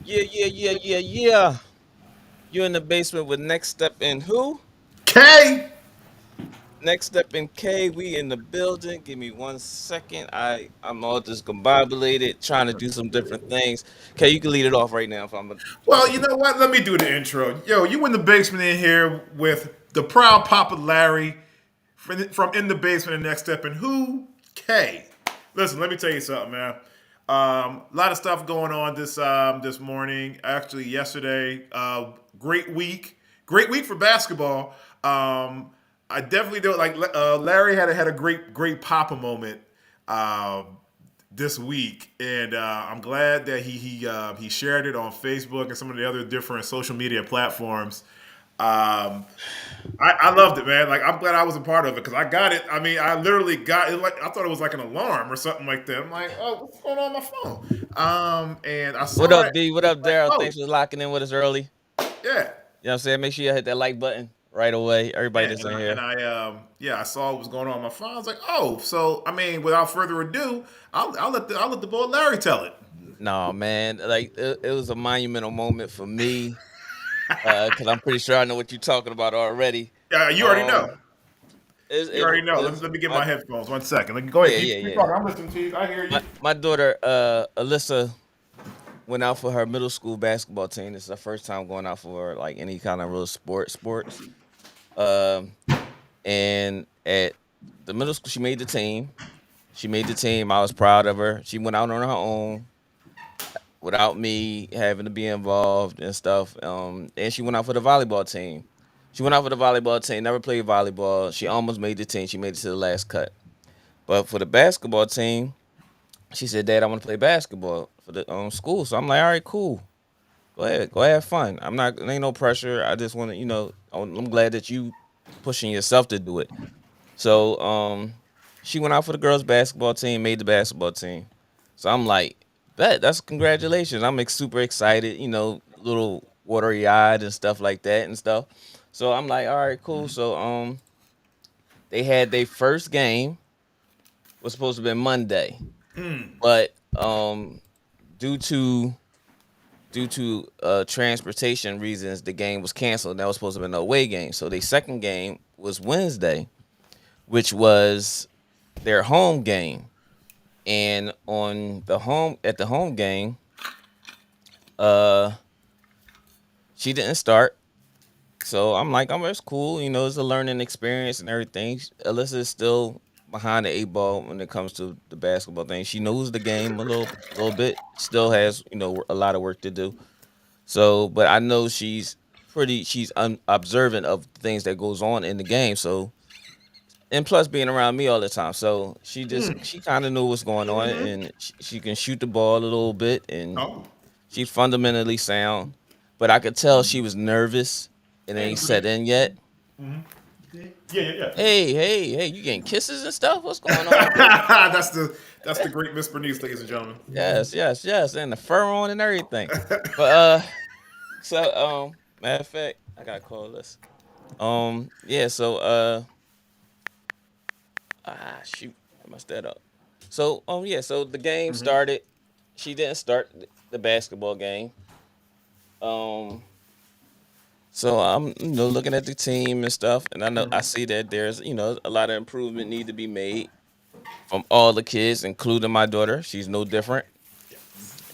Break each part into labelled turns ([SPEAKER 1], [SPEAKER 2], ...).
[SPEAKER 1] Yeah. You in the basement with Next Step in who?
[SPEAKER 2] K.
[SPEAKER 1] Next Step in K. We in the building. Give me 1 second. I'm all discombobulated, trying to do some different things. Okay, you can lead it off right now if I'm a
[SPEAKER 2] Well, you
[SPEAKER 1] couple.
[SPEAKER 2] know what? Let me do the intro. Yo, you in the basement in here with the proud Papa Larry from in the basement and next step and who? K. Listen, let me tell you something, man. A lot of stuff going on this morning. Actually, yesterday, great week for basketball. I definitely do like Larry had a great Papa moment. Um, this week, and I'm glad that he shared it on Facebook and some of the other different social media platforms. Um, I loved it, man. Like I'm glad I was a part of it because I got it. I mean, I literally got it. Like I thought it was like an alarm or something like that. I'm like, oh, what's going on my phone? And I
[SPEAKER 1] What
[SPEAKER 2] saw
[SPEAKER 1] up,
[SPEAKER 2] it.
[SPEAKER 1] D? What
[SPEAKER 2] It's
[SPEAKER 1] up,
[SPEAKER 2] like,
[SPEAKER 1] Daryl?
[SPEAKER 2] oh,
[SPEAKER 1] Thanks for locking in with us early.
[SPEAKER 2] yeah.
[SPEAKER 1] You know what I'm saying? Make sure you hit that like button right away. Everybody
[SPEAKER 2] Yeah,
[SPEAKER 1] that's in here.
[SPEAKER 2] yeah, I saw what was going on my phone. I was like, oh, so I mean, without further ado, I'll let the boy Larry tell it.
[SPEAKER 1] No, man. Like it was a monumental moment for me. Because I'm pretty sure I know what you're talking about already.
[SPEAKER 2] Yeah, you already know.
[SPEAKER 1] Um, it,
[SPEAKER 2] You
[SPEAKER 1] it
[SPEAKER 2] already know.
[SPEAKER 1] was
[SPEAKER 2] Let me get
[SPEAKER 1] my
[SPEAKER 2] my headphones. 1 second. Go ahead.
[SPEAKER 1] yeah,
[SPEAKER 2] Keep,
[SPEAKER 1] yeah,
[SPEAKER 2] keep
[SPEAKER 1] yeah.
[SPEAKER 2] talking. I'm listening to you. I hear you.
[SPEAKER 1] My daughter, Alyssa, went out for her middle school basketball team. This is her first time going out for like any kind of real sports. Um, and at the middle school, she made the team. She made the team. I was proud of her. She went out on her own without me having to be involved and stuff. And she went out for the volleyball team. She went out for the volleyball team. Never played volleyball. She almost made the team. She made it to the last cut. But for the basketball team, she said, "Dad, I want to play basketball for the school." So I'm like, "All right, cool. Go ahead, have fun. I'm not. There ain't no pressure. I just want to, I'm glad that you pushing yourself to do it." So she went out for the girls basketball team, made the basketball team. So I'm like, that's congratulations. I'm super excited. Little watery eyed and stuff like that and stuff. So I'm like, all right, cool. So they had their first game was supposed to be Monday, but due to transportation reasons, the game was canceled. That was supposed to be an away game. So their second game was Wednesday, which was their home game. And at the home game, uh, she didn't start. So I'm like, it's cool. It's a learning experience and everything. Alyssa is still behind the eight ball when it comes to the basketball thing. She knows the game a little bit. Still has a lot of work to do. So, but I know she's observant of things that goes on in the game. So, and plus being around me all the time, so she kind of knew what's going on, and she can shoot the ball a little bit, and
[SPEAKER 2] Oh,
[SPEAKER 1] she's fundamentally sound. But I could tell she was nervous. It
[SPEAKER 2] hey,
[SPEAKER 1] ain't
[SPEAKER 2] Mr. D.
[SPEAKER 1] set in yet.
[SPEAKER 2] Yeah.
[SPEAKER 1] Hey, you getting kisses and stuff? What's going on?
[SPEAKER 2] That's the great Miss Bernice, ladies and gentlemen.
[SPEAKER 1] Yes, and the fur on and everything. But so matter of fact, I gotta call this. Yeah, so shoot, I messed that up. So yeah, so the game started. She didn't start the basketball game. Um, so I'm looking at the team and stuff, and I see that there's a lot of improvement need to be made from all the kids, including my daughter. She's no different,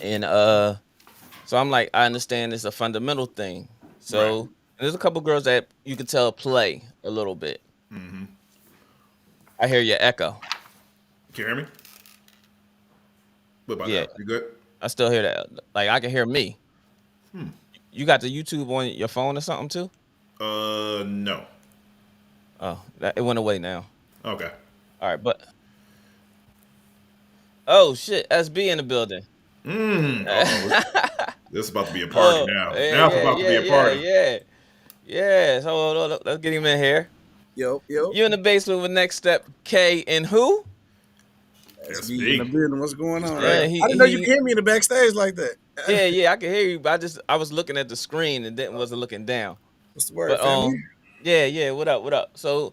[SPEAKER 1] and so I'm like, I understand it's a fundamental thing.
[SPEAKER 2] Right.
[SPEAKER 1] So and there's a couple girls that you can tell play a little bit. I hear your echo.
[SPEAKER 2] Can you hear me? What about
[SPEAKER 1] Yeah,
[SPEAKER 2] now? You good?
[SPEAKER 1] I still hear that. Like I can hear me. You got the YouTube on your phone or something too?
[SPEAKER 2] No.
[SPEAKER 1] Oh, it went away now.
[SPEAKER 2] Okay.
[SPEAKER 1] All right, but oh shit, SB in the building.
[SPEAKER 2] Oh, this is about to be a party
[SPEAKER 1] Oh
[SPEAKER 2] now.
[SPEAKER 1] yeah,
[SPEAKER 2] Now it's
[SPEAKER 1] yeah,
[SPEAKER 2] about to
[SPEAKER 1] yeah,
[SPEAKER 2] be a
[SPEAKER 1] yeah,
[SPEAKER 2] party.
[SPEAKER 1] yeah, yeah. So hold on, let's get him in here.
[SPEAKER 3] Yo,
[SPEAKER 1] You in the basement with Next Step K and who?
[SPEAKER 3] that's
[SPEAKER 2] That's
[SPEAKER 3] me in the
[SPEAKER 2] me.
[SPEAKER 3] building. What's going
[SPEAKER 2] That's
[SPEAKER 3] on,
[SPEAKER 2] right.
[SPEAKER 3] man?
[SPEAKER 1] Yeah,
[SPEAKER 3] I didn't know you could
[SPEAKER 1] he
[SPEAKER 3] hear me in the backstage like that.
[SPEAKER 1] yeah, I can hear you, but I was looking at the screen and didn't wasn't looking down.
[SPEAKER 3] What's the word,
[SPEAKER 1] But
[SPEAKER 3] family?
[SPEAKER 1] yeah, what up? So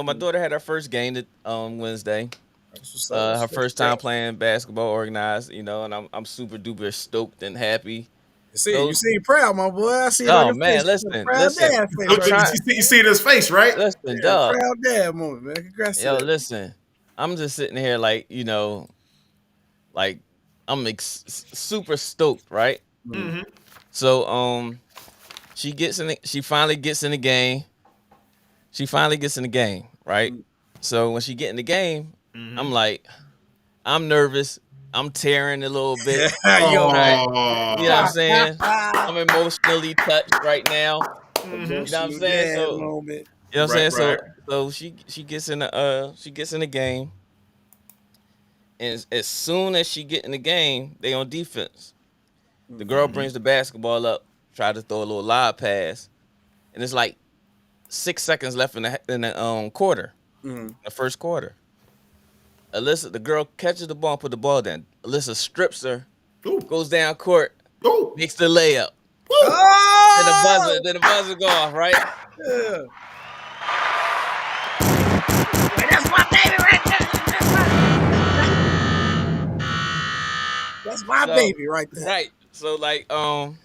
[SPEAKER 1] my daughter had her first game Wednesday.
[SPEAKER 3] That's what's up.
[SPEAKER 1] Her
[SPEAKER 3] That's
[SPEAKER 1] first
[SPEAKER 3] what's
[SPEAKER 1] time
[SPEAKER 3] up.
[SPEAKER 1] playing basketball organized, and I'm super duper stoked and happy.
[SPEAKER 3] See,
[SPEAKER 1] So,
[SPEAKER 3] you seem proud, my boy. I see it on
[SPEAKER 1] oh
[SPEAKER 3] your face.
[SPEAKER 1] man,
[SPEAKER 3] You got a
[SPEAKER 1] listen,
[SPEAKER 3] proud dad face
[SPEAKER 1] I'm
[SPEAKER 3] right
[SPEAKER 1] trying.
[SPEAKER 2] You see it in his face, right?
[SPEAKER 1] Listen,
[SPEAKER 3] there.
[SPEAKER 1] dog.
[SPEAKER 3] Proud dad moment, man. Congrats to
[SPEAKER 1] Yo,
[SPEAKER 3] that.
[SPEAKER 1] listen. I'm just sitting here like like I'm super stoked, right?
[SPEAKER 3] Mm.
[SPEAKER 2] Mm-hmm.
[SPEAKER 1] So she finally gets in the game. She finally gets in the game, right?
[SPEAKER 3] Mm.
[SPEAKER 1] So when she get in the game,
[SPEAKER 2] Mm-hmm.
[SPEAKER 1] I'm like, I'm nervous. I'm tearing a little bit.
[SPEAKER 3] Yo.
[SPEAKER 1] Right? You know what I'm
[SPEAKER 2] Oh.
[SPEAKER 1] saying? I'm emotionally touched right now.
[SPEAKER 2] Mm-hmm.
[SPEAKER 1] You know what I'm
[SPEAKER 3] Emotional
[SPEAKER 1] saying?
[SPEAKER 3] dad
[SPEAKER 1] So
[SPEAKER 3] moment.
[SPEAKER 1] you know what I'm
[SPEAKER 2] Right,
[SPEAKER 1] saying?
[SPEAKER 2] right.
[SPEAKER 1] So she gets in the game, and as soon as she get in the game, they on defense. The girl
[SPEAKER 2] Mm-hmm.
[SPEAKER 1] brings the basketball up, try to throw a little lob pass, and it's like 6 seconds left in the quarter,
[SPEAKER 3] Mm.
[SPEAKER 1] the first quarter. Alyssa, the girl catches the ball, and put the ball down. Alyssa strips her,
[SPEAKER 2] Ooh.
[SPEAKER 1] goes down court,
[SPEAKER 2] Ooh.
[SPEAKER 1] makes the layup.
[SPEAKER 2] Woo.
[SPEAKER 3] Oh!
[SPEAKER 1] Then the buzzer go off, right?
[SPEAKER 3] Yeah. That's my baby right there. That's my
[SPEAKER 1] So
[SPEAKER 3] baby right there.
[SPEAKER 1] right. So like oh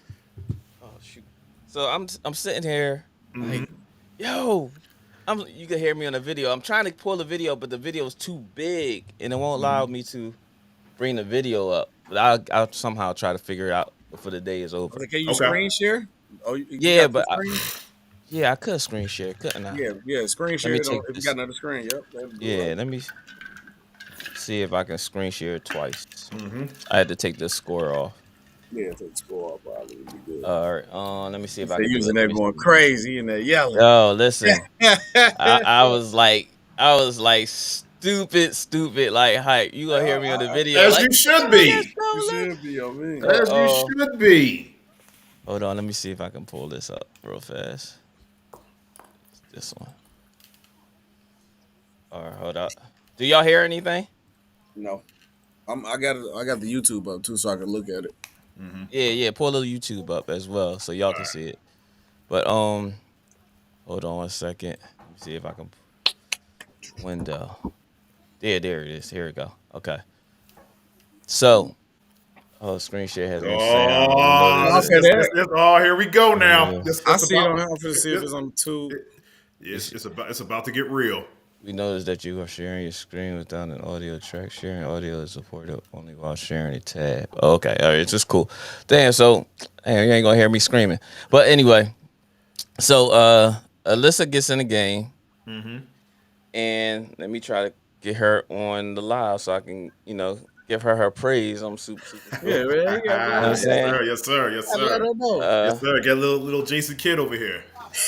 [SPEAKER 1] shoot. So I'm sitting here
[SPEAKER 2] Mm-hmm.
[SPEAKER 1] like, yo, you can hear me on the video. I'm trying to pull the video, but the video is too big and it won't allow me to bring the video up. But I'll somehow try to figure it out before the day is over.
[SPEAKER 3] Okay, can you
[SPEAKER 2] Okay.
[SPEAKER 3] screen share? Oh, you
[SPEAKER 1] Yeah,
[SPEAKER 3] got the
[SPEAKER 1] but
[SPEAKER 3] screen?
[SPEAKER 1] yeah, I could screen share, couldn't I?
[SPEAKER 3] Yeah, screen
[SPEAKER 1] Let
[SPEAKER 3] share
[SPEAKER 1] me
[SPEAKER 3] it on,
[SPEAKER 1] take
[SPEAKER 3] if you
[SPEAKER 1] this.
[SPEAKER 3] got another screen. Yep. That'll do
[SPEAKER 1] Yeah,
[SPEAKER 3] it.
[SPEAKER 1] let me see if I can screen share it twice.
[SPEAKER 2] Mm-hmm.
[SPEAKER 1] I had to take the score off.
[SPEAKER 3] Yeah, take the score off, probably would be good.
[SPEAKER 1] All right, let me see if I
[SPEAKER 3] They
[SPEAKER 1] can do
[SPEAKER 3] using
[SPEAKER 1] it. Let
[SPEAKER 3] that
[SPEAKER 1] me
[SPEAKER 3] going
[SPEAKER 1] see.
[SPEAKER 3] crazy and they yelling.
[SPEAKER 1] Yo, listen. I was like stupid, like hype. You gonna hear me on the video,
[SPEAKER 2] As
[SPEAKER 1] like,
[SPEAKER 2] you should
[SPEAKER 1] oh, let's
[SPEAKER 2] be.
[SPEAKER 1] go,
[SPEAKER 3] You
[SPEAKER 1] let's.
[SPEAKER 3] should be, yo, man.
[SPEAKER 2] As you should be.
[SPEAKER 1] Hold on, let me see if I can pull this up real fast. This one. All right, hold up. Do y'all hear anything?
[SPEAKER 3] No. I got the YouTube up too, so I can look at it.
[SPEAKER 2] Mm-hmm.
[SPEAKER 1] Yeah, pull the YouTube up as well so y'all can see it. But hold on 1 second. Let me see if I can window. Yeah, there it is. Here we go. Okay. So, screen share has no sound. You
[SPEAKER 2] Oh,
[SPEAKER 1] notice.
[SPEAKER 2] here we go now.
[SPEAKER 1] Yeah.
[SPEAKER 3] I see it on here. I'm finna see if it's on the tube.
[SPEAKER 2] It's about to get real.
[SPEAKER 1] We noticed that you are sharing your screen without an audio track. Sharing audio is supported only while sharing a tab. Oh, okay, all right, it's just cool. Damn, so you ain't gonna hear me screaming. But anyway, so Alyssa gets in the game, and let me try to get her on the live so I can, give her praise. I'm super
[SPEAKER 3] Yeah,
[SPEAKER 1] stoked.
[SPEAKER 3] man. You got
[SPEAKER 1] what I'm
[SPEAKER 2] Yes,
[SPEAKER 1] saying?
[SPEAKER 2] sir. Yes, sir. Yes,
[SPEAKER 3] I
[SPEAKER 2] sir.
[SPEAKER 3] don't know.
[SPEAKER 2] Yes, sir. Get a little Jason Kidd over here.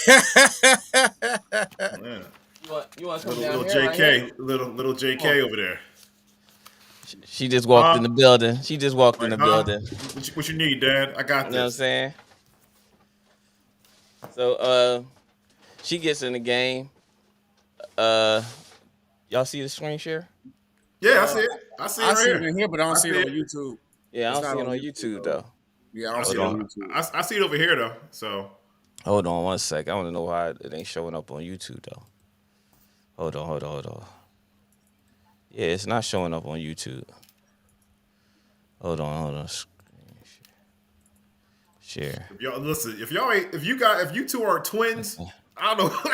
[SPEAKER 2] Yeah.
[SPEAKER 1] You want to come
[SPEAKER 2] Little
[SPEAKER 1] down here? Right
[SPEAKER 2] JK,
[SPEAKER 1] here?
[SPEAKER 2] little JK over there.
[SPEAKER 1] She just walked in the building.
[SPEAKER 2] Like, what you need, Dad? I got
[SPEAKER 1] You know what I'm
[SPEAKER 2] this.
[SPEAKER 1] saying? So she gets in the game. Y'all see the screen share?
[SPEAKER 2] Yeah, I see it. I see it
[SPEAKER 3] I
[SPEAKER 2] right
[SPEAKER 3] see it
[SPEAKER 2] here.
[SPEAKER 3] in here, but I don't see it
[SPEAKER 2] see
[SPEAKER 3] on
[SPEAKER 2] it.
[SPEAKER 3] YouTube.
[SPEAKER 1] Yeah, I
[SPEAKER 3] It's
[SPEAKER 1] don't
[SPEAKER 3] not
[SPEAKER 1] see it
[SPEAKER 3] on
[SPEAKER 1] on
[SPEAKER 3] YouTube,
[SPEAKER 1] YouTube though.
[SPEAKER 3] Yeah, I
[SPEAKER 2] I
[SPEAKER 3] don't
[SPEAKER 2] see
[SPEAKER 3] see
[SPEAKER 2] it
[SPEAKER 3] it
[SPEAKER 1] on.
[SPEAKER 3] on YouTube.
[SPEAKER 2] I see it over here though. So
[SPEAKER 1] Hold on 1 sec. I want to know why it ain't showing up on YouTube though. Hold on. Yeah, it's not showing up on YouTube. Hold on. Share.
[SPEAKER 2] if y'all listen, if you two are twins, I don't know.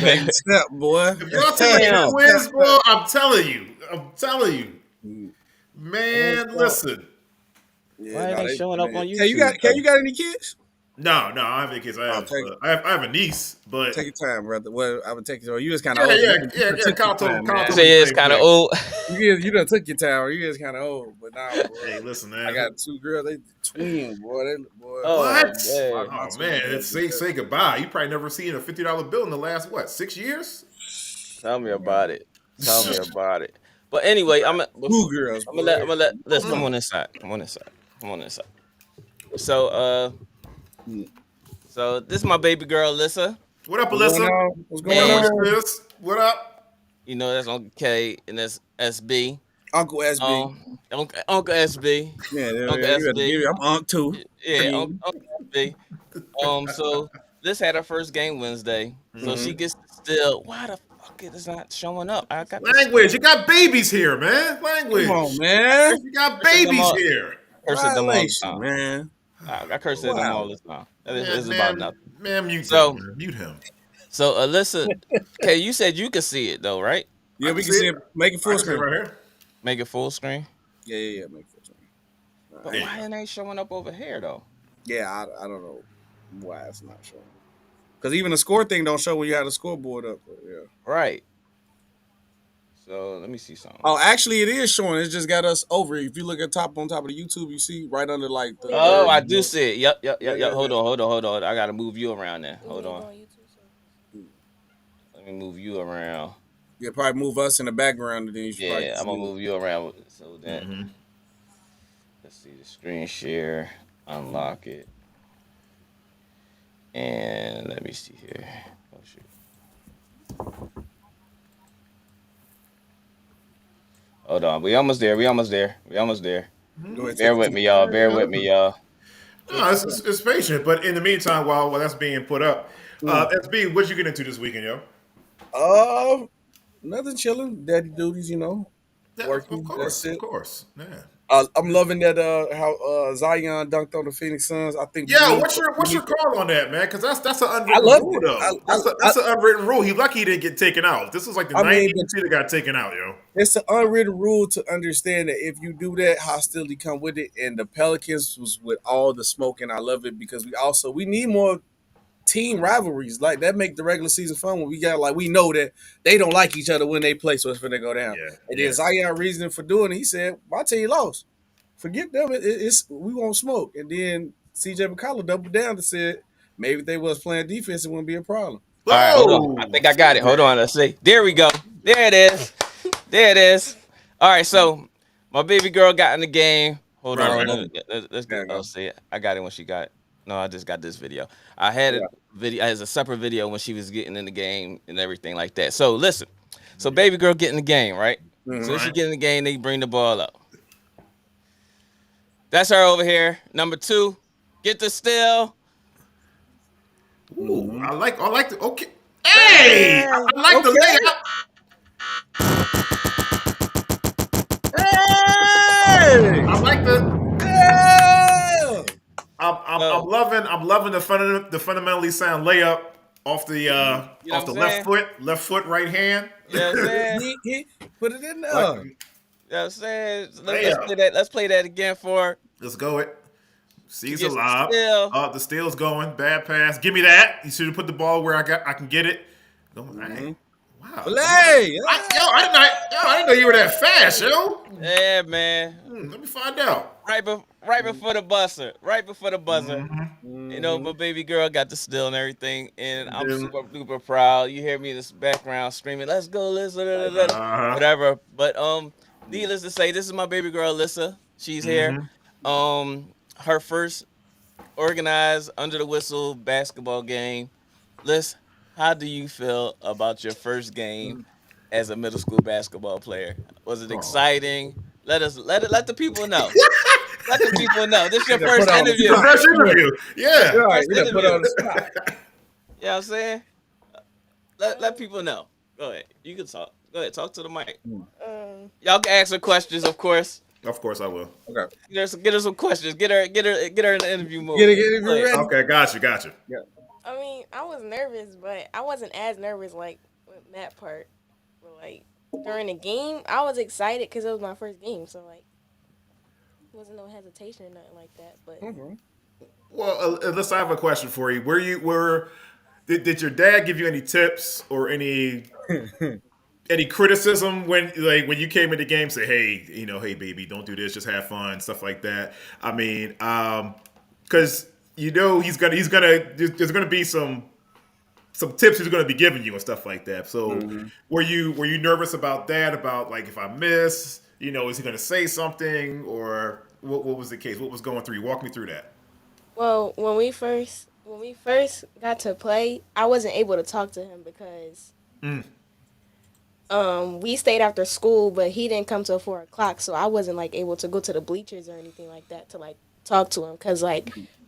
[SPEAKER 3] Baby step, boy.
[SPEAKER 2] If y'all two are
[SPEAKER 1] Damn.
[SPEAKER 2] twins, bro, I'm telling you, man.
[SPEAKER 1] Well,
[SPEAKER 2] Listen,
[SPEAKER 3] Yeah,
[SPEAKER 1] why it
[SPEAKER 3] no,
[SPEAKER 1] ain't showing up on
[SPEAKER 3] Hey, you
[SPEAKER 1] YouTube?
[SPEAKER 3] got any kids?
[SPEAKER 2] no, I don't have any kids.
[SPEAKER 3] Oh,
[SPEAKER 2] I have a niece, but
[SPEAKER 3] take your time, brother. Well, I would take your time. You just kind of
[SPEAKER 2] yeah,
[SPEAKER 3] old.
[SPEAKER 2] yeah.
[SPEAKER 3] Took your
[SPEAKER 2] Conto,
[SPEAKER 3] time, man.
[SPEAKER 1] You
[SPEAKER 2] Conto,
[SPEAKER 1] say it's kind of old.
[SPEAKER 3] You done took your time. You just kind of old, but nah, boy.
[SPEAKER 2] Hey, listen, man.
[SPEAKER 3] I got two girls. They twins, boy. Boy.
[SPEAKER 1] Oh,
[SPEAKER 2] What?
[SPEAKER 1] man.
[SPEAKER 2] Oh man, say goodbye. You probably never seen a $50 bill in the last 6 years?
[SPEAKER 1] Tell me about it. But anyway,
[SPEAKER 3] Two girls,
[SPEAKER 1] I'm
[SPEAKER 3] boy.
[SPEAKER 1] gonna let let's come on inside. So so this is my baby girl Alyssa.
[SPEAKER 2] What up,
[SPEAKER 3] What's going
[SPEAKER 2] Alyssa?
[SPEAKER 3] on? What's
[SPEAKER 2] What
[SPEAKER 3] going
[SPEAKER 2] up,
[SPEAKER 3] on?
[SPEAKER 2] Miss? What up?
[SPEAKER 1] You know that's Uncle K and that's SB.
[SPEAKER 3] Uncle SB.
[SPEAKER 1] Uncle SB.
[SPEAKER 3] Yeah,
[SPEAKER 1] Uncle
[SPEAKER 3] you got to
[SPEAKER 1] SB.
[SPEAKER 3] give it. I'm Unc too.
[SPEAKER 1] Yeah, Uncle SB. So this had her first game Wednesday. So she gets still. Why the fuck it is not showing up? I got this
[SPEAKER 2] Language. You got babies here, man. Language.
[SPEAKER 3] Come on, man.
[SPEAKER 2] You got babies here.
[SPEAKER 1] cursing them all the
[SPEAKER 3] Violation,
[SPEAKER 1] time.
[SPEAKER 3] man.
[SPEAKER 1] I curse at him all
[SPEAKER 3] Wow.
[SPEAKER 1] the time.
[SPEAKER 2] Man,
[SPEAKER 1] It's about
[SPEAKER 2] man,
[SPEAKER 1] nothing.
[SPEAKER 2] man, mute
[SPEAKER 1] So,
[SPEAKER 2] him, man. Mute him.
[SPEAKER 1] so Alyssa, okay, you said you could see it though, right?
[SPEAKER 3] Yeah,
[SPEAKER 2] I
[SPEAKER 3] we
[SPEAKER 2] can
[SPEAKER 3] can
[SPEAKER 2] see
[SPEAKER 3] see
[SPEAKER 2] it.
[SPEAKER 3] it. Make it
[SPEAKER 2] I
[SPEAKER 3] full
[SPEAKER 2] can see it
[SPEAKER 3] screen.
[SPEAKER 2] right here.
[SPEAKER 1] Make it full screen.
[SPEAKER 3] Yeah. Make it full screen.
[SPEAKER 1] But
[SPEAKER 2] There you
[SPEAKER 1] why
[SPEAKER 2] go.
[SPEAKER 1] it ain't showing up over here though?
[SPEAKER 3] Yeah, I don't know why it's not showing. Because even the score thing don't show when you have the scoreboard up. But yeah.
[SPEAKER 1] Right. So let me see something.
[SPEAKER 3] Oh, actually, it is showing. It's just got us over. If you look at on top of the YouTube, you see right under like the.
[SPEAKER 1] Oh, I do see it. Yep.
[SPEAKER 3] Yeah.
[SPEAKER 1] Hold on. I gotta move you around there. Hold on. Let me move you around.
[SPEAKER 3] Yeah, probably move us in the background, and then you should probably
[SPEAKER 1] Yeah, I'm gonna move you around so that.
[SPEAKER 2] Mm-hmm.
[SPEAKER 1] Let's see the screen share. Unlock it. And let me see here. Oh shoot. Hold on. We almost there.
[SPEAKER 3] Go ahead,
[SPEAKER 1] Bear with me, y'all.
[SPEAKER 2] No, it's patient. But in the meantime, while that's being put up, SB, what you get into this weekend, yo?
[SPEAKER 3] Nothing chilling. Daddy duties,
[SPEAKER 2] Yeah,
[SPEAKER 3] working.
[SPEAKER 2] of course,
[SPEAKER 3] That's it.
[SPEAKER 2] of course. Yeah.
[SPEAKER 3] I'm loving that how Zion dunked on the Phoenix Suns. I think.
[SPEAKER 2] Yeah, what's your call on that, man? Because that's an unwritten
[SPEAKER 3] loved
[SPEAKER 2] rule,
[SPEAKER 3] it.
[SPEAKER 2] though. That's an unwritten rule. He's lucky he didn't get taken out. This was like the
[SPEAKER 3] I mean,
[SPEAKER 2] 90s that got taken out, yo.
[SPEAKER 3] It's an unwritten rule to understand that if you do that, hostility come with it. And the Pelicans was with all the smoke, and I love it because we need more team rivalries like that. Make the regular season fun when we got we know that they don't like each other when they play, so it's gonna go down.
[SPEAKER 2] Yeah,
[SPEAKER 3] And then Zion reasoning for doing it, he said, "My team lost. Forget them. It's we won't smoke." And then CJ McCollum doubled down and said, "Maybe if they was playing defense, it wouldn't be a problem."
[SPEAKER 1] All right, hold on. I think I got it. Hold on. Let's see. There we go. There it is. All right, so my baby girl got in the game. Hold on. Let's get. Oh, see it. I got it when she got it. No, I just got this video. I had a video as a separate video when she was getting in the game and everything like that. So listen. So baby girl get in the game, right? So she get in the game, they bring the ball up. That's her over here. Number 2, get the steal.
[SPEAKER 2] Ooh, I like the okay. Hey, I like the layup.
[SPEAKER 3] Hey!
[SPEAKER 2] I like the.
[SPEAKER 3] Yeah!
[SPEAKER 2] I'm loving the fundamentally sound layup off the off the left foot, right hand.
[SPEAKER 1] You know what I'm saying?
[SPEAKER 3] He put it in there.
[SPEAKER 2] Like,
[SPEAKER 1] You know what I'm saying? So let's play that again for her.
[SPEAKER 2] let's go it. Seize
[SPEAKER 1] She
[SPEAKER 2] a
[SPEAKER 1] gets the
[SPEAKER 2] lob.
[SPEAKER 1] steal.
[SPEAKER 2] The steal's going. Bad pass. Give me that. You should have put the ball where I can get it. Hey, wow.
[SPEAKER 3] Hey!
[SPEAKER 2] I didn't know you were that fast, yo.
[SPEAKER 1] Yeah, man.
[SPEAKER 2] Let me find out.
[SPEAKER 1] Right before the buzzer. You know, my baby girl got the steal and everything, and I'm super duper proud. You hear me in this background screaming, "Let's go, Alyssa!" Whatever. But needless to say, this is my baby girl, Alyssa. She's here. Her first organized under the whistle basketball game. Liz, how do you feel about your first game as a middle school basketball player? Was it exciting? Let the people know. Let the people know. This is your first interview.
[SPEAKER 2] The first interview. Yeah.
[SPEAKER 3] Right, you put on the spot.
[SPEAKER 1] You know what I'm saying? Let people know. Go ahead. You can talk. Go ahead. Talk to the mic. Y'all can ask her questions, of course.
[SPEAKER 2] Of course I will.
[SPEAKER 3] Okay.
[SPEAKER 1] Get her some questions. Get her in the interview mode.
[SPEAKER 3] Get it ready.
[SPEAKER 2] Okay, got you.
[SPEAKER 3] Yeah.
[SPEAKER 4] I mean, I was nervous, but I wasn't as nervous with that part. But during the game, I was excited because it was my first game, so wasn't no hesitation or nothing like that. But
[SPEAKER 2] Well, Alyssa, I have a question for you. Did your dad give you any tips or any criticism when you came in the game? Say, hey baby, don't do this, just have fun, stuff like that. I mean, because there's gonna be some tips he's gonna be giving you and stuff like that. So were you nervous about that? About if I miss, is he gonna say something, or what was the case? What was going through you? Walk me through that.
[SPEAKER 4] well, when we first got to play, I wasn't able to talk to him because we stayed after school, but he didn't come till 4:00, so I wasn't able to go to the bleachers or anything like that to talk to him because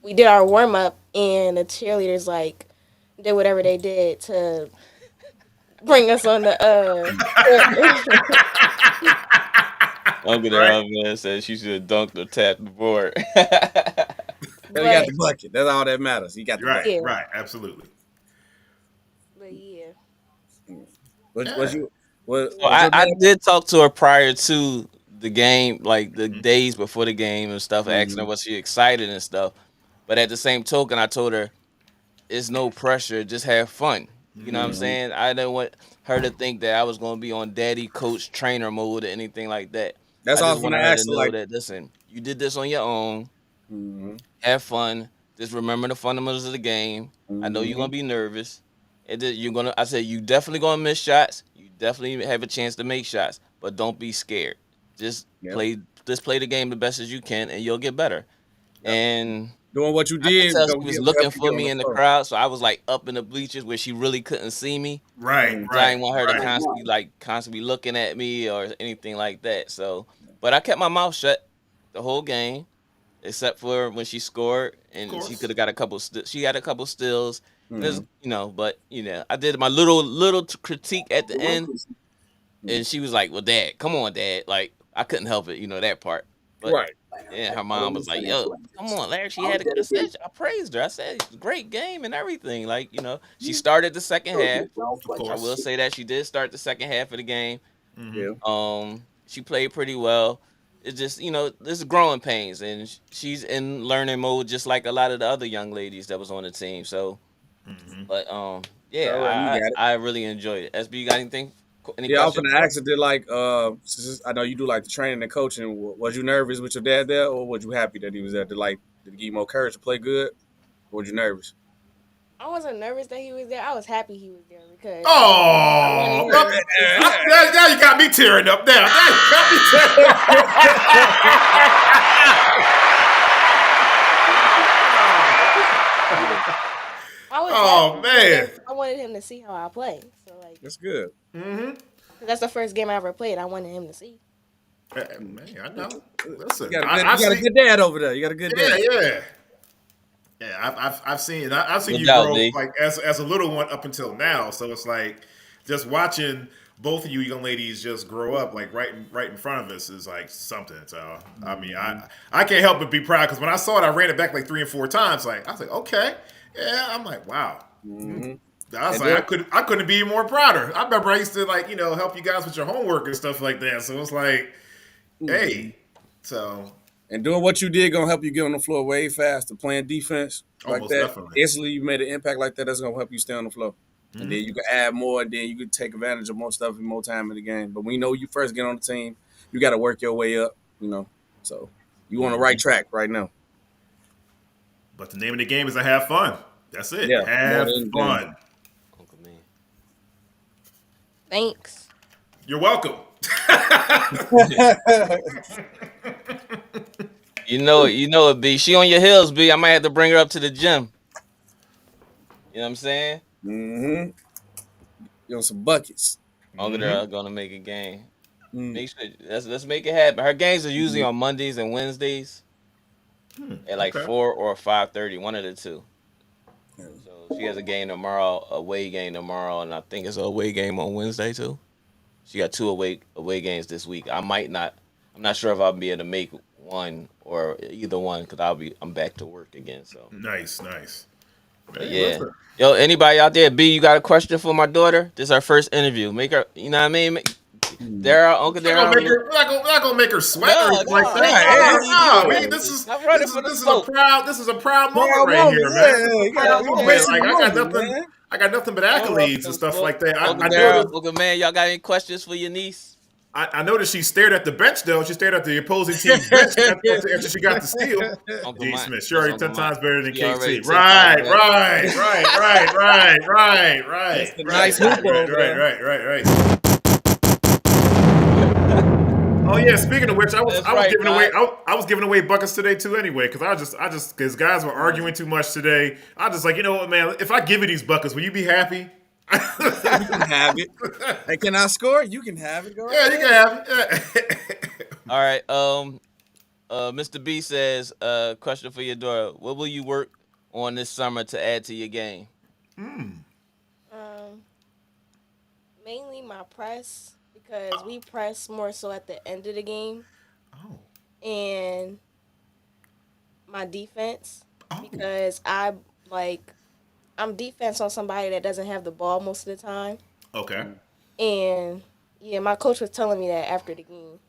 [SPEAKER 4] we did our warm up and the cheerleaders did whatever they did to bring us on the
[SPEAKER 1] Uncle man said she should have dunked or tapped the board.
[SPEAKER 3] You got
[SPEAKER 4] But
[SPEAKER 3] the bucket. That's all that matters. You got the
[SPEAKER 2] Right,
[SPEAKER 3] bucket.
[SPEAKER 4] yeah,
[SPEAKER 2] right, absolutely.
[SPEAKER 4] but yeah.
[SPEAKER 3] Was
[SPEAKER 2] Yeah.
[SPEAKER 3] you
[SPEAKER 1] So
[SPEAKER 3] was your
[SPEAKER 1] I
[SPEAKER 3] dad?
[SPEAKER 1] did talk to her prior to the game, like the
[SPEAKER 2] Mhm.
[SPEAKER 1] days before the game and stuff, asking her
[SPEAKER 3] Mhm.
[SPEAKER 1] was she excited and stuff. But at the same token, I told her it's no pressure, just have fun. You know what I'm
[SPEAKER 2] Mhm.
[SPEAKER 3] Mhm.
[SPEAKER 1] saying? I didn't want her to think that I was gonna be on daddy coach trainer mode or anything like that.
[SPEAKER 3] That's
[SPEAKER 1] I
[SPEAKER 3] all I
[SPEAKER 1] just
[SPEAKER 3] was gonna
[SPEAKER 1] wanted her to
[SPEAKER 3] ask.
[SPEAKER 1] know
[SPEAKER 3] Like,
[SPEAKER 1] that listen, you did this on your own.
[SPEAKER 3] mhm,
[SPEAKER 1] Have fun. Just remember the fundamentals of the game. I know you're
[SPEAKER 3] mhm,
[SPEAKER 1] gonna be nervous. You're gonna. I said you definitely gonna miss shots. You definitely have a chance to make shots, but don't be scared. Just
[SPEAKER 3] yep,
[SPEAKER 1] play. Just play the game the best as you can, and you'll get better.
[SPEAKER 3] yep.
[SPEAKER 1] And
[SPEAKER 3] Doing what you
[SPEAKER 1] I could
[SPEAKER 3] did
[SPEAKER 1] tell
[SPEAKER 3] gonna
[SPEAKER 1] she was
[SPEAKER 3] help
[SPEAKER 1] looking
[SPEAKER 3] you
[SPEAKER 1] for
[SPEAKER 3] get on
[SPEAKER 1] me
[SPEAKER 3] the
[SPEAKER 1] in the
[SPEAKER 3] floor.
[SPEAKER 1] crowd, so I was like up in the bleachers where she really couldn't see me.
[SPEAKER 2] Right,
[SPEAKER 3] Mhm.
[SPEAKER 1] 'Cause I
[SPEAKER 2] right,
[SPEAKER 1] didn't want her to
[SPEAKER 2] right.
[SPEAKER 1] constantly looking at me or anything like that. So, but I kept my mouth shut the whole game except for when she scored
[SPEAKER 2] Of
[SPEAKER 1] and she could
[SPEAKER 2] course.
[SPEAKER 1] have got a couple. She had a couple stills. And there's,
[SPEAKER 3] Mhm.
[SPEAKER 1] but I did my little critique at the end, and she was like, "Well, Dad, come on, Dad." Like I couldn't help it, that part. But
[SPEAKER 3] Right.
[SPEAKER 1] yeah, her mom was like, "Yo, come on, Larry, she had a good." I praised her. I said, "Great game and everything." Like she started the second half.
[SPEAKER 2] Of
[SPEAKER 1] I will
[SPEAKER 2] course.
[SPEAKER 1] say that she did start the second half of the game.
[SPEAKER 2] Hmm.
[SPEAKER 3] Yeah.
[SPEAKER 1] She played pretty well. It's just, this is growing pains, and she's in learning mode, just like a lot of the other young ladies that was on the team. So,
[SPEAKER 2] Hmm.
[SPEAKER 1] but
[SPEAKER 3] All right, you
[SPEAKER 1] yeah,
[SPEAKER 3] got it.
[SPEAKER 1] I really enjoyed it. SB, you got anything? Any
[SPEAKER 3] Yeah, I was
[SPEAKER 1] questions?
[SPEAKER 3] gonna ask if did like since I know you do like the training and coaching. Was you nervous with your dad there, or was you happy that he was there? Did it give you more courage to play good, or was you nervous?
[SPEAKER 4] I wasn't nervous that he was there. I was happy he was there because I wanted
[SPEAKER 2] Oh,
[SPEAKER 4] him to see.
[SPEAKER 2] now you got me tearing up. Now you got me tearing up.
[SPEAKER 4] I was
[SPEAKER 2] Oh
[SPEAKER 4] happy
[SPEAKER 2] man.
[SPEAKER 4] because I wanted him to see how I play. So like,
[SPEAKER 3] That's good.
[SPEAKER 2] Hmm.
[SPEAKER 4] 'cause that's the first game I ever played. I wanted him to see.
[SPEAKER 2] Man, I know.
[SPEAKER 3] You
[SPEAKER 2] Listen,
[SPEAKER 3] got a good,
[SPEAKER 2] I
[SPEAKER 3] you got a
[SPEAKER 2] see.
[SPEAKER 3] good dad over there. You got a good
[SPEAKER 2] Yeah,
[SPEAKER 3] dad.
[SPEAKER 2] yeah. Yeah, I've seen
[SPEAKER 1] No
[SPEAKER 2] you
[SPEAKER 1] doubt,
[SPEAKER 2] grow
[SPEAKER 1] D.
[SPEAKER 2] like as a little one up until now. So it's like just watching both of you young ladies just grow up like right in front of us is like something. So I mean, I can't help but be proud because when I saw it, I ran it back like 3 and 4 times. Like I was like, okay, yeah. I'm like, wow.
[SPEAKER 3] Mm-hmm.
[SPEAKER 2] I was
[SPEAKER 3] And
[SPEAKER 2] like,
[SPEAKER 3] doing,
[SPEAKER 2] I couldn't be more prouder. I remember I used to like help you guys with your homework and stuff like that. So it's like,
[SPEAKER 3] mhm.
[SPEAKER 2] hey, so
[SPEAKER 3] And doing what you did gonna help you get on the floor way faster. Playing defense like
[SPEAKER 2] almost
[SPEAKER 3] that,
[SPEAKER 2] definitely.
[SPEAKER 3] instantly you made an impact like that. That's gonna help you stay on the floor. And then
[SPEAKER 2] Hmm.
[SPEAKER 3] you can add more. And then you can take advantage of more stuff and more time in the game. But when you know you first get on the team, you got to work your way up. So you on the right track right now.
[SPEAKER 2] But the name of the game is to have fun. That's it.
[SPEAKER 3] Yeah, more
[SPEAKER 2] Have
[SPEAKER 3] than anything.
[SPEAKER 2] fun.
[SPEAKER 1] Uncle Man.
[SPEAKER 4] Thanks.
[SPEAKER 2] You're welcome.
[SPEAKER 1] You know it, B. She on your heels, B. I might have to bring her up to the gym. You know what I'm saying?
[SPEAKER 3] Mm-hmm. You know some buckets.
[SPEAKER 1] Uncle
[SPEAKER 2] Hmm.
[SPEAKER 1] Girl gonna make a game.
[SPEAKER 3] Mm-hmm.
[SPEAKER 1] Make sure let's make it happen. Her games are usually on Mondays and Wednesdays at like
[SPEAKER 2] Okay.
[SPEAKER 1] 4 or 5:30, one of the two. So she has a game tomorrow, away game tomorrow, and I think it's a away game on Wednesday too. She got two away games this week. I might not. I'm not sure if I'll be able to make one or either one because I'm back to work again. So,
[SPEAKER 2] Nice, nice.
[SPEAKER 1] but
[SPEAKER 2] Hey,
[SPEAKER 1] yeah.
[SPEAKER 2] listen.
[SPEAKER 1] Yo, anybody out there? B, you got a question for my daughter? This is her first interview. Make her, you know what I mean? Daryl, Uncle
[SPEAKER 2] We're not gonna make
[SPEAKER 1] Daryl.
[SPEAKER 2] her. We're not gonna make her sweat or
[SPEAKER 1] No,
[SPEAKER 2] anything like
[SPEAKER 1] no,
[SPEAKER 2] that.
[SPEAKER 1] I
[SPEAKER 3] Yeah,
[SPEAKER 1] just
[SPEAKER 2] No,
[SPEAKER 1] need
[SPEAKER 2] no,
[SPEAKER 1] you
[SPEAKER 2] no.
[SPEAKER 1] to stop running for the smoke.
[SPEAKER 2] This is a proud moment
[SPEAKER 3] Proud
[SPEAKER 2] right
[SPEAKER 3] moment,
[SPEAKER 2] here, man.
[SPEAKER 3] yeah.
[SPEAKER 2] This is a
[SPEAKER 3] You
[SPEAKER 2] proud
[SPEAKER 3] gotta
[SPEAKER 2] moment.
[SPEAKER 3] embrace the
[SPEAKER 2] Like
[SPEAKER 3] moment, man.
[SPEAKER 2] I got nothing but
[SPEAKER 1] Don't run
[SPEAKER 2] accolades
[SPEAKER 1] for
[SPEAKER 2] and
[SPEAKER 1] the
[SPEAKER 2] stuff
[SPEAKER 1] smoke.
[SPEAKER 2] like that.
[SPEAKER 1] Uncle
[SPEAKER 2] I
[SPEAKER 1] Daryl,
[SPEAKER 2] noticed.
[SPEAKER 1] Uncle Man, y'all got any questions for your niece?
[SPEAKER 2] I noticed she stared at the bench though. She stared at the opposing team's bench after she got the steal.
[SPEAKER 1] Uncle
[SPEAKER 2] D.
[SPEAKER 1] Mike.
[SPEAKER 2] Smith, she
[SPEAKER 1] That's
[SPEAKER 2] already
[SPEAKER 1] Uncle
[SPEAKER 2] 10
[SPEAKER 1] Mike.
[SPEAKER 2] times better than
[SPEAKER 1] She already
[SPEAKER 2] KT.
[SPEAKER 1] 10 times
[SPEAKER 2] Right,
[SPEAKER 1] better.
[SPEAKER 2] right, right, right, right, right,
[SPEAKER 3] That's
[SPEAKER 2] right,
[SPEAKER 3] the
[SPEAKER 2] right,
[SPEAKER 3] nice
[SPEAKER 2] right,
[SPEAKER 3] hooper over
[SPEAKER 2] right,
[SPEAKER 3] there.
[SPEAKER 2] right, right, right. Oh yeah. Speaking of which,
[SPEAKER 1] That's
[SPEAKER 2] I was
[SPEAKER 1] right,
[SPEAKER 2] giving away
[SPEAKER 1] Mike.
[SPEAKER 2] I was giving away buckets today too anyway because because guys were arguing too much today. I just like you know what man, if I give you these buckets, will you be happy?
[SPEAKER 3] You can have it. Hey, can I score? You can have it. Go right
[SPEAKER 2] Yeah, you can
[SPEAKER 3] ahead.
[SPEAKER 2] have it.
[SPEAKER 1] All right. Mr. B says, question for your daughter. What will you work on this summer to add to your game?
[SPEAKER 4] Um, Mainly my press because we press more so at the end of the game,
[SPEAKER 2] Oh,
[SPEAKER 4] and my defense because I'm defense on somebody that doesn't have the ball most of the time.
[SPEAKER 2] Okay.
[SPEAKER 4] And yeah, my coach was telling me that after the game.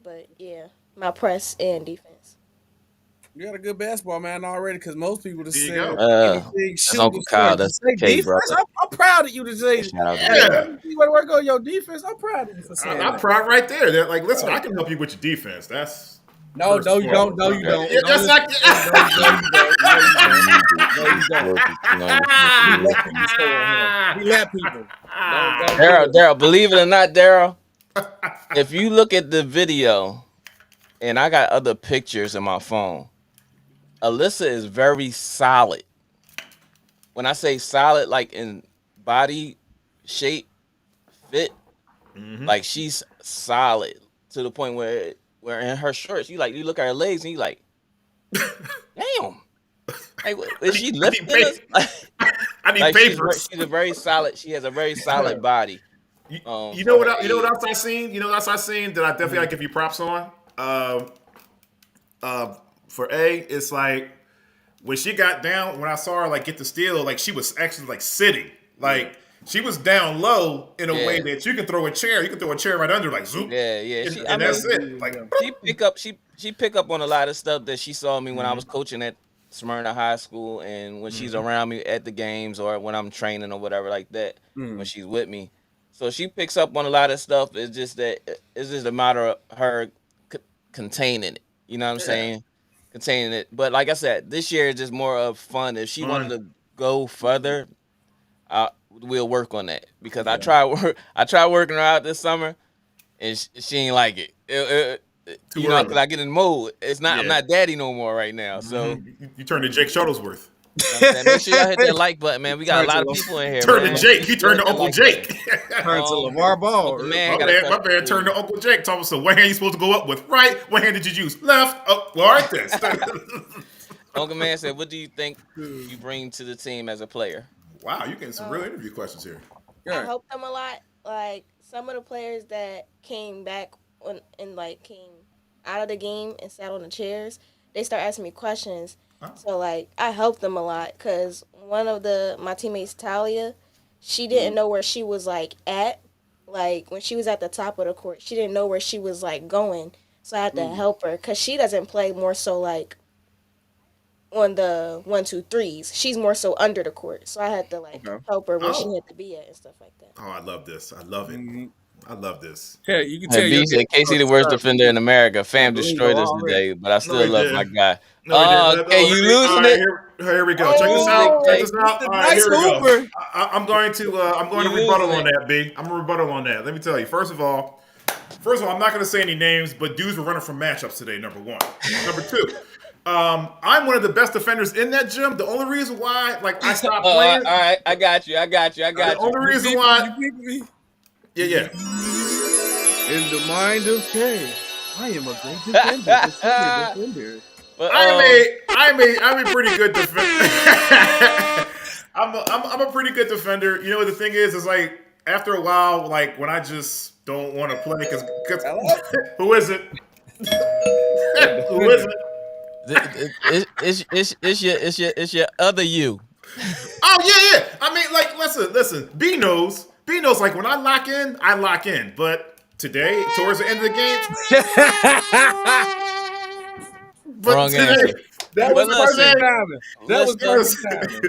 [SPEAKER 4] But yeah, my press and defense.
[SPEAKER 3] You got a good basketball man already, because most people just
[SPEAKER 2] There you
[SPEAKER 3] say
[SPEAKER 2] go.
[SPEAKER 3] anything
[SPEAKER 1] That's
[SPEAKER 3] shooting.
[SPEAKER 1] Uncle Kyle. That's
[SPEAKER 3] Say
[SPEAKER 1] K,
[SPEAKER 3] defense.
[SPEAKER 1] brother.
[SPEAKER 3] I'm proud of you to say.
[SPEAKER 1] Shout out to
[SPEAKER 3] Hey,
[SPEAKER 1] K.
[SPEAKER 2] Yeah.
[SPEAKER 3] let me see where to work on your defense. I'm proud of you for saying
[SPEAKER 2] I'm
[SPEAKER 3] that.
[SPEAKER 2] proud right there. They're like, listen, I can help you with your defense. That's
[SPEAKER 3] No,
[SPEAKER 2] first
[SPEAKER 3] no,
[SPEAKER 2] and
[SPEAKER 3] you don't.
[SPEAKER 2] foremost.
[SPEAKER 3] No, you don't.
[SPEAKER 2] Yeah,
[SPEAKER 3] No,
[SPEAKER 2] that's not.
[SPEAKER 3] We let people stay on here. We let people. Don't do it.
[SPEAKER 1] Daryl, believe it or not, Daryl, if you look at the video, and I got other pictures in my phone, Alyssa is very solid. When I say solid, like in body shape, fit, like she's solid to the point where in her shorts, you look at her legs and you like, damn, like is she
[SPEAKER 2] I need
[SPEAKER 1] lifting us?
[SPEAKER 2] I need
[SPEAKER 1] Like
[SPEAKER 2] papers.
[SPEAKER 1] she's a very solid. She has a very solid body.
[SPEAKER 2] You know
[SPEAKER 1] For
[SPEAKER 2] what?
[SPEAKER 1] her
[SPEAKER 2] You know what
[SPEAKER 1] age.
[SPEAKER 2] else I seen? You know what else I seen that I definitely gotta give you props on. For A, it's like when she got down, when I saw her like get the steal, like she was actually like sitting, like she was down low in a way that you can throw a chair. You can throw a chair right under, like zoop,
[SPEAKER 1] Yeah.
[SPEAKER 2] and that's it. Like
[SPEAKER 1] She pick up on a lot of stuff that she saw me when I was coaching at Smyrna High School, and when she's around me at the games or when I'm training or whatever like that. When she's with me, so she picks up on a lot of stuff. It's just a matter of her containing it. You know what I'm saying? Containing it. But like I said, this year is just more of fun. If she wanted to go further, we'll work on that because I tried working her out this summer, and she ain't like it.
[SPEAKER 2] Too
[SPEAKER 1] Because
[SPEAKER 2] early.
[SPEAKER 1] I get in the mode. It's not. I'm
[SPEAKER 2] Yeah.
[SPEAKER 1] not daddy no more right now. So
[SPEAKER 2] you turn to Jake Shuttlesworth.
[SPEAKER 1] you know what I'm saying? Make sure y'all hit that like button, man. We got a lot of people in here,
[SPEAKER 2] Turn
[SPEAKER 1] man.
[SPEAKER 2] to Jake. You turn to
[SPEAKER 1] Hit that
[SPEAKER 2] Uncle
[SPEAKER 1] like
[SPEAKER 2] Jake.
[SPEAKER 3] Turn to
[SPEAKER 1] button.
[SPEAKER 3] LeVar Ball.
[SPEAKER 1] Uncle Man
[SPEAKER 2] My
[SPEAKER 1] got a
[SPEAKER 2] man,
[SPEAKER 1] question for
[SPEAKER 2] turned
[SPEAKER 1] you.
[SPEAKER 2] to Uncle Jake. Talking so what hand you supposed to go up with? Right. What hand did you use? Left. Oh, well, all right then.
[SPEAKER 1] Uncle Man said, "What do you think you bring to the team as a player?"
[SPEAKER 2] Wow, you getting some real interview questions here.
[SPEAKER 4] I helped them a lot. Like some of the players that came back came out of the game and sat on the chairs, they start asking me questions. So like I helped them a lot because one of my teammates, Talia, she didn't know where she was like at. Like when she was at the top of the court, she didn't know where she was like going. So I had to help her because she doesn't play more so like on the 1, 2, 3s. She's more so under the court. So I had to like help her where she had to be at and stuff like that.
[SPEAKER 2] Oh, I love this. I love it. I love this.
[SPEAKER 3] Yeah, you can
[SPEAKER 1] Hey,
[SPEAKER 3] tell
[SPEAKER 1] B said, "Casey, the worst defender in America. Fam destroyed us
[SPEAKER 3] already.
[SPEAKER 1] today, but I
[SPEAKER 2] No,
[SPEAKER 1] still
[SPEAKER 2] he
[SPEAKER 1] love
[SPEAKER 2] did.
[SPEAKER 1] my guy."
[SPEAKER 2] No, he didn't.
[SPEAKER 1] Okay, you
[SPEAKER 2] All
[SPEAKER 1] losing
[SPEAKER 2] right,
[SPEAKER 1] it?
[SPEAKER 2] here we go. Check this
[SPEAKER 1] Losing
[SPEAKER 2] out.
[SPEAKER 1] it,
[SPEAKER 2] Check
[SPEAKER 1] K.
[SPEAKER 2] this out. All right,
[SPEAKER 3] Nice
[SPEAKER 2] here we go.
[SPEAKER 3] Hoover.
[SPEAKER 2] I'm going to
[SPEAKER 1] You
[SPEAKER 2] rebuttal
[SPEAKER 1] losing
[SPEAKER 2] on that, B. I'm gonna rebuttal on that. Let me tell you. First of all, I'm not gonna say any names, but dudes were running from matchups today. Number one. Number two. I'm one of the best defenders in that gym. The only reason why, like, I stopped playing.
[SPEAKER 1] All right, I got you.
[SPEAKER 2] The only reason why. Yeah.
[SPEAKER 3] In the mind of K, I am a great defender.
[SPEAKER 1] But,
[SPEAKER 2] I'm a pretty good defender. I'm a pretty good defender. You know what the thing is like after a while, like when I just don't want to play because who is it? Who is it?
[SPEAKER 1] it's your other you.
[SPEAKER 2] Oh yeah. I mean, like listen. B knows. Like when I lock in. But today, towards the end of the game,
[SPEAKER 1] Wrong answer.
[SPEAKER 3] That was
[SPEAKER 1] listen,
[SPEAKER 3] perfect timing. That was perfect timing.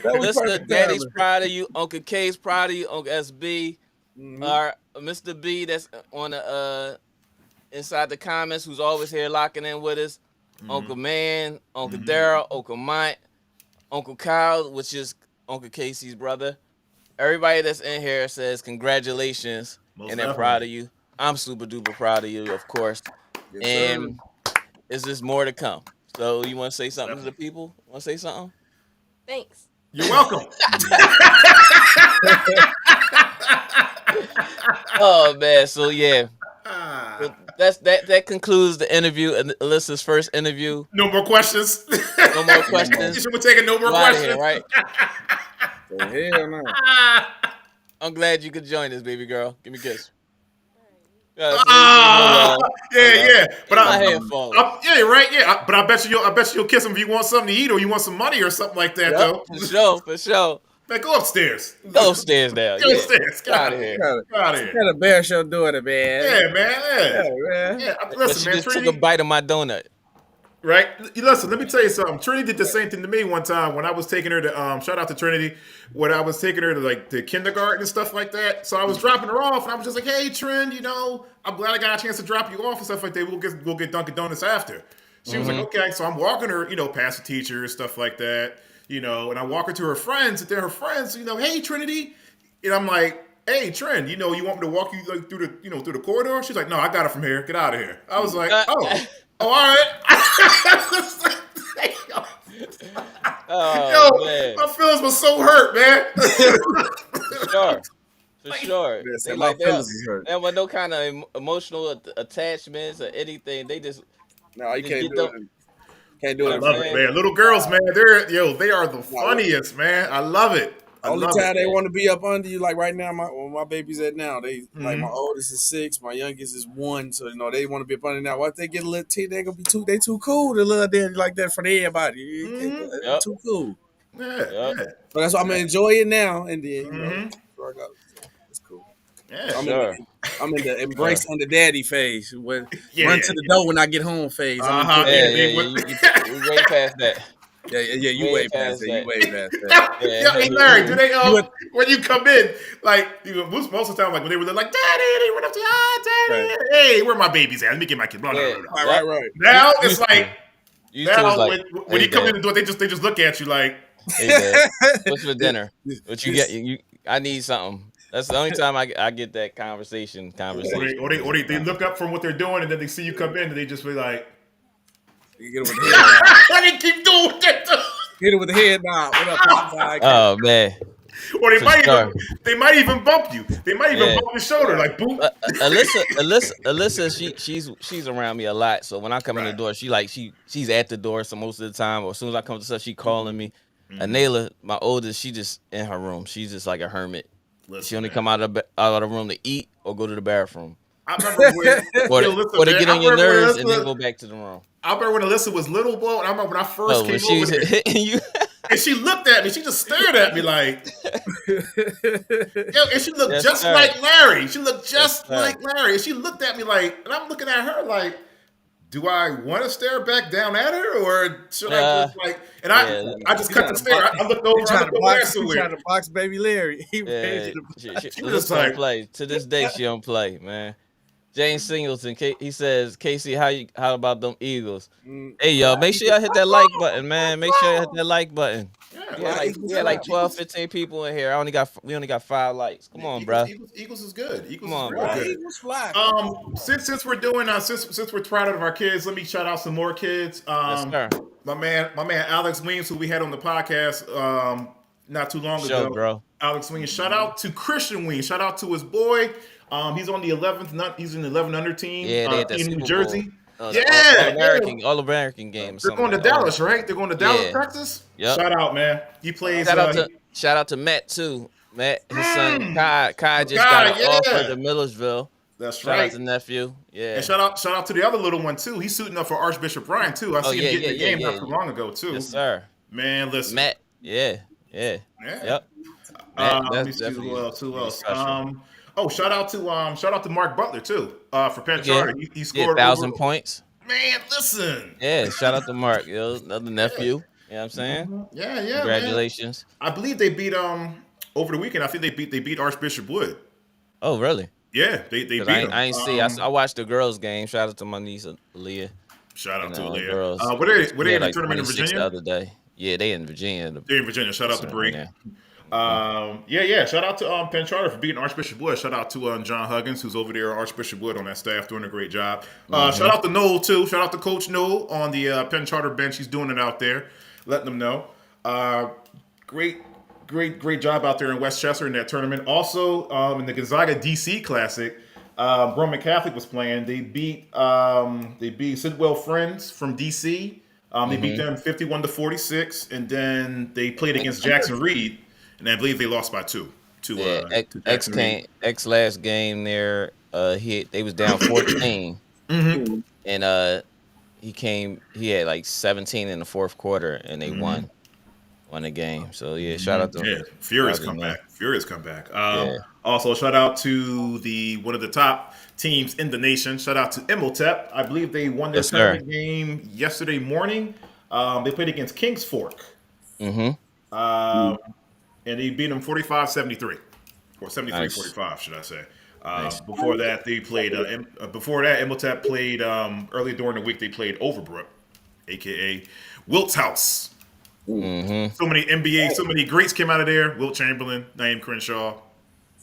[SPEAKER 3] That was
[SPEAKER 1] Listen,
[SPEAKER 3] perfect
[SPEAKER 1] Daddy's
[SPEAKER 3] timing.
[SPEAKER 1] proud of you. Uncle K's proud of you. Uncle SB, Mr. B, that's on the inside the comments, who's always here locking in with us. Uncle Man, Uncle Daryl, Uncle Mike, Uncle Kyle, which is Uncle Casey's brother. Everybody that's in here says congratulations and they're proud of you. I'm super duper proud of you, of course. And is this more to come? So you want to say something to the people? Want to say something?
[SPEAKER 4] Thanks.
[SPEAKER 2] You're welcome.
[SPEAKER 1] Oh man, so yeah. That concludes the interview, Alyssa's first interview.
[SPEAKER 2] No more questions.
[SPEAKER 1] No more questions.
[SPEAKER 2] You should be taking no more questions.
[SPEAKER 1] Here, right?
[SPEAKER 3] Hell no.
[SPEAKER 1] I'm glad you could join us, baby girl. Give me a kiss. Yeah, see, no
[SPEAKER 2] Ah,
[SPEAKER 1] love. No
[SPEAKER 2] yeah,
[SPEAKER 1] love.
[SPEAKER 2] yeah. But
[SPEAKER 1] My headphones.
[SPEAKER 2] yeah, right, yeah. But I bet you'll kiss him if you want something to eat or you want some money or something like that,
[SPEAKER 1] Yep,
[SPEAKER 2] though.
[SPEAKER 1] for sure, for sure.
[SPEAKER 2] Man, go upstairs.
[SPEAKER 1] Go upstairs now.
[SPEAKER 2] Go
[SPEAKER 1] Yeah.
[SPEAKER 2] upstairs.
[SPEAKER 1] Get out of here.
[SPEAKER 2] Get out of
[SPEAKER 3] She
[SPEAKER 2] here.
[SPEAKER 3] got a bear show doing it, man.
[SPEAKER 2] Yeah, man.
[SPEAKER 3] Yeah,
[SPEAKER 2] Yeah.
[SPEAKER 3] man.
[SPEAKER 2] Yeah.
[SPEAKER 1] But
[SPEAKER 2] Listen,
[SPEAKER 1] she
[SPEAKER 2] man.
[SPEAKER 1] just took a
[SPEAKER 2] Trinity,
[SPEAKER 1] bite of my donut.
[SPEAKER 2] right? Listen, let me tell you something. Trinity did the same thing to me one time when I was taking her to shout out to Trinity when I was taking her to like the kindergarten and stuff like that. So I was dropping her off and I was just like, hey Trin, I'm glad I got a chance to drop you off and stuff like that. We'll get Dunkin' Donuts after. She was like, okay. So I'm walking her, past the teacher and stuff like that, and I walk her to her friends and they're her friends, hey Trinity. And I'm like, hey Trin, you want me to walk you like through the corridor? She's like, no, I got it from here. Get out of here. I was like, Oh, all right.
[SPEAKER 1] Oh, man.
[SPEAKER 2] My feelings were so hurt, man.
[SPEAKER 1] For sure. For sure.
[SPEAKER 3] Yeah,
[SPEAKER 1] They
[SPEAKER 3] my
[SPEAKER 1] like they
[SPEAKER 3] feelings is hurt.
[SPEAKER 1] don't want no kind of emotional attachments or anything. They just
[SPEAKER 3] No, you
[SPEAKER 1] Just
[SPEAKER 3] can't
[SPEAKER 1] get
[SPEAKER 3] do
[SPEAKER 1] them-
[SPEAKER 3] it. Can't do
[SPEAKER 2] I
[SPEAKER 3] it.
[SPEAKER 2] love it, man. Little girls, man. They are the funniest, man. I love it.
[SPEAKER 3] Only time they want to be up under you, like right now, where my baby's at now. They like my oldest is 6, my youngest is 1, so they want to be up under now. Once they get a little teen, they gonna be too cool to love daddy like that for everybody.
[SPEAKER 1] Yep.
[SPEAKER 3] Too cool.
[SPEAKER 2] Yeah,
[SPEAKER 1] Yep.
[SPEAKER 2] yeah,
[SPEAKER 3] But that's why I'm gonna enjoy it now, and then it's cool.
[SPEAKER 2] yeah.
[SPEAKER 3] I'm in the embrace under daddy phase. When
[SPEAKER 2] Yeah.
[SPEAKER 3] run to the door when I get home phase.
[SPEAKER 2] Uh-huh.
[SPEAKER 1] Yeah,
[SPEAKER 2] Yeah,
[SPEAKER 1] we way past that.
[SPEAKER 3] You
[SPEAKER 1] Way
[SPEAKER 3] way past
[SPEAKER 1] past
[SPEAKER 3] that.
[SPEAKER 1] that.
[SPEAKER 3] You way past that.
[SPEAKER 2] Yeah, hey Larry, do they when you come in, like most of the time, like when they were like, Daddy, they run up to you, Daddy,
[SPEAKER 3] Right.
[SPEAKER 2] hey, where my babies at? Let me get my kid. Blah, blah,
[SPEAKER 1] Yeah.
[SPEAKER 2] blah, blah.
[SPEAKER 3] Right.
[SPEAKER 2] Now it's
[SPEAKER 1] Used to.
[SPEAKER 2] like
[SPEAKER 1] Used to was
[SPEAKER 2] now
[SPEAKER 1] like,
[SPEAKER 2] when
[SPEAKER 1] hey,
[SPEAKER 2] you come
[SPEAKER 1] Dad.
[SPEAKER 2] in the door, they just look at you like,
[SPEAKER 1] Hey, Dad, what's for dinner? What you get? I need something. That's the only time I get that conversation.
[SPEAKER 2] or they look up from what they're doing and then they see you come in and they just be like,
[SPEAKER 3] You get it with the head.
[SPEAKER 2] why they keep doing what they're doing?
[SPEAKER 3] Hit it with the head nod. What up, Pop?
[SPEAKER 1] Oh man,
[SPEAKER 2] Or they
[SPEAKER 1] For
[SPEAKER 2] might
[SPEAKER 1] sure.
[SPEAKER 2] even bump you. They might even
[SPEAKER 1] Yeah.
[SPEAKER 2] bump your shoulder like boop.
[SPEAKER 1] Alyssa, she's around me a lot. So when I come in the
[SPEAKER 2] Right.
[SPEAKER 1] door, she's at the door. So most of the time, or as soon as I come to stuff, she calling me.
[SPEAKER 2] Mm-hmm.
[SPEAKER 1] Anela, my oldest, she just in her room. She's just like a hermit.
[SPEAKER 2] Listen,
[SPEAKER 1] She only
[SPEAKER 2] man.
[SPEAKER 1] come out of the room to eat or go to the bathroom,
[SPEAKER 2] I remember when
[SPEAKER 1] or to get on your
[SPEAKER 2] I remember when
[SPEAKER 1] nerves and then
[SPEAKER 2] Alyssa-
[SPEAKER 1] go back to the room.
[SPEAKER 2] I remember when Alyssa was little, boy. I remember when I first
[SPEAKER 1] Oh,
[SPEAKER 2] came
[SPEAKER 1] when she's
[SPEAKER 2] over there,
[SPEAKER 1] hitting you.
[SPEAKER 2] and she looked at me. She just stared at me like, and she looked
[SPEAKER 1] Yes,
[SPEAKER 2] just
[SPEAKER 1] sir.
[SPEAKER 2] like Larry. She looked just
[SPEAKER 1] sir.
[SPEAKER 2] like Larry, and she looked at me like, and I'm looking at her like, do I want to stare back down at her, or should I just like? And I just cut the stare. I looked over. I looked over there
[SPEAKER 3] He
[SPEAKER 2] somewhere.
[SPEAKER 3] trying to box baby Larry. He
[SPEAKER 1] Yeah,
[SPEAKER 3] ready to
[SPEAKER 2] She was
[SPEAKER 1] Alyssa
[SPEAKER 2] like-
[SPEAKER 1] don't play. To this day, she don't play, man. James Singleton, he says, Casey, how about them Eagles? Hey, y'all, make sure y'all hit that like button, man. Make sure y'all hit that like button.
[SPEAKER 2] Yeah,
[SPEAKER 1] We had like 12, 15 people in here. We only got 5 likes. Come on, bro.
[SPEAKER 2] Eagles is good. Eagles
[SPEAKER 1] Come on,
[SPEAKER 2] is real
[SPEAKER 1] bro.
[SPEAKER 2] good.
[SPEAKER 3] Eagles fly.
[SPEAKER 2] Since we're doing since we're proud of our kids, let me shout out some more kids.
[SPEAKER 1] Yes, sir.
[SPEAKER 2] My man Alex Weems, who we had on the podcast not too long
[SPEAKER 1] Show,
[SPEAKER 2] ago.
[SPEAKER 1] bro.
[SPEAKER 2] Alex Weems. Shout out to Christian Weems. Shout out to his boy. He's on the 11th. He's in the 11 under team.
[SPEAKER 1] Yeah, they had that
[SPEAKER 2] in
[SPEAKER 1] Super
[SPEAKER 2] New Jersey.
[SPEAKER 1] Bowl.
[SPEAKER 2] Yeah,
[SPEAKER 1] All American game.
[SPEAKER 2] They're going to Dallas, right? They're going to Dallas,
[SPEAKER 1] Yeah.
[SPEAKER 2] Texas.
[SPEAKER 1] Yep.
[SPEAKER 2] Shout out, man. He plays.
[SPEAKER 1] Shout out to Matt too. Matt, his son Kai just
[SPEAKER 2] Kai,
[SPEAKER 1] got an offer to Millersville.
[SPEAKER 2] That's
[SPEAKER 1] Shout
[SPEAKER 2] right.
[SPEAKER 1] out to nephew. Yeah.
[SPEAKER 2] And shout out to the other little one too. He's suiting up for Archbishop Bryan too. I see him getting the game not too long ago too.
[SPEAKER 1] Yes, sir.
[SPEAKER 2] Man, listen.
[SPEAKER 1] Matt. Yeah.
[SPEAKER 2] Yeah.
[SPEAKER 1] Yep.
[SPEAKER 2] Let me see who else. Shout out to Mark Butler too. For Penn Charter. He scored
[SPEAKER 1] 1,000 points.
[SPEAKER 2] Man, listen.
[SPEAKER 1] Yeah, shout out to Mark, another nephew. You know what I'm saying?
[SPEAKER 2] Yeah.
[SPEAKER 1] Congratulations.
[SPEAKER 2] Man. I believe they beat over the weekend. I think they beat Archbishop Wood.
[SPEAKER 1] Oh, really?
[SPEAKER 2] Yeah, they beat him.
[SPEAKER 1] I ain't see. I watched the girls' game. Shout out to my niece Aleah.
[SPEAKER 2] Shout out to Aaliyah.
[SPEAKER 1] Girls.
[SPEAKER 2] Were they in the
[SPEAKER 1] like
[SPEAKER 2] tournament in
[SPEAKER 1] 26
[SPEAKER 2] Virginia?
[SPEAKER 1] the other day. Yeah, they in Virginia.
[SPEAKER 2] They're in Virginia. Shout out to Bree.
[SPEAKER 1] Yeah.
[SPEAKER 2] Shout out to Penn Charter for beating Archbishop Wood. Shout out to John Huggins, who's over there at Archbishop Wood on that staff, doing a great job. Shout out to Noel too. Shout out to Coach Noel on the Penn Charter bench. He's doing it out there, letting them know. Great job out there in Westchester in that tournament. Also, in the Gonzaga DC Classic, Roman Catholic was playing. They beat Sidwell Friends from DC. They beat them 51-46, and then they played against Jackson Reed, and I believe they lost by 2.
[SPEAKER 1] X last game there. They was down 14,
[SPEAKER 2] Mm-hmm.
[SPEAKER 1] and he had like 17 in the fourth quarter, and they won the game. So yeah, shout out to
[SPEAKER 2] Yeah, Furious
[SPEAKER 1] them, man.
[SPEAKER 2] comeback. Furious comeback.
[SPEAKER 1] Yeah.
[SPEAKER 2] Also, shout out to one of the top teams in the nation. Shout out to Imhotep. I believe they won their
[SPEAKER 1] Yes, sir.
[SPEAKER 2] tournament game yesterday morning. They played against Kings Fork.
[SPEAKER 1] Mm-hmm.
[SPEAKER 2] And he beat them 45-73. Or 73-45, should I say.
[SPEAKER 1] Nice.
[SPEAKER 2] Before that, they played. Imhotep played earlier during the week. They played Overbrook, aka Wilt's house.
[SPEAKER 1] Mm-hmm.
[SPEAKER 2] So many NBA, so many greats came out of there. Wilt Chamberlain, Naeem Crenshaw,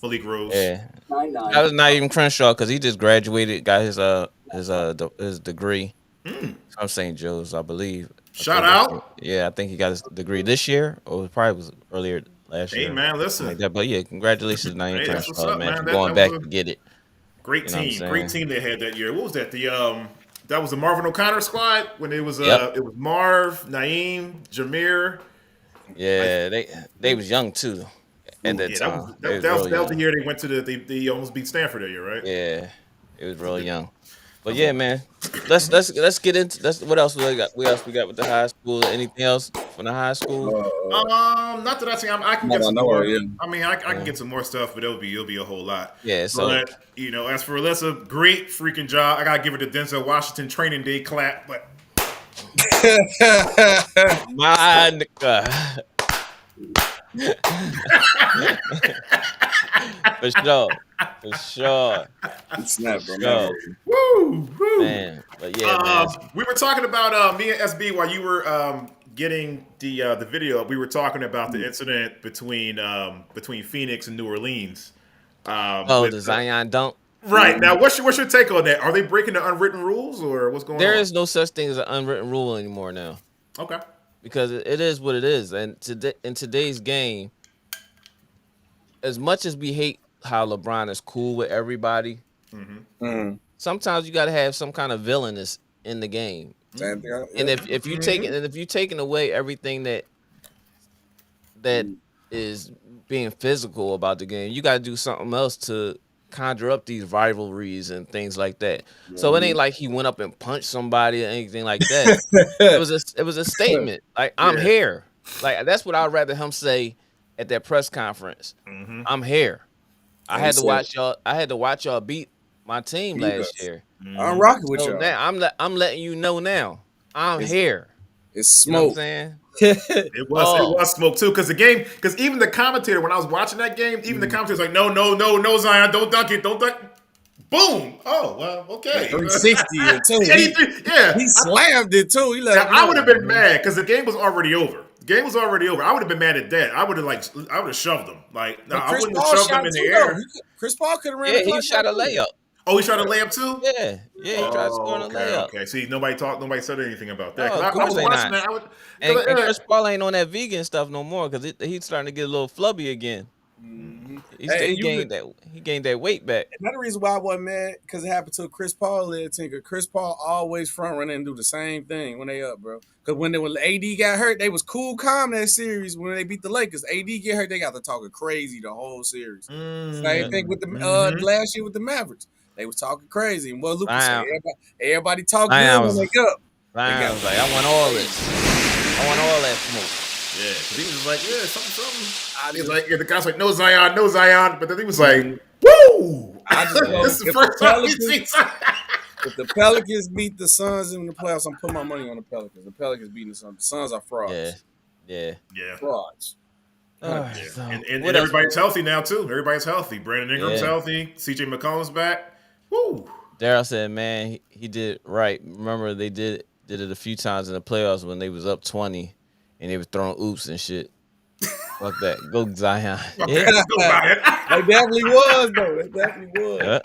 [SPEAKER 2] Malik Rose.
[SPEAKER 1] Yeah. That was not even Crenshaw because he just graduated, got his degree from St. Joe's, I believe.
[SPEAKER 2] Shout out.
[SPEAKER 1] Yeah, I think he got his degree this year, or it probably was earlier last year.
[SPEAKER 2] Hey man, listen.
[SPEAKER 1] Like that. But yeah, congratulations, Naeem
[SPEAKER 2] Hey, that's what's
[SPEAKER 1] Crenshaw,
[SPEAKER 2] up,
[SPEAKER 1] man,
[SPEAKER 2] man.
[SPEAKER 1] for
[SPEAKER 2] That
[SPEAKER 1] going
[SPEAKER 2] was
[SPEAKER 1] back to get it.
[SPEAKER 2] Great
[SPEAKER 1] You know what I'm
[SPEAKER 2] team.
[SPEAKER 1] saying?
[SPEAKER 2] Great team they had that year. What was that? That was the Marvin O'Connor squad when it was
[SPEAKER 1] Yep.
[SPEAKER 2] it was Marv, Naeem, Jameer.
[SPEAKER 1] Yeah, they was young too at that
[SPEAKER 2] Yeah,
[SPEAKER 1] time.
[SPEAKER 2] that was the year they went to they almost beat Stanford that year, right?
[SPEAKER 1] Yeah, it was real young. But yeah, man, let's get into what else we got. What else we got with the high school? Anything else from the high school?
[SPEAKER 2] Not that I think I can get some
[SPEAKER 3] no,
[SPEAKER 2] more.
[SPEAKER 3] yeah.
[SPEAKER 2] I mean, I can get some more stuff, but it'll be a whole lot.
[SPEAKER 1] Yeah, so-
[SPEAKER 2] but as for Alyssa, great freaking job. I gotta give her the Denzel Washington training day clap. But
[SPEAKER 1] My nigga. For sure.
[SPEAKER 3] Snap, bro.
[SPEAKER 1] Yo.
[SPEAKER 2] woo,
[SPEAKER 1] Man, but yeah, man.
[SPEAKER 2] we were talking about me and SB while you were getting the video. We were talking about the incident between Phoenix and New Orleans.
[SPEAKER 1] The Zion dunk.
[SPEAKER 2] Right now, what's your take on that? Are they breaking the unwritten rules, or what's going on?
[SPEAKER 1] There is no such thing as an unwritten rule anymore now,
[SPEAKER 2] Okay.
[SPEAKER 1] because it is what it is. And in today's game, as much as we hate how LeBron is cool with everybody, sometimes you got to have some kind of villainous in the game.
[SPEAKER 3] Same thing.
[SPEAKER 1] And if you taking away everything that is being physical about the game, you got to do something else to conjure up these rivalries and things like that. So it ain't like he went up and punched somebody or anything like that. it was a statement. Like, I'm here. Like, that's what I'd rather him say at that press conference. I'm here. I had to watch y'all beat my team last year.
[SPEAKER 3] I'm rocking with
[SPEAKER 1] So
[SPEAKER 3] y'all.
[SPEAKER 1] now I'm letting you know now. I'm here.
[SPEAKER 3] It's
[SPEAKER 1] You know what I'm
[SPEAKER 3] smoke.
[SPEAKER 1] saying?
[SPEAKER 2] It was smoke too, because even the commentator, when I was watching that game, even the commentator was like, no, Zion, don't dunk it, don't dunk. Boom! Oh well, okay.
[SPEAKER 3] 360 too.
[SPEAKER 2] Yeah,
[SPEAKER 3] He slammed it too. He
[SPEAKER 2] I would have been mad because the game was already over. I would have been mad at that. I would have shoved him. Like, no, I wouldn't have shoved him in the air.
[SPEAKER 3] Chris Paul could have ran.
[SPEAKER 1] Yeah, he shot a layup.
[SPEAKER 2] Oh, he shot a layup too.
[SPEAKER 1] Yeah, he tried scoring a layup.
[SPEAKER 2] Okay, see, nobody said anything about that.
[SPEAKER 1] No,
[SPEAKER 2] 'Cause
[SPEAKER 1] of
[SPEAKER 2] I
[SPEAKER 1] course
[SPEAKER 2] was
[SPEAKER 1] they
[SPEAKER 2] watching
[SPEAKER 1] not.
[SPEAKER 2] that.
[SPEAKER 1] And Chris Paul ain't on that vegan stuff no more because he's starting to get a little flubby again. He gained that weight back.
[SPEAKER 3] Another reason why I wasn't mad because it happened to a Chris Paul led team. Cause Chris Paul always front running and do the same thing when they up, bro. Because when AD got hurt, they was cool, calm that series when they beat the Lakers. AD get hurt, they got to talking crazy the whole series. Same thing with the last year with the Mavericks. They was talking crazy. And what Lucas said, everybody talk good when they up.
[SPEAKER 1] Ryan was like, I want all this. I want all that smoke.
[SPEAKER 2] Yeah, because he was like, something. He was like, the guy's like, no Zion. But then he was like, woo! This is the first time we've seen Zion.
[SPEAKER 3] If the Pelicans beat the Suns in the playoffs, I'm putting my money on the Pelicans. The Pelicans beating the Suns. The Suns are frauds.
[SPEAKER 1] Yeah.
[SPEAKER 3] Frauds.
[SPEAKER 1] So,
[SPEAKER 2] And everybody's healthy now, too. Everybody's healthy. Brandon Ingram's healthy. CJ McCollum's back. Woo!
[SPEAKER 1] Daryl said, man, he did right. Remember, they did it a few times in the playoffs when they was up 20 and they were throwing oops and shit. Fuck that. Go Zion.
[SPEAKER 2] Okay, let's go, Zion.
[SPEAKER 3] They definitely was, though. They definitely was.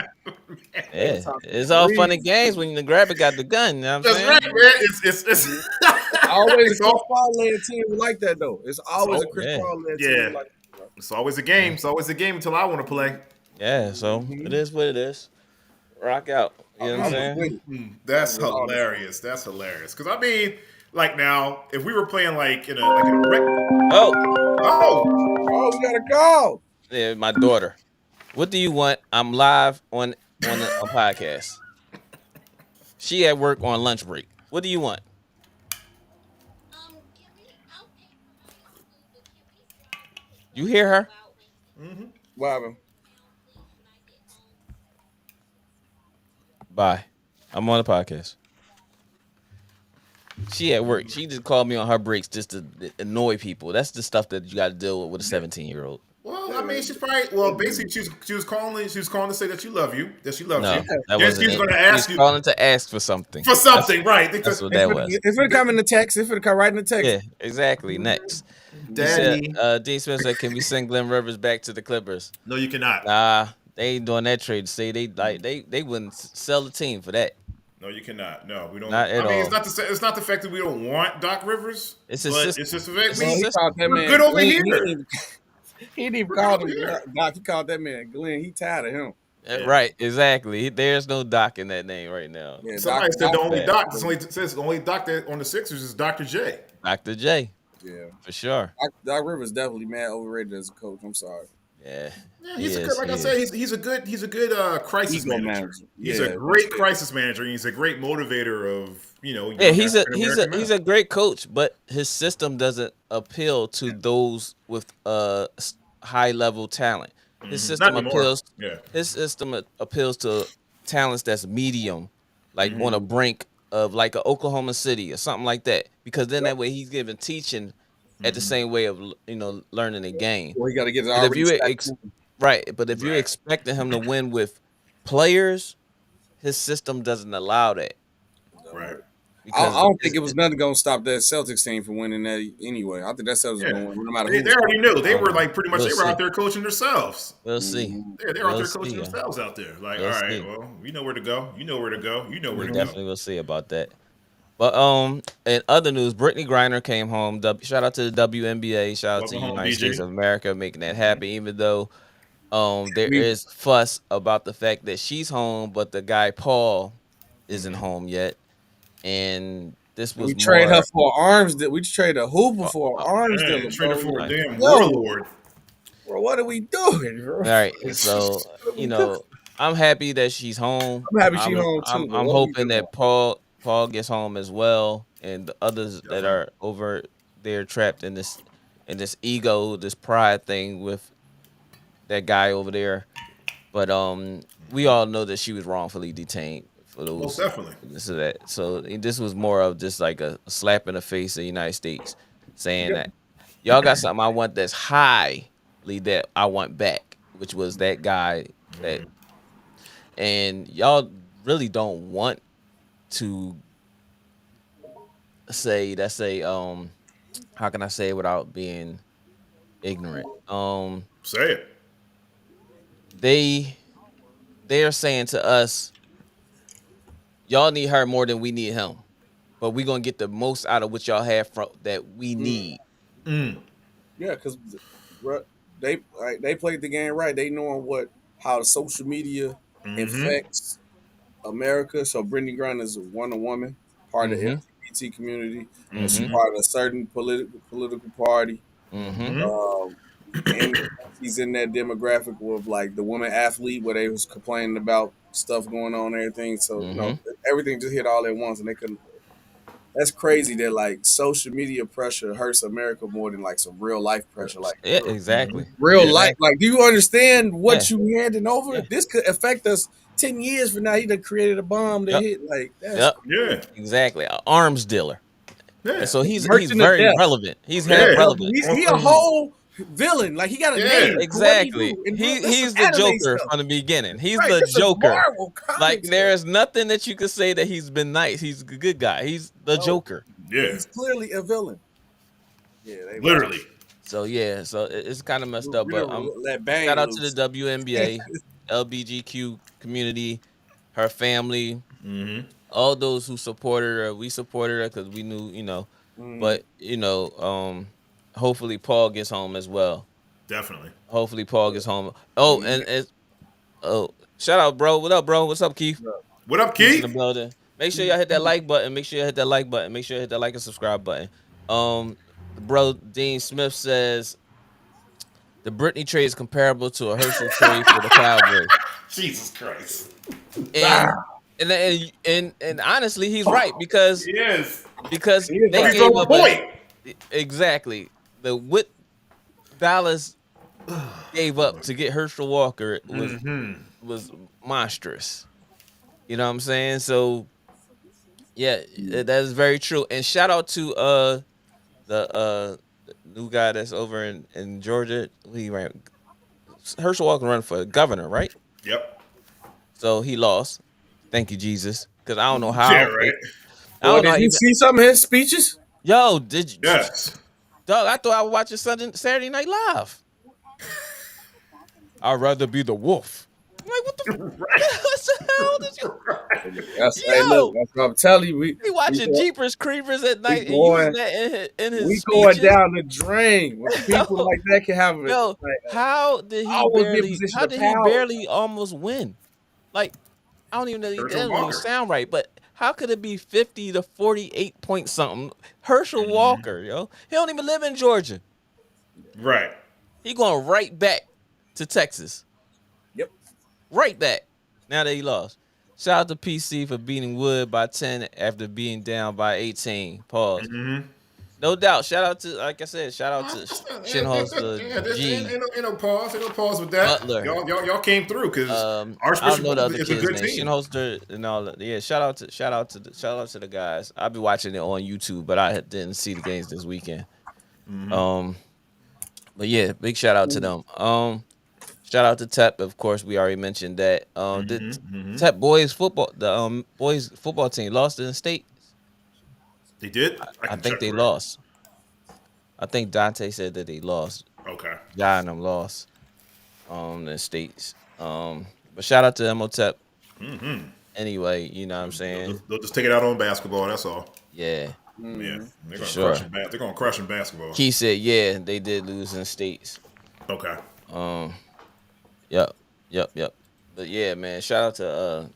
[SPEAKER 1] Yeah. It's all fun and games when the grabber got the gun. You know what I'm saying?
[SPEAKER 2] That's right, man. It's
[SPEAKER 3] Always
[SPEAKER 2] it's
[SPEAKER 3] a Chris Paul led team like that, though. It's always a Chris Paul led team like that.
[SPEAKER 2] It's always a game. It's always a game until I want to play.
[SPEAKER 1] Yeah, so it is what it is. Rock out. You know what I'm saying?
[SPEAKER 2] That's hilarious. That's hilarious. Because I mean, like now, if we were playing like in a rec.
[SPEAKER 3] Oh, we got a call.
[SPEAKER 1] Yeah, my daughter. What do you want? I'm live on on a podcast. She at work on lunch break. What do you want? You hear her?
[SPEAKER 3] What happened?
[SPEAKER 1] Bye. I'm on the podcast. She at work. She just called me on her breaks just to annoy people. That's the stuff that you got to deal with a 17-year-old.
[SPEAKER 2] Well, I mean, she's probably basically she was calling to say that she loves
[SPEAKER 1] No,
[SPEAKER 2] you.
[SPEAKER 1] that
[SPEAKER 2] Then
[SPEAKER 1] wasn't
[SPEAKER 2] she's
[SPEAKER 1] it.
[SPEAKER 2] going to
[SPEAKER 1] She
[SPEAKER 2] ask
[SPEAKER 1] was
[SPEAKER 2] you
[SPEAKER 1] calling to ask for something.
[SPEAKER 2] for something, right?
[SPEAKER 1] That's what
[SPEAKER 3] If
[SPEAKER 1] that
[SPEAKER 3] it,
[SPEAKER 1] was.
[SPEAKER 3] if it come in the text, if it come right in the text,
[SPEAKER 1] Yeah, exactly. Next. He said,
[SPEAKER 2] Daddy.
[SPEAKER 1] Dean Smith said, "Can we send Glenn Rivers back to the Clippers?"
[SPEAKER 2] No, you cannot.
[SPEAKER 1] Nah, they ain't doing that trade. Say they wouldn't sell the team for that.
[SPEAKER 2] No, you cannot. No, we don't.
[SPEAKER 1] Not
[SPEAKER 2] I
[SPEAKER 1] at
[SPEAKER 2] mean,
[SPEAKER 1] all.
[SPEAKER 2] it's not the fact that we don't want Doc Rivers,
[SPEAKER 1] It's his
[SPEAKER 2] but
[SPEAKER 1] system.
[SPEAKER 2] it's just the fact
[SPEAKER 1] It's
[SPEAKER 3] well,
[SPEAKER 1] his
[SPEAKER 3] he
[SPEAKER 1] system.
[SPEAKER 3] called that
[SPEAKER 2] we're
[SPEAKER 3] man
[SPEAKER 2] good over
[SPEAKER 3] Glenn.
[SPEAKER 2] here.
[SPEAKER 3] He didn't even
[SPEAKER 2] We're
[SPEAKER 3] call
[SPEAKER 2] good
[SPEAKER 3] him
[SPEAKER 2] over here.
[SPEAKER 3] Doc. He called that man Glenn. He tired of him.
[SPEAKER 1] Right, exactly. There's no Doc in that name right now.
[SPEAKER 3] Yeah,
[SPEAKER 2] Somebody said the
[SPEAKER 3] Doc
[SPEAKER 2] only
[SPEAKER 1] bad.
[SPEAKER 2] Doc. Says the only Doc that on the Sixers is Dr. J.
[SPEAKER 1] Dr. J,
[SPEAKER 3] Yeah,
[SPEAKER 1] for sure.
[SPEAKER 3] Doc Rivers definitely mad overrated as a coach. I'm sorry.
[SPEAKER 1] Yeah,
[SPEAKER 2] Yeah,
[SPEAKER 1] he
[SPEAKER 2] he's a
[SPEAKER 1] is,
[SPEAKER 2] good. Like
[SPEAKER 1] he
[SPEAKER 2] I said,
[SPEAKER 1] is.
[SPEAKER 2] he's a good crisis
[SPEAKER 3] Ego
[SPEAKER 2] manager.
[SPEAKER 3] manager.
[SPEAKER 2] He's
[SPEAKER 3] Yeah,
[SPEAKER 2] a great crisis manager. And he's a great motivator of
[SPEAKER 1] Yeah, he's
[SPEAKER 2] African-American
[SPEAKER 1] he's
[SPEAKER 2] men.
[SPEAKER 1] a great coach, but his system doesn't appeal to those with high level talent. His
[SPEAKER 2] Not
[SPEAKER 1] system
[SPEAKER 2] anymore.
[SPEAKER 1] appeals.
[SPEAKER 2] Yeah.
[SPEAKER 1] His system appeals to talents that's medium, like on a brink of like a Oklahoma City or something like that. Because then that way he's giving teaching at the same way of learning the game.
[SPEAKER 3] Well, he got to get it
[SPEAKER 1] But if
[SPEAKER 3] already.
[SPEAKER 1] you
[SPEAKER 3] stacked in.
[SPEAKER 1] right, but if you're
[SPEAKER 2] Right.
[SPEAKER 1] expecting him to win with players, his system doesn't allow that.
[SPEAKER 2] Right.
[SPEAKER 1] Because
[SPEAKER 3] I don't think it was nothing going to stop that Celtics team from winning that anyway. I think that Celtics
[SPEAKER 2] Yeah.
[SPEAKER 3] going to win no matter
[SPEAKER 2] They
[SPEAKER 3] who.
[SPEAKER 2] already knew. They were like pretty much.
[SPEAKER 1] We'll
[SPEAKER 2] They were
[SPEAKER 1] see.
[SPEAKER 2] out there coaching themselves.
[SPEAKER 1] We'll see.
[SPEAKER 2] Yeah, they were out
[SPEAKER 1] We'll
[SPEAKER 2] there coaching
[SPEAKER 1] see, yeah.
[SPEAKER 2] themselves out there. Like,
[SPEAKER 1] We'll
[SPEAKER 2] all right,
[SPEAKER 1] see.
[SPEAKER 2] well, you know where to go. You know where to go. You know where to go.
[SPEAKER 1] Definitely will see about that. But in other news, Brittany Griner came home. Shout out to the WNBA. Shout out to
[SPEAKER 2] Welcome
[SPEAKER 1] the
[SPEAKER 2] home,
[SPEAKER 1] United
[SPEAKER 2] BG.
[SPEAKER 1] States of America making that happen. Even though there is fuss about the fact that she's home, but the guy Paul isn't home yet. And this was
[SPEAKER 3] We trade
[SPEAKER 1] more,
[SPEAKER 3] her for arms. We trade a hooper for an arms
[SPEAKER 2] Man,
[SPEAKER 3] dealer.
[SPEAKER 2] traded
[SPEAKER 3] bro.
[SPEAKER 2] for a damn
[SPEAKER 3] Yo.
[SPEAKER 2] warlord.
[SPEAKER 3] Bro, what are we doing, bro?
[SPEAKER 1] all right. So I'm happy that she's home.
[SPEAKER 3] I'm happy she home, too,
[SPEAKER 1] I'm
[SPEAKER 3] but what we
[SPEAKER 1] hoping
[SPEAKER 3] doing?
[SPEAKER 1] that Paul gets home as well, and the others that are over there trapped in this ego, this pride thing with that guy over there. But we all know that she was wrongfully detained for those.
[SPEAKER 2] Most definitely.
[SPEAKER 1] This is that. So this was more of just like a slap in the face of the United States, saying that y'all got something I want that's highly that I want back, which was that guy that, and y'all really don't want to say that's a how can I say it without being ignorant?
[SPEAKER 2] Say it.
[SPEAKER 1] They're saying to us, y'all need her more than we need him, but we're gonna get the most out of what y'all have from that we need.
[SPEAKER 3] Yeah, because they played the game right. They knowing how social media affects America. So Brittany Griner is one woman, part of the LGBT community, and she's part of a certain political party. And she's in that demographic with like the woman athlete where they was complaining about stuff going on and everything. So everything just hit all at once, and they couldn't. That's crazy that like social media pressure hurts America more than like some real life pressure. Like
[SPEAKER 1] Yeah, exactly.
[SPEAKER 3] real life. Like, do you understand what
[SPEAKER 1] Yeah.
[SPEAKER 3] you handing over?
[SPEAKER 1] Yeah.
[SPEAKER 3] This could affect us 10 years from now. He done created a bomb that hit. Like, that's
[SPEAKER 2] Yeah.
[SPEAKER 1] Exactly. An arms dealer.
[SPEAKER 2] Yeah.
[SPEAKER 1] And so he's
[SPEAKER 3] Merchant of
[SPEAKER 1] very
[SPEAKER 3] death.
[SPEAKER 1] relevant. He's very
[SPEAKER 2] Yeah.
[SPEAKER 1] relevant.
[SPEAKER 3] he a whole villain. Like, he got a name. What
[SPEAKER 1] Exactly.
[SPEAKER 3] he do? And
[SPEAKER 1] He's
[SPEAKER 3] that's
[SPEAKER 1] the
[SPEAKER 3] anime
[SPEAKER 1] Joker
[SPEAKER 3] stuff.
[SPEAKER 1] from the beginning. He's
[SPEAKER 3] Right,
[SPEAKER 1] the
[SPEAKER 3] this is
[SPEAKER 1] Joker.
[SPEAKER 3] Marvel comics.
[SPEAKER 1] Like there is nothing that you could say that he's been nice. He's a good guy. He's the Joker.
[SPEAKER 2] Yeah.
[SPEAKER 3] He's clearly a villain. Yeah, they
[SPEAKER 2] Literally.
[SPEAKER 1] So yeah, so it's kind of messed up. But
[SPEAKER 3] that bang
[SPEAKER 1] shout out to
[SPEAKER 3] loose.
[SPEAKER 1] the WNBA, LBGQ community, her family, all those who supported her. We supported her because we knew, But hopefully Paul gets home as well.
[SPEAKER 2] Definitely.
[SPEAKER 1] Hopefully Paul gets home. Oh, and shout out, bro. What up, bro? What's up, Keith?
[SPEAKER 2] What up,
[SPEAKER 1] Keith in the
[SPEAKER 2] Keith?
[SPEAKER 1] building. Make sure y'all hit that like button. Make sure you hit that like button. Make sure you hit that like and subscribe button. Bro, Dean Smith says the Brittany trade is comparable to a Herschel trade for the Cowboys.
[SPEAKER 2] Jesus Christ.
[SPEAKER 1] and and honestly, he's right because
[SPEAKER 2] He is.
[SPEAKER 1] because
[SPEAKER 3] He is
[SPEAKER 1] they
[SPEAKER 2] But
[SPEAKER 3] right.
[SPEAKER 2] he's
[SPEAKER 1] gave
[SPEAKER 2] on
[SPEAKER 1] up
[SPEAKER 2] point.
[SPEAKER 1] exactly the what Dallas gave up to get Herschel Walker was monstrous. You know what I'm saying? So yeah, that is very true. And shout out to the new guy that's over in Georgia. He ran Herschel Walker run for governor, right?
[SPEAKER 2] Yep.
[SPEAKER 1] So he lost. Thank you, Jesus. Because I don't know
[SPEAKER 2] Yeah,
[SPEAKER 1] how.
[SPEAKER 2] right.
[SPEAKER 1] I
[SPEAKER 3] Boy,
[SPEAKER 1] don't know
[SPEAKER 3] did
[SPEAKER 1] how
[SPEAKER 3] you
[SPEAKER 1] even.
[SPEAKER 3] see some of his speeches?
[SPEAKER 1] Yo, did you,
[SPEAKER 2] Yes.
[SPEAKER 1] Doug? I thought I was watching Saturday Night Live. I'd rather be the wolf. I'm like, what the?
[SPEAKER 2] Right.
[SPEAKER 1] What the hell did
[SPEAKER 3] That's
[SPEAKER 1] you?
[SPEAKER 3] hey, look.
[SPEAKER 1] Yo,
[SPEAKER 3] That's what I'm telling you.
[SPEAKER 1] he
[SPEAKER 3] We
[SPEAKER 1] watching
[SPEAKER 3] go,
[SPEAKER 1] Jeepers Creepers at
[SPEAKER 3] we
[SPEAKER 1] night and using
[SPEAKER 3] going
[SPEAKER 1] that in his
[SPEAKER 3] we going
[SPEAKER 1] speeches.
[SPEAKER 3] down the drain. When people like that can have it,
[SPEAKER 1] Yo,
[SPEAKER 3] like
[SPEAKER 1] how did he
[SPEAKER 3] always be in a
[SPEAKER 1] barely?
[SPEAKER 3] position
[SPEAKER 1] How
[SPEAKER 3] of
[SPEAKER 1] did he
[SPEAKER 3] power.
[SPEAKER 1] barely almost win? Like I don't even know. That
[SPEAKER 2] Herschel
[SPEAKER 1] doesn't even
[SPEAKER 2] Walker.
[SPEAKER 1] sound right. But how could it be 50 to 48 point something? Herschel Walker, yo, he don't even live in Georgia.
[SPEAKER 2] Right.
[SPEAKER 1] He going right back to Texas,
[SPEAKER 3] Yep.
[SPEAKER 1] right back. Now that he lost. Shout out to PC for beating Wood by 10 after being down by 18. Pause. No doubt. Shout out to, like I said, shout out to Shinholster G
[SPEAKER 2] Ain't no pause. Ain't no pause with that.
[SPEAKER 1] Butler.
[SPEAKER 2] Y'all came through because
[SPEAKER 1] I don't
[SPEAKER 2] Archbishop
[SPEAKER 1] know the other
[SPEAKER 2] is a
[SPEAKER 1] kid's
[SPEAKER 2] good
[SPEAKER 1] name.
[SPEAKER 2] team.
[SPEAKER 1] Shinholster and all that. Yeah, shout out to the guys. I'll be watching it on YouTube, but I didn't see the games this weekend. But yeah, big shout out to them. Shout out to TEP, of course. We already mentioned that. The TEP boys football team lost in the state.
[SPEAKER 2] They did. I
[SPEAKER 1] I
[SPEAKER 2] can
[SPEAKER 1] think
[SPEAKER 2] check
[SPEAKER 1] they
[SPEAKER 2] for it.
[SPEAKER 1] lost. I think Dante said that they lost.
[SPEAKER 2] Okay.
[SPEAKER 1] Guy and them lost. The states. But shout out to MOTEP. Anyway, you know what I'm saying?
[SPEAKER 2] They'll just take it out on basketball. That's all.
[SPEAKER 1] Yeah,
[SPEAKER 2] Yeah, they're
[SPEAKER 1] for
[SPEAKER 2] gonna
[SPEAKER 1] sure.
[SPEAKER 2] crush in they're gonna crush in basketball.
[SPEAKER 1] Key said, yeah, they did lose in states.
[SPEAKER 2] Okay.
[SPEAKER 1] Yep. But yeah, man, shout out to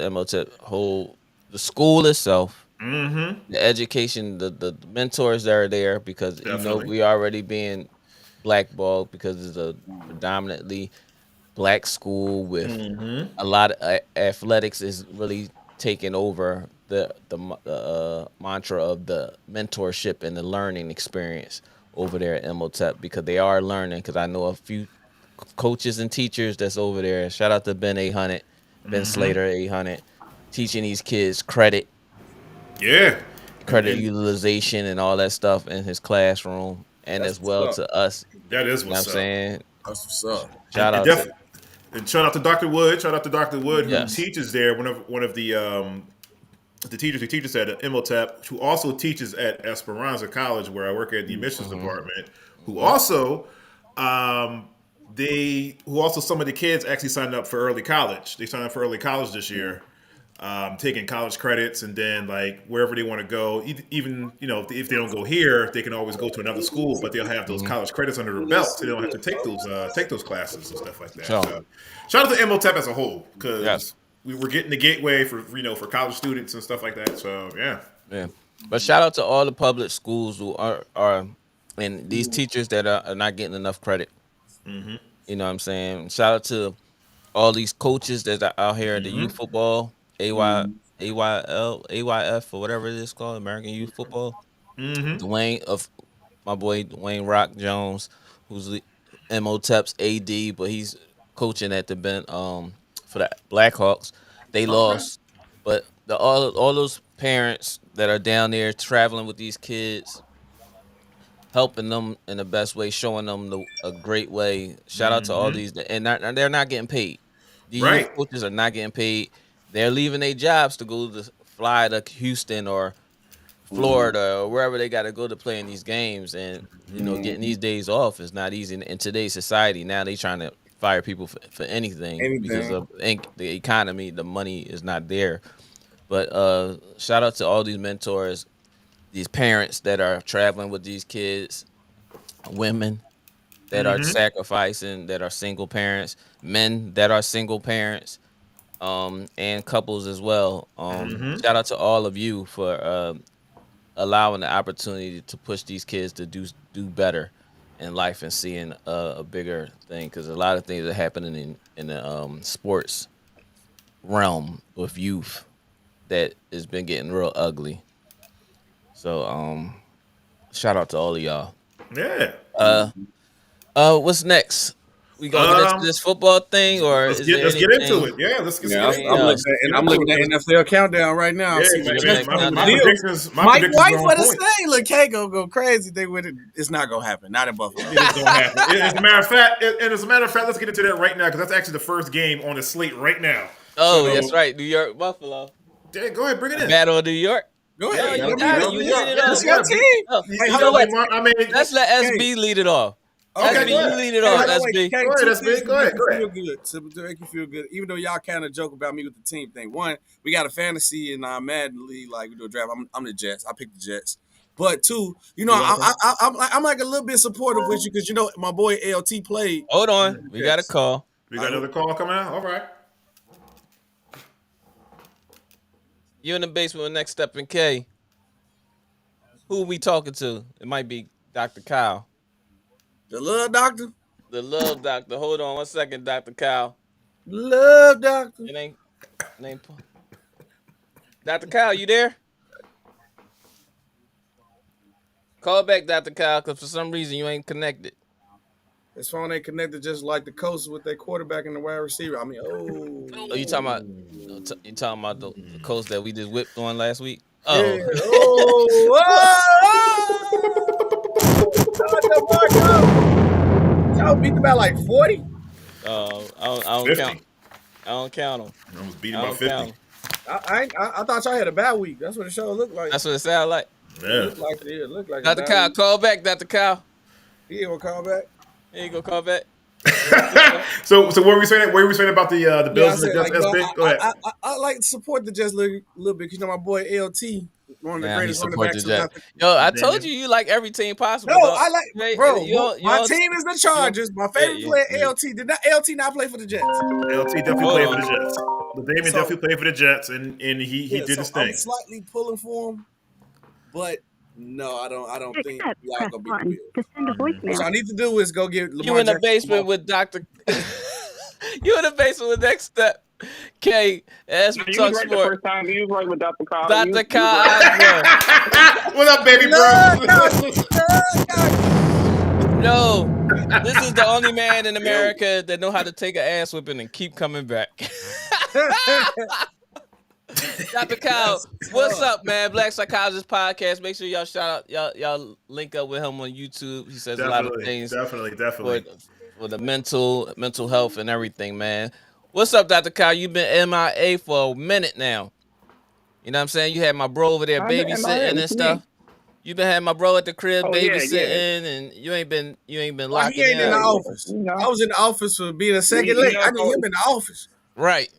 [SPEAKER 1] MOTEP, whole the school itself, the education, the mentors that are there because
[SPEAKER 2] Definitely.
[SPEAKER 1] we already being blackballed because it's a predominantly black school with a lot of athletics is really taking over the mantra of the mentorship and the learning experience over there at MOTEP because they are learning because I know a few coaches and teachers that's over there. Shout out to Ben 800, Ben Slater 800, teaching these kids
[SPEAKER 2] Yeah.
[SPEAKER 1] credit
[SPEAKER 2] And
[SPEAKER 1] utilization and all that stuff in his classroom and
[SPEAKER 3] That's
[SPEAKER 1] as well
[SPEAKER 3] what's up.
[SPEAKER 1] to us.
[SPEAKER 2] that is
[SPEAKER 1] You know what I'm
[SPEAKER 2] what's up.
[SPEAKER 1] saying?
[SPEAKER 3] That's what's up.
[SPEAKER 1] Shout
[SPEAKER 2] And
[SPEAKER 1] out to
[SPEAKER 2] and shout out to Dr. Wood. Shout out to Dr. Wood who
[SPEAKER 1] Yes.
[SPEAKER 2] teaches there. One of the teachers who teaches at MOTEP, who also teaches at Esperanza College, where I work at the admissions department, who also some of the kids actually signed up for early college. They signed up for early college this year, taking college credits, and then like wherever they want to go, even if they don't go here, they can always go to another school, but they'll have those college credits under their belt, so they don't have to take those classes and stuff like that.
[SPEAKER 1] Sure.
[SPEAKER 2] So, shout out to MOTEP as a whole because
[SPEAKER 1] Yes.
[SPEAKER 2] we were getting the gateway for for college students and stuff like that. So yeah.
[SPEAKER 1] Yeah. But shout out to all the public schools who are and these teachers that are not getting enough credit. You know what I'm saying? Shout out to all these coaches that are out here at the youth football, AYF or whatever it is called, American Youth Football. Dwayne of my boy Dwayne Rock Jones, who's the MOTEP's AD, but he's coaching at the for the Blackhawks. They lost, but all those parents that are down there traveling with these kids, helping them in the best way, showing them a great way. Shout out to all these, and they're not getting paid. These youth
[SPEAKER 2] Right.
[SPEAKER 1] coaches are not getting paid. They're leaving their jobs to go to fly to Houston or Florida or wherever they got to go to play in these games, and getting these days off is not easy in today's society. Now they trying to fire people for anything because
[SPEAKER 3] Anything.
[SPEAKER 1] of the economy. The money is not there. But shout out to all these mentors, these parents that are traveling with these kids, women that are sacrificing, that are single parents, men that are single parents, and couples as well. Shout out to all of you for allowing the opportunity to push these kids to do better in life and seeing a bigger thing, because a lot of things are happening in the sports realm with youth that has been getting real ugly. So shout out to all of y'all.
[SPEAKER 2] Yeah.
[SPEAKER 1] What's next? We gonna get into this football thing, or
[SPEAKER 2] Let's
[SPEAKER 1] is
[SPEAKER 2] get
[SPEAKER 1] there
[SPEAKER 2] let's
[SPEAKER 1] anything?
[SPEAKER 2] get into it. Yeah, let's get
[SPEAKER 3] Yeah,
[SPEAKER 2] into
[SPEAKER 3] I'm
[SPEAKER 2] it.
[SPEAKER 3] looking at, and I'm looking at NFL countdown right now.
[SPEAKER 2] Yeah,
[SPEAKER 3] See
[SPEAKER 2] man,
[SPEAKER 3] what
[SPEAKER 1] man,
[SPEAKER 3] Jets
[SPEAKER 2] my
[SPEAKER 3] do.
[SPEAKER 2] predictions
[SPEAKER 3] Mike
[SPEAKER 2] are
[SPEAKER 3] White
[SPEAKER 2] on
[SPEAKER 3] for the
[SPEAKER 2] point.
[SPEAKER 3] thing. Look, K go crazy. They with it. It's not gonna happen. Not in Buffalo.
[SPEAKER 2] It just don't happen. As a matter of fact, let's get into that right now because that's actually the first game on the slate right now.
[SPEAKER 1] Oh,
[SPEAKER 2] So,
[SPEAKER 1] that's right, New York Buffalo.
[SPEAKER 2] yeah, go ahead, bring it in.
[SPEAKER 1] Battle of New York.
[SPEAKER 3] Go
[SPEAKER 1] Yeah,
[SPEAKER 3] ahead.
[SPEAKER 1] you
[SPEAKER 3] I mean,
[SPEAKER 1] got it.
[SPEAKER 2] Battle
[SPEAKER 1] You
[SPEAKER 2] of
[SPEAKER 1] lead
[SPEAKER 2] New
[SPEAKER 1] it
[SPEAKER 2] York.
[SPEAKER 1] off.
[SPEAKER 3] It's your team.
[SPEAKER 1] Oh,
[SPEAKER 3] Hey,
[SPEAKER 1] you
[SPEAKER 3] hold
[SPEAKER 1] know
[SPEAKER 3] on,
[SPEAKER 1] what?
[SPEAKER 3] wait.
[SPEAKER 2] I mean,
[SPEAKER 1] Let's let
[SPEAKER 3] Hey.
[SPEAKER 1] SB lead it off.
[SPEAKER 2] Okay,
[SPEAKER 1] SB,
[SPEAKER 2] go
[SPEAKER 1] you
[SPEAKER 2] ahead.
[SPEAKER 1] lead it
[SPEAKER 3] Hey,
[SPEAKER 1] off.
[SPEAKER 3] hold on, wait.
[SPEAKER 1] SB.
[SPEAKER 3] K,
[SPEAKER 2] Go ahead,
[SPEAKER 3] two
[SPEAKER 2] SB.
[SPEAKER 3] things
[SPEAKER 2] Go
[SPEAKER 3] to
[SPEAKER 2] ahead,
[SPEAKER 3] make
[SPEAKER 2] go
[SPEAKER 3] you
[SPEAKER 2] ahead.
[SPEAKER 3] feel good. To make you feel good. Even though y'all kind of joke about me with the team thing. One, we got a fantasy in our Madden league, like we do a draft. I'm the Jets. I picked the Jets. But two, you know, I'm like a little bit supportive with you because you know my boy LT played.
[SPEAKER 1] Hold on, we got a
[SPEAKER 3] Jets.
[SPEAKER 1] call.
[SPEAKER 2] We got another call coming out. All right.
[SPEAKER 1] You in the basement with Next Step and K. Who we talking to? It might be Dr. Kyle,
[SPEAKER 3] The love doctor.
[SPEAKER 1] the love doctor. Hold on 1 second, Dr. Kyle.
[SPEAKER 3] Love doctor.
[SPEAKER 1] It ain't Dr. Kyle, you there? Call back, Dr. Kyle, because for some reason you ain't connected.
[SPEAKER 3] His phone ain't connected just like the coast with their quarterback and the wide receiver. I mean,
[SPEAKER 1] Oh, you talking about the coach that we just whipped on last week?
[SPEAKER 3] yeah.
[SPEAKER 1] Oh,
[SPEAKER 3] Y'all beat them by like 40.
[SPEAKER 1] I don't
[SPEAKER 2] 50.
[SPEAKER 1] count. I don't count them.
[SPEAKER 2] I was beating
[SPEAKER 1] I
[SPEAKER 2] by
[SPEAKER 1] don't
[SPEAKER 2] 50.
[SPEAKER 1] count 'em.
[SPEAKER 3] I thought y'all had a bad week. That's what the show looked like.
[SPEAKER 1] That's what it sounds like.
[SPEAKER 3] It
[SPEAKER 2] Yeah.
[SPEAKER 3] looked like it. It looked like
[SPEAKER 1] Dr.
[SPEAKER 3] a
[SPEAKER 1] Kyle,
[SPEAKER 3] bad week.
[SPEAKER 1] call back, Dr. Kyle.
[SPEAKER 3] He ain't gonna call back.
[SPEAKER 1] Here you go, call back.
[SPEAKER 2] So what were we saying? What were we saying about the
[SPEAKER 3] Yeah, I
[SPEAKER 2] Bills and
[SPEAKER 3] said,
[SPEAKER 2] the
[SPEAKER 3] like,
[SPEAKER 2] Jets?
[SPEAKER 3] you know,
[SPEAKER 2] SB? Go ahead.
[SPEAKER 3] I like to support the Jets a little bit because you know my boy LT, one of the
[SPEAKER 1] Now he
[SPEAKER 3] greatest running
[SPEAKER 1] support the
[SPEAKER 3] backs.
[SPEAKER 1] Jets. Yo, I told you like every team possible.
[SPEAKER 3] No,
[SPEAKER 1] dog.
[SPEAKER 3] I like,
[SPEAKER 1] Hey,
[SPEAKER 3] bro.
[SPEAKER 1] you don't-
[SPEAKER 3] My team is the Chargers. My favorite
[SPEAKER 1] yeah,
[SPEAKER 3] player,
[SPEAKER 1] yeah.
[SPEAKER 3] LT. Did not LT not play for the Jets?
[SPEAKER 2] LT definitely
[SPEAKER 1] Hold
[SPEAKER 2] played
[SPEAKER 1] on.
[SPEAKER 2] for the Jets. But Damon
[SPEAKER 3] So-
[SPEAKER 2] definitely played for the Jets, and he
[SPEAKER 3] Yeah,
[SPEAKER 2] did
[SPEAKER 3] so
[SPEAKER 2] his thing.
[SPEAKER 3] I'm slightly pulling for him, but no, I don't think y'all
[SPEAKER 5] Press
[SPEAKER 3] gonna beat the
[SPEAKER 5] 1
[SPEAKER 3] Bills.
[SPEAKER 5] to send a
[SPEAKER 3] What
[SPEAKER 5] voicemail.
[SPEAKER 3] y'all need to do is go get Lamar
[SPEAKER 1] You in the
[SPEAKER 3] Jackson
[SPEAKER 1] basement with Dr. You in the basement with Next Step K. As we
[SPEAKER 6] You
[SPEAKER 1] talk
[SPEAKER 6] was right the
[SPEAKER 1] sport.
[SPEAKER 6] first time. You was right with Dr. Kyle.
[SPEAKER 1] Dr. Kyle Osborne.
[SPEAKER 2] What up, baby bro?
[SPEAKER 1] No, this is the only man in America that know how to take an ass whipping and keep coming back. Dr. Kyle, what's up, man? Black Psychologist Podcast. Make sure y'all shout out, y'all link up with him on YouTube. He says a lot of things
[SPEAKER 2] Definitely.
[SPEAKER 1] for the mental health and everything, man. What's up, Dr. Kyle? You've been MIA for a minute now. You know what I'm saying? You had my bro over there
[SPEAKER 6] I've been
[SPEAKER 1] babysitting
[SPEAKER 6] MIA.
[SPEAKER 1] and
[SPEAKER 6] What you
[SPEAKER 1] stuff.
[SPEAKER 6] mean?
[SPEAKER 1] You been having my bro at the crib
[SPEAKER 6] Oh, yeah,
[SPEAKER 1] babysitting, and you ain't been
[SPEAKER 3] Why
[SPEAKER 1] locking
[SPEAKER 3] he ain't in the
[SPEAKER 1] down.
[SPEAKER 3] office?
[SPEAKER 6] You know.
[SPEAKER 3] I was in the office for being a second
[SPEAKER 6] You
[SPEAKER 3] late.
[SPEAKER 6] know,
[SPEAKER 3] I need him in the office.
[SPEAKER 1] Right.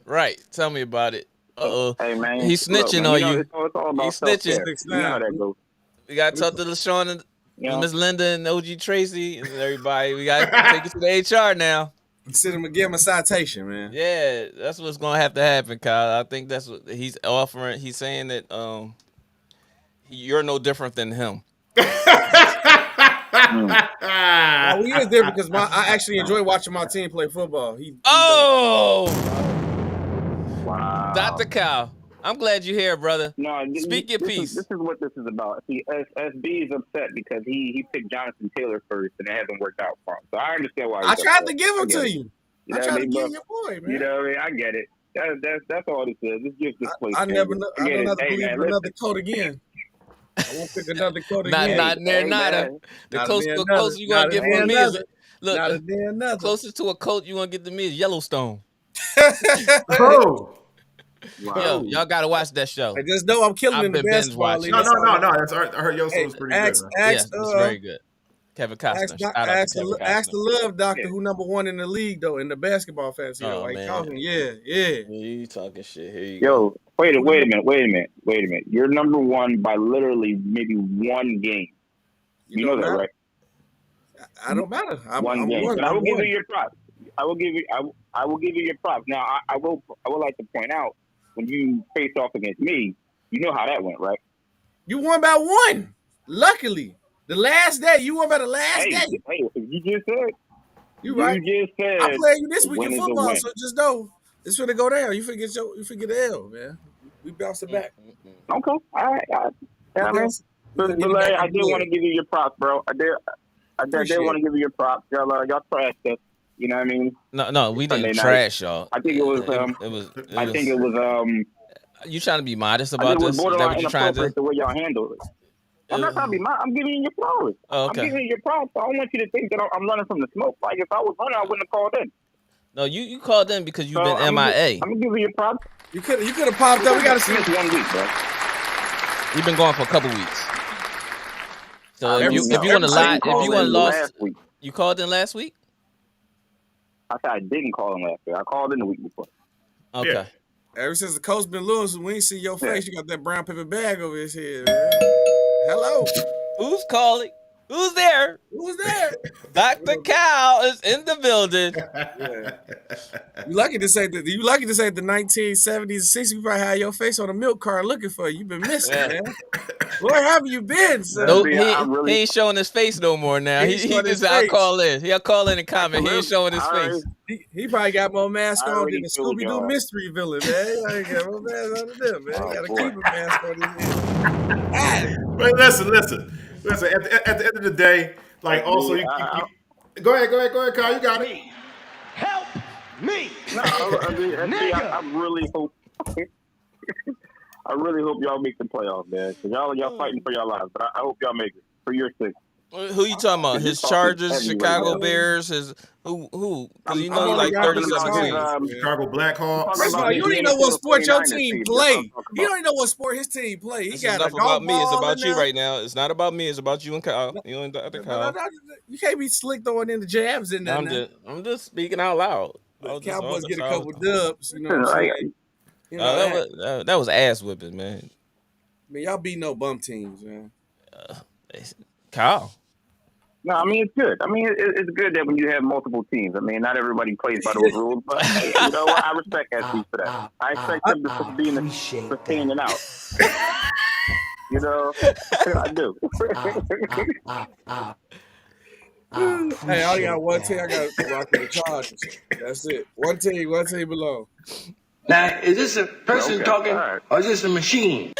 [SPEAKER 1] Tell me about it.
[SPEAKER 6] Hey, man.
[SPEAKER 1] He's
[SPEAKER 6] Look,
[SPEAKER 1] snitching
[SPEAKER 6] man,
[SPEAKER 1] on
[SPEAKER 6] know,
[SPEAKER 1] you.
[SPEAKER 6] It's all about
[SPEAKER 1] He's snitching.
[SPEAKER 6] self-care. You know how that goes.
[SPEAKER 1] We gotta talk to LaShawn and
[SPEAKER 6] You know?
[SPEAKER 1] Miss Linda and OG Tracy and everybody. We gotta take it to the HR now.
[SPEAKER 3] Send him and give him a citation, man.
[SPEAKER 1] Yeah, that's what's gonna have to happen, Kyle. I think that's what he's offering. He's saying that you're no different than him.
[SPEAKER 3] Well, he is different because I actually enjoy watching my team play football.
[SPEAKER 6] Wow.
[SPEAKER 1] Dr. Kyle, I'm glad you're here, brother.
[SPEAKER 6] No,
[SPEAKER 1] Speak your piece.
[SPEAKER 6] This is what this is about. See, SB is upset because he picked Jonathan Taylor first and it hasn't worked out for him. So I understand why.
[SPEAKER 3] I
[SPEAKER 6] he's
[SPEAKER 3] tried
[SPEAKER 6] upset.
[SPEAKER 3] to give him
[SPEAKER 6] I get
[SPEAKER 3] to
[SPEAKER 6] it.
[SPEAKER 3] you.
[SPEAKER 6] You
[SPEAKER 3] I
[SPEAKER 6] know
[SPEAKER 3] tried
[SPEAKER 6] what
[SPEAKER 3] to
[SPEAKER 6] I mean?
[SPEAKER 3] give
[SPEAKER 6] But,
[SPEAKER 3] your boy, man.
[SPEAKER 6] you know what I mean? I get it. That's all this is. This gives this place.
[SPEAKER 3] I never know. I
[SPEAKER 6] Forget
[SPEAKER 3] don't
[SPEAKER 6] it.
[SPEAKER 3] have to
[SPEAKER 6] Hey,
[SPEAKER 3] believe
[SPEAKER 6] man,
[SPEAKER 3] in
[SPEAKER 6] listen.
[SPEAKER 3] another coat again. I won't pick another coat
[SPEAKER 1] Not
[SPEAKER 3] again.
[SPEAKER 1] near
[SPEAKER 6] Hey,
[SPEAKER 1] nada.
[SPEAKER 6] man.
[SPEAKER 1] The
[SPEAKER 3] Not a
[SPEAKER 1] closest
[SPEAKER 3] day
[SPEAKER 1] the
[SPEAKER 3] another.
[SPEAKER 1] closest you gonna
[SPEAKER 3] Not a
[SPEAKER 1] get
[SPEAKER 3] day
[SPEAKER 1] from me is
[SPEAKER 3] another.
[SPEAKER 1] look.
[SPEAKER 3] Not a day another.
[SPEAKER 1] Closest to a coat you gonna get to me is Yellowstone.
[SPEAKER 2] Oh.
[SPEAKER 1] Yo, y'all gotta watch that show.
[SPEAKER 3] I just know I'm killing
[SPEAKER 1] I've
[SPEAKER 3] in the
[SPEAKER 1] been binge
[SPEAKER 3] basketball
[SPEAKER 1] watching.
[SPEAKER 3] league.
[SPEAKER 2] No.
[SPEAKER 3] That's all.
[SPEAKER 2] That's, I heard Yellowstone was pretty good, man.
[SPEAKER 1] Yes, it's very good. Kevin Costner. Shout out to Kevin
[SPEAKER 3] Ask the
[SPEAKER 1] Costner.
[SPEAKER 3] love doctor
[SPEAKER 6] Yeah.
[SPEAKER 3] who number one in the league though in the basketball fantasy.
[SPEAKER 1] Oh,
[SPEAKER 3] Like
[SPEAKER 1] man.
[SPEAKER 3] talking, yeah.
[SPEAKER 1] You talking shit? Here you go.
[SPEAKER 6] Yo, wait a minute. You're number one by literally maybe one game. You know that,
[SPEAKER 3] matter.
[SPEAKER 6] right?
[SPEAKER 3] I don't matter. I'm
[SPEAKER 6] One game.
[SPEAKER 3] one.
[SPEAKER 6] But I
[SPEAKER 3] I'm
[SPEAKER 6] will give
[SPEAKER 3] one.
[SPEAKER 6] you your props. I will give you your props. Now, I would like to point out when you faced off against me, you know how that went, right?
[SPEAKER 3] You won by one. Luckily, The last day. You want about the last
[SPEAKER 6] Hey,
[SPEAKER 3] day.
[SPEAKER 6] hey, you just said.
[SPEAKER 3] You right.
[SPEAKER 6] You just said.
[SPEAKER 3] I'm playing you this
[SPEAKER 6] a
[SPEAKER 3] week in
[SPEAKER 6] win is a
[SPEAKER 3] football,
[SPEAKER 6] win.
[SPEAKER 3] so just know it's gonna go down. You forget the L, man. We bounced it back.
[SPEAKER 6] Okay. All right.
[SPEAKER 3] We
[SPEAKER 6] I mean,
[SPEAKER 3] bounced- we
[SPEAKER 6] but
[SPEAKER 3] gonna get it
[SPEAKER 6] Larry,
[SPEAKER 3] back
[SPEAKER 6] I
[SPEAKER 3] in
[SPEAKER 6] did
[SPEAKER 3] blood.
[SPEAKER 6] want to give you your props, bro. I did
[SPEAKER 3] Appreciate
[SPEAKER 6] want to give you your props. Y'all trashed us. You know what I mean?
[SPEAKER 1] No, we
[SPEAKER 6] Sunday
[SPEAKER 1] didn't
[SPEAKER 6] night.
[SPEAKER 1] trash y'all.
[SPEAKER 6] I think it was.
[SPEAKER 1] I think it was. You trying to be modest
[SPEAKER 6] I think
[SPEAKER 1] about
[SPEAKER 6] it was
[SPEAKER 1] this? Is that
[SPEAKER 6] borderline
[SPEAKER 1] what you're trying to
[SPEAKER 6] inappropriate
[SPEAKER 1] do?
[SPEAKER 6] the way y'all handled it. I'm not trying to be mad. I'm giving you your flowers.
[SPEAKER 1] Oh, okay.
[SPEAKER 6] I'm giving you your props. I don't want you to think that I'm running from the smoke. Like, if I was running, I wouldn't have called in.
[SPEAKER 1] No, you called in because you've
[SPEAKER 6] So
[SPEAKER 1] been MIA.
[SPEAKER 6] I'm gonna give you your props.
[SPEAKER 3] You could have popped up. We got to see.
[SPEAKER 6] Missed 1 week, bro.
[SPEAKER 1] We've been going for a couple weeks. So if you
[SPEAKER 6] No,
[SPEAKER 1] want to
[SPEAKER 6] I
[SPEAKER 1] lie,
[SPEAKER 6] didn't
[SPEAKER 1] if
[SPEAKER 6] call
[SPEAKER 1] you want
[SPEAKER 6] in
[SPEAKER 1] lost,
[SPEAKER 6] last week.
[SPEAKER 1] you called in last week.
[SPEAKER 6] I said I didn't call in last week. I called in the week before.
[SPEAKER 1] Okay.
[SPEAKER 2] Yeah.
[SPEAKER 3] Ever since the coach been losing, we ain't see your face.
[SPEAKER 6] Yeah.
[SPEAKER 3] You got that brown paper bag over his head. Man. Hello,
[SPEAKER 1] Who's calling? Who's there?
[SPEAKER 3] who's there?
[SPEAKER 1] Dr. Cal is in the building.
[SPEAKER 3] Yeah. You lucky to say that. You lucky to say the 1970s and 60s. We probably had your face on a milk cart looking for you. You've been missing,
[SPEAKER 1] Yeah.
[SPEAKER 3] man. Where have you been, son?
[SPEAKER 1] Nope,
[SPEAKER 6] Yeah,
[SPEAKER 1] he ain't showing his face no more now.
[SPEAKER 3] He
[SPEAKER 1] He
[SPEAKER 3] showing his
[SPEAKER 1] just I'll
[SPEAKER 3] face.
[SPEAKER 1] call in. He'll call in and comment. He ain't showing his face.
[SPEAKER 3] He probably got more mask
[SPEAKER 6] I
[SPEAKER 3] on
[SPEAKER 6] already
[SPEAKER 3] than the
[SPEAKER 6] told
[SPEAKER 3] Scooby Doo
[SPEAKER 6] y'all.
[SPEAKER 3] mystery villain, man. He ain't got more mask on than them, man.
[SPEAKER 6] Oh,
[SPEAKER 3] He got a
[SPEAKER 6] boy.
[SPEAKER 3] keeper mask on his head.
[SPEAKER 2] But listen. At the end of the day, like also, go ahead, Kyle. You got it.
[SPEAKER 5] Help me!
[SPEAKER 6] No, I really hope. I really hope y'all make the playoffs, man. Cause y'all fighting for your lives, but I hope y'all make it for your sake.
[SPEAKER 1] Who you talking about? His Chargers, Chicago Bears, his who? Because you know he like 37 teams.
[SPEAKER 2] Chicago Blackhawks.
[SPEAKER 3] First of all, you don't even know what sport your team play. You don't even know what sport his team play. He
[SPEAKER 1] It's
[SPEAKER 3] got a
[SPEAKER 1] enough
[SPEAKER 3] golf
[SPEAKER 1] about me. It's
[SPEAKER 3] ball
[SPEAKER 1] about
[SPEAKER 3] in
[SPEAKER 1] you
[SPEAKER 3] there.
[SPEAKER 1] right now. It's not about me. It's about you and Kyle. You and Dr. Kyle.
[SPEAKER 3] You can't be slick throwing in the jabs in there.
[SPEAKER 1] I'm just speaking out loud.
[SPEAKER 3] Cowboys get a couple dubs. You know what I'm saying? You know,
[SPEAKER 1] that was ass whipping, man.
[SPEAKER 3] Man, y'all beat no bum teams, man.
[SPEAKER 1] Kyle.
[SPEAKER 6] No, I mean, it's good. I mean, it's good that when you have multiple teams. I mean, not everybody plays by those rules, but hey, you know what? I respect SB for that. I expect them to be for standing out. You know, I do.
[SPEAKER 3] Hey, I only got one team. I got rocking the Chargers. That's it. One team alone.
[SPEAKER 5] Now, is this a person talking or is this a machine?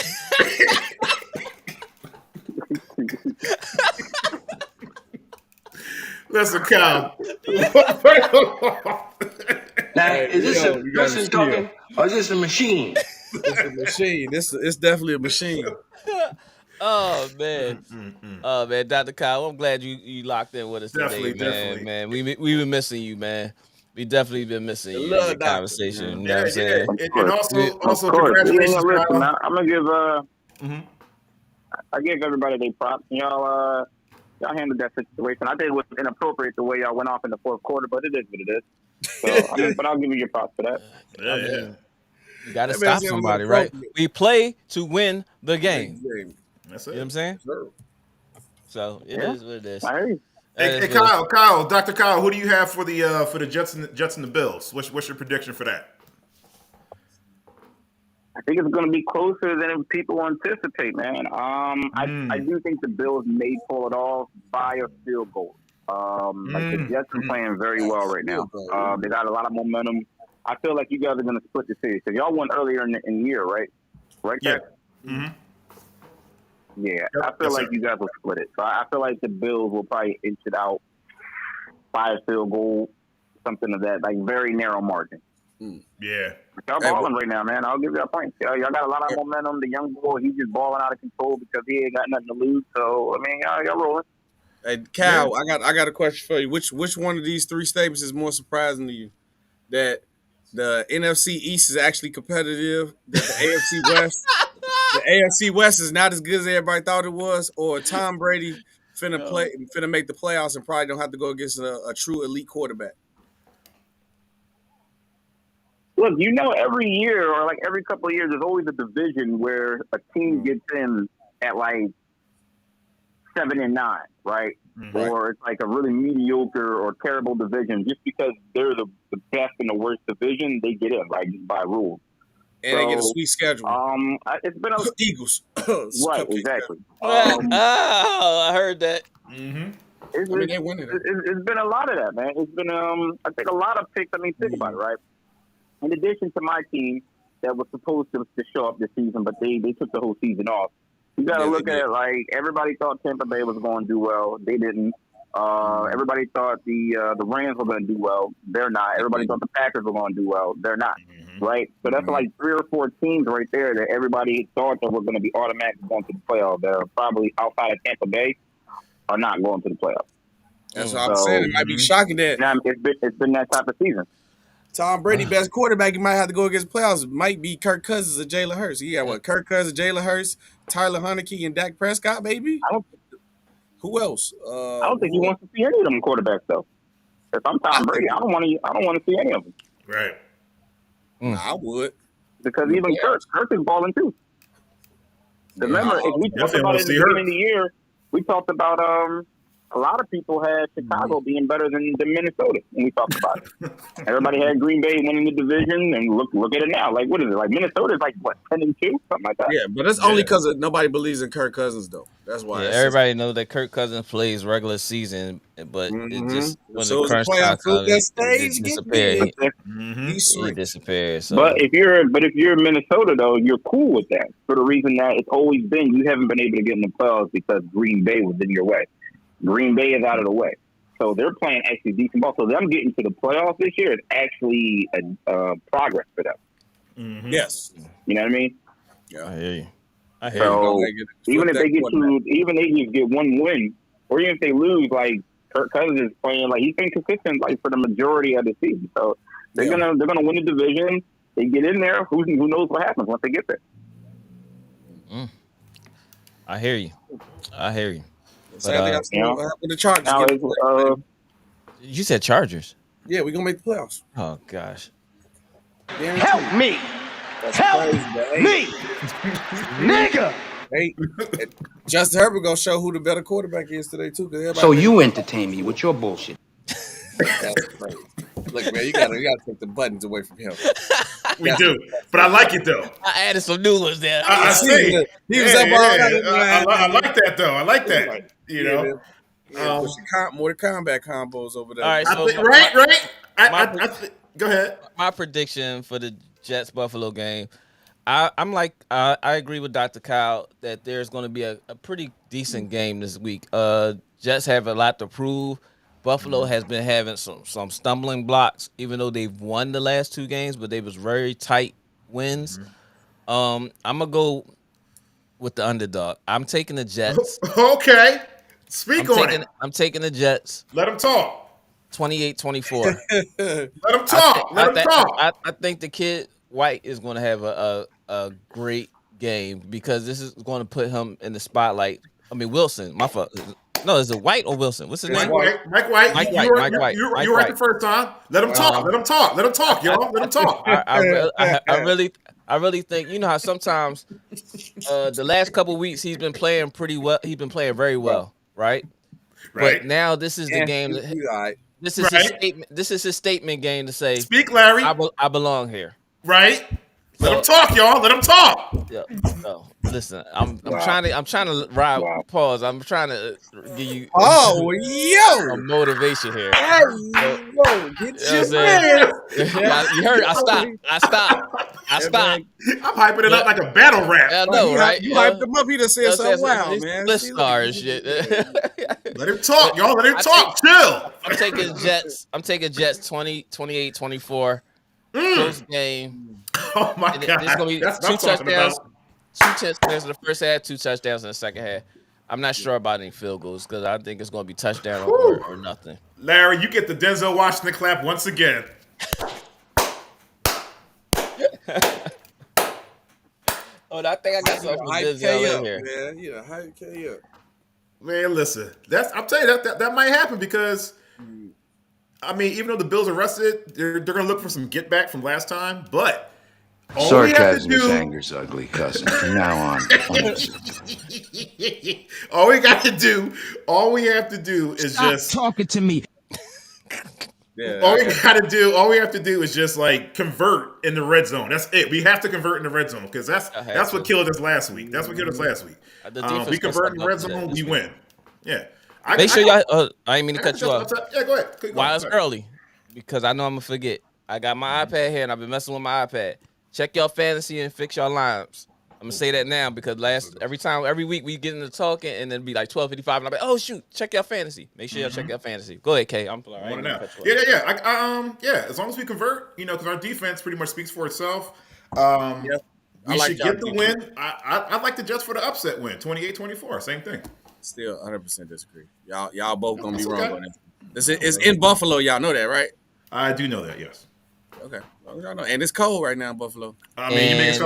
[SPEAKER 2] Listen, Kyle.
[SPEAKER 5] Now, is this a person talking or is this a machine?
[SPEAKER 3] It's a machine. It's definitely a machine.
[SPEAKER 1] Oh man, oh man, Dr. Kyle, I'm glad you locked in with us today,
[SPEAKER 2] Definitely.
[SPEAKER 1] man. We been missing you, man. We definitely been missing you in the conversation. You know what I'm saying?
[SPEAKER 2] And also congratulations,
[SPEAKER 6] Listen,
[SPEAKER 2] Kyle.
[SPEAKER 6] I'm gonna give I give everybody their props. Y'all handled that situation. I think it was inappropriate the way y'all went off in the fourth quarter, but it is what it is. So, but I'll give you your props for that.
[SPEAKER 2] Yeah.
[SPEAKER 1] You got to stop somebody, right? We play to win the game.
[SPEAKER 2] That's
[SPEAKER 1] You know what I'm saying? So it is what it is.
[SPEAKER 6] I hear you.
[SPEAKER 2] Hey, Kyle, Dr. Kyle, who do you have for the Jets and the Bills? What's your prediction for that?
[SPEAKER 6] I think it's going to be closer than people anticipate, man. I do think the Bills may pull it off by a field goal. The Jets are playing very well right now. They got a lot of momentum. I feel like you guys are going to split the series. Because y'all won earlier in the year, right? Right,
[SPEAKER 2] Yeah.
[SPEAKER 6] Yeah, I feel like you guys will split it. So I feel like the Bills will probably inch it out by a field goal, something of that, like very narrow margin.
[SPEAKER 2] Yeah.
[SPEAKER 6] Y'all balling right now, man. I'll give y'all points. Y'all got a lot of momentum. The young boy, he's just balling out of control because he ain't got nothing to lose. So, I mean, y'all rolling.
[SPEAKER 3] Hey, Cal, I got a question for you. Which one of these three statements is more surprising to you? That the NFC East is actually competitive, that the AFC West is not as good as everybody thought it was, or Tom Brady finna make the playoffs and probably don't have to go against a true elite quarterback?
[SPEAKER 6] Look, every year or like every couple of years, there's always a division where a team gets in at like 7-9, right? Or it's like a really mediocre or terrible division. Just because they're the best in the worst division, they get in, right? Just by rules.
[SPEAKER 3] And they get a sweet schedule.
[SPEAKER 6] It's been a
[SPEAKER 3] Eagles.
[SPEAKER 6] right, exactly.
[SPEAKER 1] I heard that.
[SPEAKER 6] It's
[SPEAKER 3] they winning it.
[SPEAKER 6] It's been a lot of that, man. It's been I think a lot of picks. I mean, think about it, right? In addition to my team that was supposed to show up this season, but they took the whole season off. You got to look at it like everybody thought Tampa Bay was going to do well. They didn't. Everybody thought the Rams were going to do well. They're not. Everybody thought the Packers were going to do well. They're not. Right? So that's like 3 or 4 teams right there that everybody thought that were going to be automatically going to the playoffs. That are probably outside of Tampa Bay are not going to the playoffs.
[SPEAKER 3] That's what I'm saying. It might be shocking that
[SPEAKER 6] it's been that type of season.
[SPEAKER 3] Tom Brady, best quarterback, you might have to go against playoffs. It might be Kirk Cousins or Jalen Hurts. You got what? Kirk Cousins, Jalen Hurts, Tyler Huneke, and Dak Prescott, maybe? Who else?
[SPEAKER 6] I don't think he wants to see any of them quarterbacks, though. If I'm Tom Brady, I don't want to see any of them.
[SPEAKER 2] Right.
[SPEAKER 3] I would.
[SPEAKER 6] Because even Kirk is balling too. Remember, if we talked about it at the beginning of the year, we talked about a lot of people had Chicago being better than Minnesota when we talked about it. Everybody had Green Bay winning the division, and look at it now. Like, what is it? Like, Minnesota's like, what, 10-2? Something like that?
[SPEAKER 3] Yeah, but that's only because nobody believes in Kirk Cousins, though. That's why.
[SPEAKER 1] Yeah, everybody knows that Kirk Cousins plays regular season, but it just when
[SPEAKER 3] so
[SPEAKER 1] the crunch time comes, it disappears. It disappears. So.
[SPEAKER 6] But if you're Minnesota, though, you're cool with that for the reason that it's always been you haven't been able to get in the playoffs because Green Bay was in your way. Green Bay is out of the way. So they're playing actually decent ball. So them getting to the playoffs this year is actually a progress for them.
[SPEAKER 3] Yes.
[SPEAKER 6] You know what I mean?
[SPEAKER 1] Yeah, I hear you.
[SPEAKER 6] So even if they just get one win, or even if they lose, like Kirk Cousins is playing, like he's been consistent like for the majority of the season. So they're gonna win the division. They get in there. Who knows what happens once they get there?
[SPEAKER 1] I hear you.
[SPEAKER 3] Sadly, I'm still with the Chargers.
[SPEAKER 1] You said Chargers?
[SPEAKER 3] Yeah, we're gonna make the playoffs.
[SPEAKER 1] Oh gosh!
[SPEAKER 5] Help me! Help me, nigga!
[SPEAKER 3] Hey, Justin Herbert gonna show who the better quarterback is today too.
[SPEAKER 5] So you entertain me with your bullshit.
[SPEAKER 3] That's crazy. Look, man, you gotta take the buttons away from him.
[SPEAKER 2] We do, but I like it though.
[SPEAKER 1] I added some new ones there.
[SPEAKER 2] I see.
[SPEAKER 3] He was up all night.
[SPEAKER 2] I like that though. I like that. You know,
[SPEAKER 3] more combat combos over there.
[SPEAKER 1] All right, so
[SPEAKER 2] right. Go ahead.
[SPEAKER 1] My prediction for the Jets Buffalo game. I agree with Dr. Kyle that there's going to be a pretty decent game this week. Jets have a lot to prove. Buffalo has been having some stumbling blocks, even though they've won the last 2 games, but they was very tight wins. I'm gonna go with the underdog. I'm taking the Jets.
[SPEAKER 2] Okay, I'm
[SPEAKER 1] taking the Jets.
[SPEAKER 2] Let them talk.
[SPEAKER 1] 28-24.
[SPEAKER 2] Let them talk.
[SPEAKER 1] I think the kid White is going to have a great game because this is going to put him in the spotlight. I mean Wilson. My fault. No, is it White or Wilson? What's his name?
[SPEAKER 2] Mike White. You're right the first time. Let him talk. Let him talk, y'all. Let him talk.
[SPEAKER 1] I really think, you know how sometimes the last couple weeks he's been playing pretty well. He's been playing very well, right? But now this is the game. This is his statement. This is his statement game to say,
[SPEAKER 2] "Speak, Larry.
[SPEAKER 1] I belong here."
[SPEAKER 2] Right. Let him talk, y'all. Let him talk.
[SPEAKER 1] Yeah. No, listen, I'm trying to ride. Pause. I'm trying to give you a motivation here.
[SPEAKER 3] Get your man.
[SPEAKER 1] You heard? I stopped.
[SPEAKER 2] I'm hyping it up like a battle rap.
[SPEAKER 1] I know, right?
[SPEAKER 3] You hyped him up. He just said something wild, man.
[SPEAKER 1] Split star and shit.
[SPEAKER 2] Let him talk, y'all. Let him talk. Chill.
[SPEAKER 1] I'm taking Jets. 28-24. Close game.
[SPEAKER 2] Oh my God!
[SPEAKER 1] There's gonna be
[SPEAKER 2] That's
[SPEAKER 1] 2 touchdowns. 2 touchdowns in the first half, 2 touchdowns in the second half. I'm not sure about any field goals because I think it's going to be touchdown or nothing.
[SPEAKER 2] Larry, you get the Denzel Washington clap once again.
[SPEAKER 1] I think I got something for Denzel in here.
[SPEAKER 3] Man. Yeah, hype K up.
[SPEAKER 2] Man, listen. I'm telling you that might happen because, I mean, even though the Bills are rested, they're going to look for some get back from last time. But
[SPEAKER 5] sarcasm is anger's ugly cousin. From now on,
[SPEAKER 2] all we have to do is
[SPEAKER 7] Stop talking to me.
[SPEAKER 3] Yeah,
[SPEAKER 2] All we have to do is just like convert in the red zone. That's it. We have to convert in the red zone because that's what killed us last week. That's what killed us last week.
[SPEAKER 1] The defense
[SPEAKER 2] We convert in the red
[SPEAKER 1] stepped up
[SPEAKER 2] zone,
[SPEAKER 1] this
[SPEAKER 2] we
[SPEAKER 1] week.
[SPEAKER 2] win. Yeah.
[SPEAKER 1] Make sure y'all. I ain't mean to cut you off.
[SPEAKER 2] Yeah, go ahead. Keep
[SPEAKER 1] While
[SPEAKER 2] going.
[SPEAKER 1] it's early, because I know I'm gonna forget. I got my iPad here and I've been messing with my iPad. Check your fantasy and fix your lineups. I'm gonna say that now because every week we get into talking and then be like 12:55 and I'm like, oh shoot, check your fantasy. Make sure y'all check your fantasy. Go ahead, Kay. I'm sorry.
[SPEAKER 2] Yeah. As long as we convert, because our defense pretty much speaks for itself. We should get the win. I'd like the Jets for the upset win, 28-24. Same thing.
[SPEAKER 3] Still 100% disagree. Y'all both gonna be wrong on this. It's in Buffalo. Y'all know that, right?
[SPEAKER 2] I do know that. Yes.
[SPEAKER 3] Okay. Well, y'all know. And it's cold right now in Buffalo.
[SPEAKER 2] I mean, you make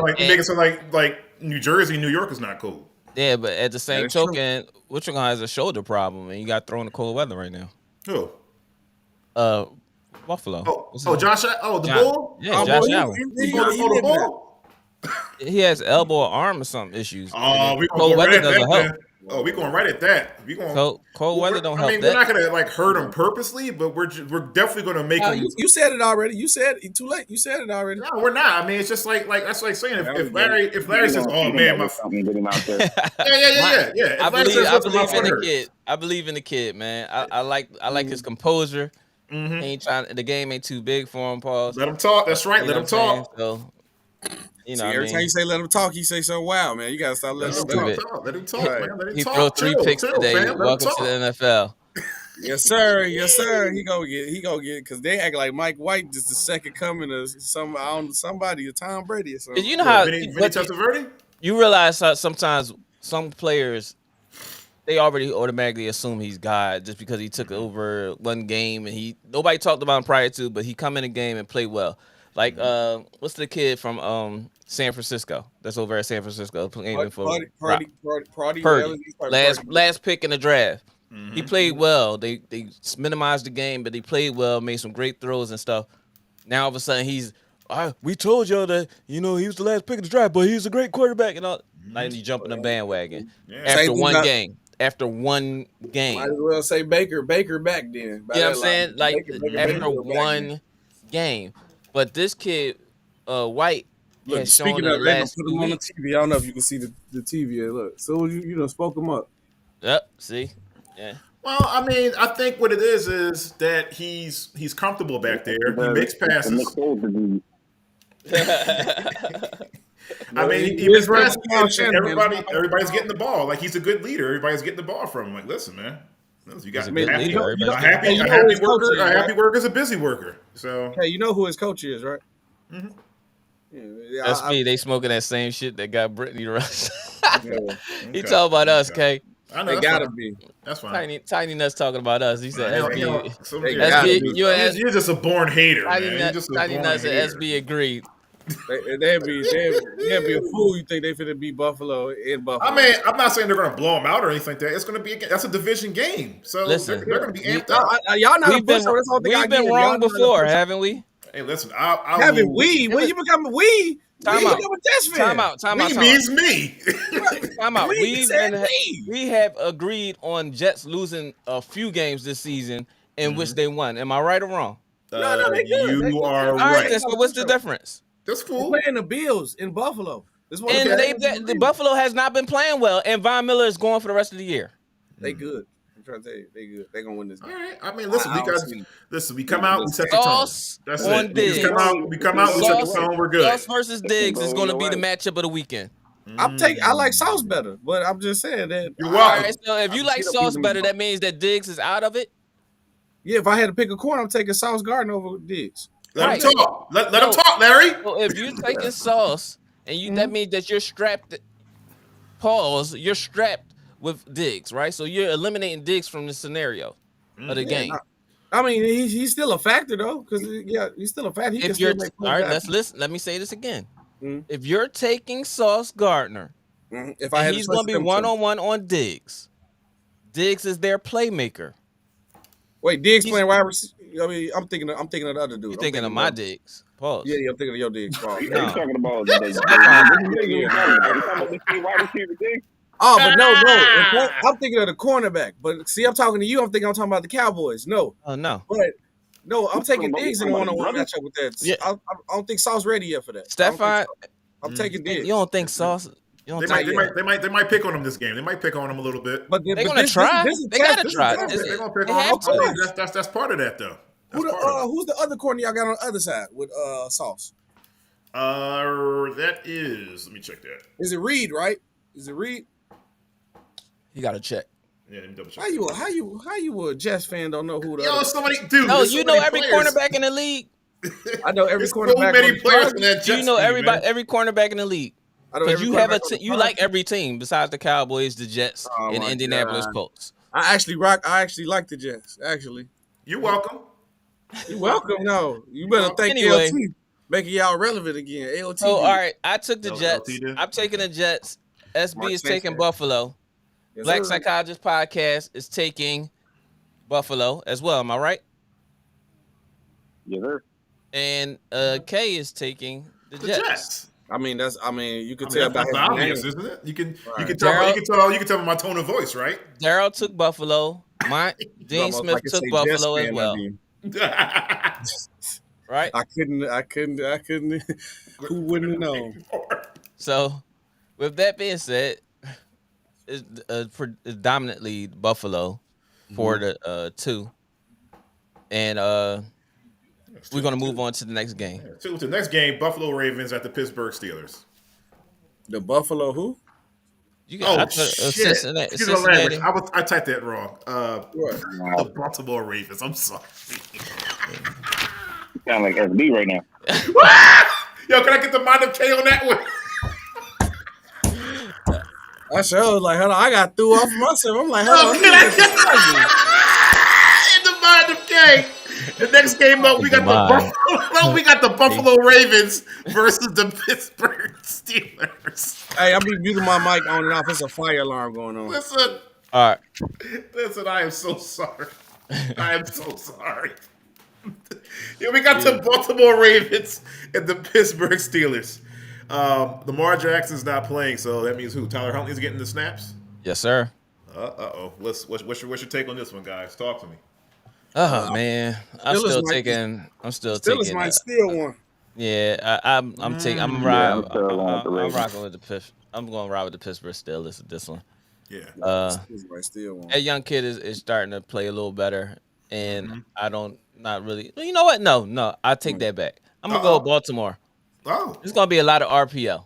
[SPEAKER 2] it sound like New Jersey, New York is not cold.
[SPEAKER 1] Yeah, but at the same token, which one has a shoulder problem and you got thrown in the cold weather right now?
[SPEAKER 2] Who?
[SPEAKER 1] Buffalo.
[SPEAKER 2] Josh. The Bull.
[SPEAKER 1] Yeah, Josh Allen.
[SPEAKER 2] The Bull.
[SPEAKER 1] He has elbow or arm or some issues.
[SPEAKER 2] We
[SPEAKER 1] cold weather doesn't help.
[SPEAKER 2] We going right at that.
[SPEAKER 1] Cold weather don't help.
[SPEAKER 2] I mean, we're not gonna hurt him purposely, but we're definitely gonna make him.
[SPEAKER 3] You said it already. You said it too late. You said it already.
[SPEAKER 2] No, we're not. I mean, it's just like that's like saying if Larry says, "Oh man, my yeah."
[SPEAKER 1] I believe in the kid. I believe in the kid, man. I like his composure.
[SPEAKER 2] Mm-hmm.
[SPEAKER 1] He ain't trying. The game ain't too big for him, Paul.
[SPEAKER 2] Let him talk. That's right. Let him talk.
[SPEAKER 1] So,
[SPEAKER 3] every time you say let him talk, he say so. Wow, man, you gotta stop letting him talk.
[SPEAKER 2] Let him talk, man. Let him
[SPEAKER 1] he
[SPEAKER 2] talk.
[SPEAKER 1] threw 3 picks today. Welcome to the NFL.
[SPEAKER 3] Yes, sir. He gonna get because they act like Mike White is the second coming of somebody, Tom Brady or something.
[SPEAKER 1] You know how
[SPEAKER 2] Vinny Testaverde?
[SPEAKER 1] You realize how sometimes some players they already automatically assume he's God just because he took over one game and nobody talked about him prior to, but he come in a game and play well. Like what's the kid from San Francisco that's over at San Francisco playing for Purdy. Last pick in the draft. Mm-hmm. He played well. They minimized the game, but he played well, made some great throws and stuff. Now all of a sudden we told y'all that he was the last pick of the draft, but he's a great quarterback and all. Now you jumping the bandwagon after one game. After one game,
[SPEAKER 3] might as well say Baker back then.
[SPEAKER 1] You know what I'm saying? Like after one game. But this kid, White,
[SPEAKER 3] look, speaking of that, put him on the TV. I don't know if you can see the TV. Look, so you spoke him up.
[SPEAKER 1] Yep. See, yeah.
[SPEAKER 2] Well, I mean, I think what it is that he's comfortable back there. He makes passes. I mean, he makes passes. Everybody's getting the ball. Like he's a good leader. Everybody's getting the ball from him. Like, listen, man. You got a happy worker is a busy worker. So
[SPEAKER 3] hey, you know who his coach is, right?
[SPEAKER 2] Mm-hmm.
[SPEAKER 1] Yeah, SP, they smoking that same shit that got Brittany Rush. He talking about us, Kay.
[SPEAKER 2] I know,
[SPEAKER 3] they gotta be.
[SPEAKER 2] That's fine.
[SPEAKER 1] Tiny Nuts talking about us. He said
[SPEAKER 2] SB. You're just a born hater, man.
[SPEAKER 1] Tiny Nuts and SB agreed.
[SPEAKER 3] They'd be a fool. You think they finna beat Buffalo in Buffalo?
[SPEAKER 2] I mean, I'm not saying they're gonna blow them out or anything like that. It's gonna be that's a division game, so they're gonna be amped up.
[SPEAKER 3] Y'all know
[SPEAKER 1] we've been wrong before, haven't we?
[SPEAKER 2] Hey, listen,
[SPEAKER 3] haven't we? When you become we?
[SPEAKER 1] Time out.
[SPEAKER 2] We means me.
[SPEAKER 1] Time out. We have agreed on Jets losing a few games this season in which they won. Am I right or wrong?
[SPEAKER 3] No, they good.
[SPEAKER 2] You are right.
[SPEAKER 1] All right, so what's the difference?
[SPEAKER 2] That's cool.
[SPEAKER 3] They're playing the Bills in Buffalo.
[SPEAKER 1] And the Buffalo has not been playing well, and Von Miller is going for the rest of the year.
[SPEAKER 3] They good. I'm trying to tell you, they good. They gonna win this game.
[SPEAKER 2] All right. I mean, listen, we come out, we set the tone. That's it. We come out, we set the tone. We're good.
[SPEAKER 1] Sauce versus Diggs is going to be the matchup of the weekend.
[SPEAKER 3] I like Sauce better, but I'm just saying that.
[SPEAKER 2] You're welcome.
[SPEAKER 1] Right, so if you like Sauce better, that means that Diggs is out of it.
[SPEAKER 3] Yeah, if I had to pick a corner, I'm taking Sauce Gardner over Diggs.
[SPEAKER 2] Let him talk. Let him talk, Larry.
[SPEAKER 1] Well, if you're taking Sauce and that means that you're strapped. You're strapped with Diggs, right? So you're eliminating Diggs from the scenario of the game.
[SPEAKER 3] I mean, he's still a factor though, because he's still a factor.
[SPEAKER 1] All right, let's listen. Let me say this again. If you're taking Sauce Gardner,
[SPEAKER 3] if
[SPEAKER 1] he's going to be one-on-one on Diggs. Diggs is their playmaker.
[SPEAKER 3] Wait, Diggs playing wide receiver? I mean, I'm thinking of the other dude.
[SPEAKER 1] You're thinking of my Diggs. Pause.
[SPEAKER 3] Yeah, I'm thinking of your Diggs. Pause.
[SPEAKER 6] You talking about
[SPEAKER 3] Oh, but no. I'm thinking of the cornerback. But see, I'm talking to you. I'm talking about the Cowboys. No.
[SPEAKER 1] Oh no.
[SPEAKER 3] But No, I'm taking
[SPEAKER 6] Talking
[SPEAKER 3] Diggs in a
[SPEAKER 6] about
[SPEAKER 3] one-on-one
[SPEAKER 6] brother?
[SPEAKER 3] matchup with that.
[SPEAKER 1] Yeah.
[SPEAKER 3] I don't think Sauce ready yet for that. I don't think
[SPEAKER 1] Stephon,
[SPEAKER 3] so. I'm taking Diggs.
[SPEAKER 1] you don't think Sauce? You don't
[SPEAKER 2] They
[SPEAKER 1] think
[SPEAKER 2] might pick on him this game. They might pick on him a little bit.
[SPEAKER 3] But
[SPEAKER 1] they're gonna try?
[SPEAKER 3] This
[SPEAKER 1] They gotta
[SPEAKER 3] is
[SPEAKER 1] try.
[SPEAKER 3] test.
[SPEAKER 2] They're gonna pick
[SPEAKER 1] They
[SPEAKER 2] on
[SPEAKER 1] have
[SPEAKER 2] him. I mean,
[SPEAKER 3] to.
[SPEAKER 2] that's part of that though. That's part of it.
[SPEAKER 3] Who's the other corner y'all got on the other side with Sauce?
[SPEAKER 2] That is. Let me check that.
[SPEAKER 3] Is it Reed? Right? Is it Reed?
[SPEAKER 1] You gotta check.
[SPEAKER 2] Yeah, let me double check.
[SPEAKER 3] How you a Jets fan don't know who the
[SPEAKER 2] Yo,
[SPEAKER 3] other?
[SPEAKER 2] somebody, dude.
[SPEAKER 1] No,
[SPEAKER 2] there's
[SPEAKER 1] you
[SPEAKER 2] so
[SPEAKER 1] know
[SPEAKER 2] many
[SPEAKER 1] every
[SPEAKER 2] players.
[SPEAKER 1] cornerback in the league.
[SPEAKER 3] I know every
[SPEAKER 2] There's so
[SPEAKER 3] cornerback.
[SPEAKER 2] many players in that Jets
[SPEAKER 1] You know
[SPEAKER 2] team,
[SPEAKER 1] everybody,
[SPEAKER 2] man.
[SPEAKER 1] every cornerback in the league.
[SPEAKER 3] I know
[SPEAKER 1] Because
[SPEAKER 3] every
[SPEAKER 1] you have
[SPEAKER 3] cornerback on the
[SPEAKER 1] you like every team besides the Cowboys, the Jets,
[SPEAKER 3] Oh,
[SPEAKER 1] and
[SPEAKER 3] my
[SPEAKER 1] Indianapolis
[SPEAKER 3] God.
[SPEAKER 1] Colts.
[SPEAKER 3] I actually like the Jets. Actually,
[SPEAKER 2] You're welcome.
[SPEAKER 3] you're welcome. No, you better thank
[SPEAKER 1] Anyway.
[SPEAKER 3] LT making y'all relevant again. AOT.
[SPEAKER 1] So,
[SPEAKER 3] did.
[SPEAKER 1] all right, I took the
[SPEAKER 2] LT
[SPEAKER 1] Jets.
[SPEAKER 2] did?
[SPEAKER 1] I'm taking the Jets. SB
[SPEAKER 3] Mark
[SPEAKER 1] is taking
[SPEAKER 3] Sanchez.
[SPEAKER 1] Buffalo.
[SPEAKER 3] Yes,
[SPEAKER 1] Black
[SPEAKER 3] sir.
[SPEAKER 1] Psychologist Podcast is taking Buffalo as well. Am I right?
[SPEAKER 6] Yes, sir.
[SPEAKER 1] And K is taking the
[SPEAKER 2] The
[SPEAKER 1] Jets.
[SPEAKER 2] Jets.
[SPEAKER 3] I mean, you can
[SPEAKER 2] I
[SPEAKER 3] tell
[SPEAKER 2] mean,
[SPEAKER 3] by
[SPEAKER 2] that's
[SPEAKER 3] his
[SPEAKER 2] obvious,
[SPEAKER 3] name.
[SPEAKER 2] isn't it? You can
[SPEAKER 3] Right.
[SPEAKER 2] tell by my tone of voice, right?
[SPEAKER 1] Daryl took Buffalo. Dean
[SPEAKER 3] Almost
[SPEAKER 1] Smith
[SPEAKER 3] like I
[SPEAKER 1] took
[SPEAKER 3] say
[SPEAKER 1] Buffalo
[SPEAKER 3] Jets
[SPEAKER 1] as
[SPEAKER 3] fan,
[SPEAKER 1] well.
[SPEAKER 3] I mean.
[SPEAKER 1] Right?
[SPEAKER 3] I couldn't. Who wouldn't have known?
[SPEAKER 1] So, with that being said, it's dominantly Buffalo for the 2. And we're going to move on to the next game.
[SPEAKER 2] So the next game, Buffalo Ravens at the Pittsburgh Steelers.
[SPEAKER 3] The Buffalo who?
[SPEAKER 1] You got
[SPEAKER 2] Shit!
[SPEAKER 1] Cincinnati.
[SPEAKER 2] Excuse my language. I typed that wrong.
[SPEAKER 3] What?
[SPEAKER 2] The Baltimore Ravens. I'm sorry.
[SPEAKER 6] You sound like SB right now.
[SPEAKER 2] Yo, can I get the mind of K on that one?
[SPEAKER 3] I sure was like, hold on, I got threw off myself. I'm like, hold on.
[SPEAKER 2] Can I get the mind of K? The next game up, we got the Buffalo Ravens versus the Pittsburgh Steelers.
[SPEAKER 3] Hey, I'll be muting my mic on and off. It's a fire alarm going on.
[SPEAKER 2] Listen,
[SPEAKER 1] All right.
[SPEAKER 2] I am so sorry. I am so sorry. Yeah, we got the Baltimore Ravens and the Pittsburgh Steelers. Lamar Jackson's not playing, so that means who? Tyler Huntley's getting the snaps?
[SPEAKER 1] Yes, sir.
[SPEAKER 2] Uh-oh. What's your take on this one, guys? Talk to me.
[SPEAKER 1] Oh man, I'm still
[SPEAKER 3] might-
[SPEAKER 1] taking.
[SPEAKER 3] Steelers might steal one.
[SPEAKER 1] Yeah, I'm taking. I'm
[SPEAKER 6] Yeah,
[SPEAKER 1] riding. I'm rocking with the Pittsburgh. I'm going to ride with the Pittsburgh Steelers with this one.
[SPEAKER 2] Yeah.
[SPEAKER 3] Steelers might steal one.
[SPEAKER 1] That young kid is starting to play a little better, and I don't not really. You know what? No, I take that back. I'm gonna go with Baltimore.
[SPEAKER 2] Oh,
[SPEAKER 1] It's gonna be a lot of RPO.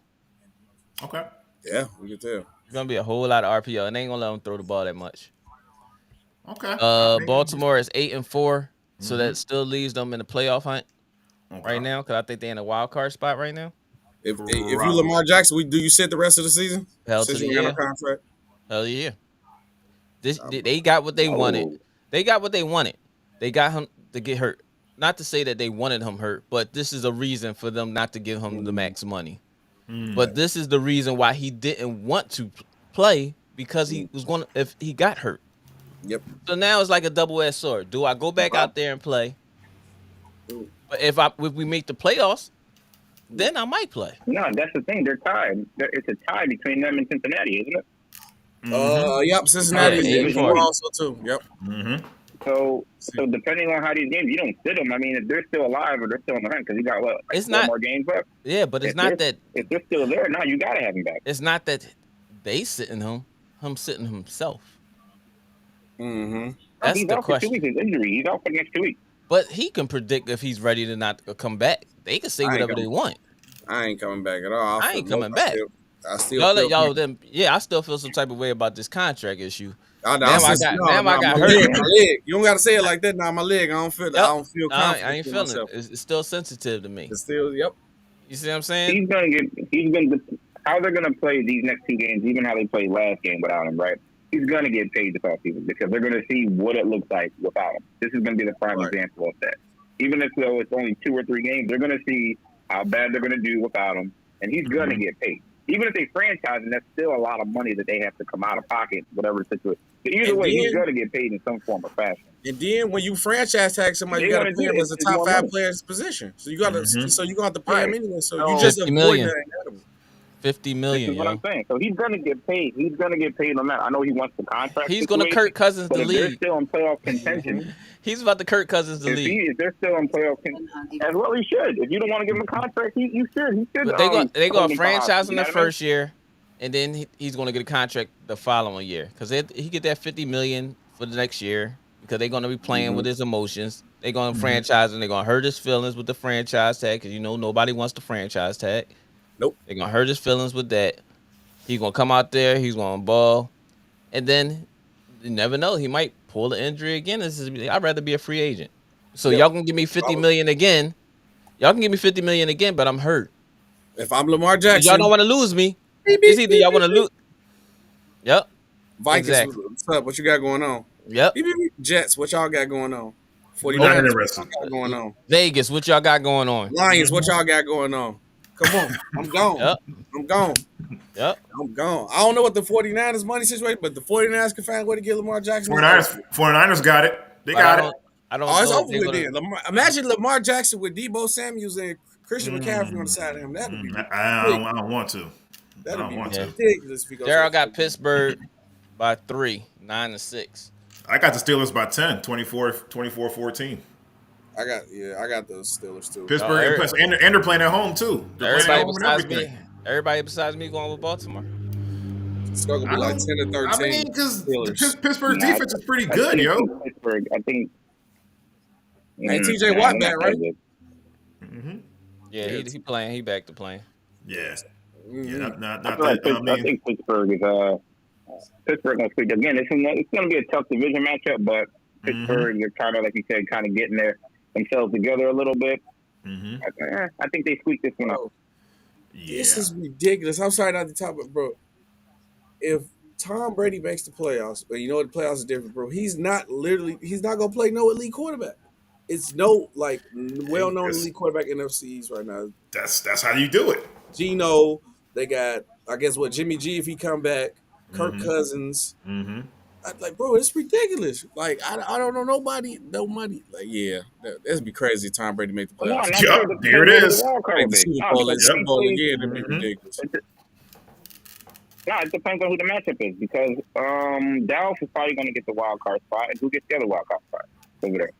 [SPEAKER 2] okay.
[SPEAKER 3] Yeah, we can tell.
[SPEAKER 1] It's gonna be a whole lot of RPO, and they ain't gonna let them throw the ball that much.
[SPEAKER 2] Okay.
[SPEAKER 1] Baltimore is 8-4, so that still leaves them in the playoff hunt right now. Because I think they're in a wild card spot right now.
[SPEAKER 3] If you Lamar Jackson, do you sit the rest of the season?
[SPEAKER 1] Hell to
[SPEAKER 3] Since
[SPEAKER 1] the
[SPEAKER 3] you got
[SPEAKER 1] yeah.
[SPEAKER 3] a contract.
[SPEAKER 1] Hell yeah. They got what they wanted. They got what they wanted. They got him to get hurt. Not to say that they wanted him hurt, but this is a reason for them not to give him the max money. But this is the reason why he didn't want to play, because he was going to, if he got hurt.
[SPEAKER 3] Yep.
[SPEAKER 1] So now it's like a double-edged sword. Do I go back out there and play? But if we make the playoffs, then I might play.
[SPEAKER 6] No, that's the thing. They're tied. It's a tie between them and Cincinnati, isn't it?
[SPEAKER 3] Yep. Cincinnati
[SPEAKER 1] Yeah,
[SPEAKER 3] is
[SPEAKER 1] 8-4.
[SPEAKER 3] also too. Yep.
[SPEAKER 6] So depending on how these games, you don't sit them. I mean, if they're still alive or they're still in the hunt, because you got what?
[SPEAKER 1] It's
[SPEAKER 6] four
[SPEAKER 1] not-
[SPEAKER 6] more games left.
[SPEAKER 1] Yeah, but it's
[SPEAKER 6] If
[SPEAKER 1] not
[SPEAKER 6] they're-
[SPEAKER 1] that
[SPEAKER 6] if they're still there, now you gotta have him back.
[SPEAKER 1] it's not that they sitting him sitting himself.
[SPEAKER 3] Mm-hmm.
[SPEAKER 1] That's
[SPEAKER 6] He's
[SPEAKER 1] the
[SPEAKER 6] out for 2
[SPEAKER 1] question.
[SPEAKER 6] weeks. His injury. He's out for the next 2 weeks.
[SPEAKER 1] But he can predict if he's ready to not come back. They can say
[SPEAKER 3] I ain't
[SPEAKER 1] whatever
[SPEAKER 3] gonna-
[SPEAKER 1] they want.
[SPEAKER 3] I ain't coming back at all.
[SPEAKER 1] I ain't coming back.
[SPEAKER 3] I still
[SPEAKER 1] Y'all,
[SPEAKER 3] feel
[SPEAKER 1] y'all, them, yeah, I still feel some type of way about this contract issue.
[SPEAKER 3] I
[SPEAKER 1] Damn, I got
[SPEAKER 3] my
[SPEAKER 1] hurt.
[SPEAKER 3] leg, my leg. You don't gotta say it like that. Now my leg. I don't feel.
[SPEAKER 1] Yep.
[SPEAKER 3] I don't feel confident.
[SPEAKER 1] I ain't
[SPEAKER 3] in
[SPEAKER 1] feeling
[SPEAKER 3] myself.
[SPEAKER 1] it. It's still sensitive to me.
[SPEAKER 3] It's still. Yep.
[SPEAKER 1] You see what I'm saying?
[SPEAKER 6] He's gonna how they're gonna play these next 2 games, even how they played last game without him, right? He's gonna get paid this offseason because they're gonna see what it looks like without him. This is gonna be the prime
[SPEAKER 3] Right.
[SPEAKER 6] example of that. Even if though it's only 2 or 3 games, they're gonna see how bad they're gonna do without him, and he's gonna get paid. Even if they franchise him, that's still a lot of money that they have to come out of pocket, whatever the situation. So either
[SPEAKER 3] And
[SPEAKER 6] way, he's
[SPEAKER 3] then-
[SPEAKER 6] gonna get paid in some form or fashion.
[SPEAKER 3] And then when you franchise tag somebody, you
[SPEAKER 6] They
[SPEAKER 3] gotta
[SPEAKER 6] wanna
[SPEAKER 3] pay
[SPEAKER 6] do
[SPEAKER 3] him
[SPEAKER 6] it.
[SPEAKER 3] as a
[SPEAKER 6] It's
[SPEAKER 3] top
[SPEAKER 6] more
[SPEAKER 3] 5
[SPEAKER 6] money.
[SPEAKER 3] player's position. So you gotta. So you gonna have to pay him
[SPEAKER 6] Right.
[SPEAKER 3] anyway. So
[SPEAKER 6] So-
[SPEAKER 3] you just
[SPEAKER 1] 50
[SPEAKER 3] avoid
[SPEAKER 1] million.
[SPEAKER 3] that inevitable.
[SPEAKER 1] $50 million.
[SPEAKER 6] This is what I'm saying. So he's gonna get paid. He's gonna get paid on that. I know he wants the contract.
[SPEAKER 1] He's gonna Kirk Cousins the
[SPEAKER 6] but if they're
[SPEAKER 1] league.
[SPEAKER 6] still in playoff contention,
[SPEAKER 1] He's about to Kirk Cousins the league.
[SPEAKER 6] if they're still in playoff contention, as well he should. If you don't want to give him a contract, you should. He should.
[SPEAKER 1] But they gonna franchise him the first year, and then he's gonna get a contract the following year because he get that $50 million for the next year because they're gonna be playing with his emotions. They're gonna franchise him. They're gonna hurt his feelings with the franchise tag because nobody wants the franchise tag.
[SPEAKER 3] Nope.
[SPEAKER 1] They're gonna hurt his feelings with that. He's gonna come out there. He's gonna ball, and then you never know. He might pull an injury again. I'd rather be a free agent. So y'all can give me $50 million again. Y'all can give me $50 million again, but I'm hurt.
[SPEAKER 3] If I'm Lamar Jackson,
[SPEAKER 1] Y'all don't want to lose me. It's either y'all want to lose. Yep.
[SPEAKER 3] Vikings,
[SPEAKER 1] Exactly.
[SPEAKER 3] what's up? What you got going on?
[SPEAKER 1] Yep.
[SPEAKER 3] Jets, what y'all got going on?
[SPEAKER 2] Not
[SPEAKER 3] 49ers, what
[SPEAKER 2] interested.
[SPEAKER 3] y'all got going on?
[SPEAKER 1] Vegas, what y'all got going on?
[SPEAKER 3] Lions, what y'all got going on? Come on. I'm gone.
[SPEAKER 1] Yep.
[SPEAKER 3] I'm gone.
[SPEAKER 1] Yep.
[SPEAKER 3] I'm gone. I don't know what the 49ers money situation, but the 49ers can find a way to get Lamar Jackson.
[SPEAKER 2] 49ers got it. They got it.
[SPEAKER 1] I don't
[SPEAKER 3] Oh, it's
[SPEAKER 1] know
[SPEAKER 3] over
[SPEAKER 1] if
[SPEAKER 3] with
[SPEAKER 1] they're
[SPEAKER 3] then.
[SPEAKER 1] gonna-
[SPEAKER 3] Imagine Lamar Jackson with Debo Samuels and Christian McCaffrey on the side of him. That'd be
[SPEAKER 2] I don't want to.
[SPEAKER 3] that'd be
[SPEAKER 2] want to.
[SPEAKER 3] ridiculous. If he goes
[SPEAKER 1] Daryl
[SPEAKER 3] to-
[SPEAKER 1] got Pittsburgh by 3, 9-6.
[SPEAKER 2] I got the Steelers by 10, 24-14.
[SPEAKER 3] I got those Steelers too.
[SPEAKER 2] Pittsburgh and they're playing at home too. They're playing at home and everything.
[SPEAKER 1] Everybody besides me going with Baltimore.
[SPEAKER 3] It's going to be like 10 or 13.
[SPEAKER 2] I mean, because
[SPEAKER 3] Steelers.
[SPEAKER 2] Pittsburgh's defense is pretty good, yo.
[SPEAKER 6] Pittsburgh, I think.
[SPEAKER 3] Hey, TJ Watt back, right?
[SPEAKER 1] Yeah, he playing. He back to playing.
[SPEAKER 2] Yeah.
[SPEAKER 3] Mm-hmm.
[SPEAKER 2] Yeah, not
[SPEAKER 6] I, feel like
[SPEAKER 2] that.
[SPEAKER 6] I think Pittsburgh is Pittsburgh gonna speak again. It's gonna be a tough division matchup, but Pittsburgh, they're kind of like you said, kind of getting themselves together a little bit. I think they squeaked this one out.
[SPEAKER 2] Yeah.
[SPEAKER 3] This is ridiculous. I'm sorry not to talk about, bro. If Tom Brady makes the playoffs, but you know what, the playoffs is different, bro. He's not gonna play no elite quarterback. It's no well-known elite quarterback in NFC East right now.
[SPEAKER 2] That's how you do it.
[SPEAKER 3] Geno, they got Jimmy G if he come back, Kirk Cousins. Like, bro, it's ridiculous. Like, I don't know nobody. Like, yeah, that'd be crazy. If Tom Brady make the playoffs.
[SPEAKER 2] There it is.
[SPEAKER 3] Make the Super Bowl again, it'd be ridiculous.
[SPEAKER 6] No, it depends on who the matchup is because Dallas is probably going to get the wild card spot, and who gets the other wild card spot over there?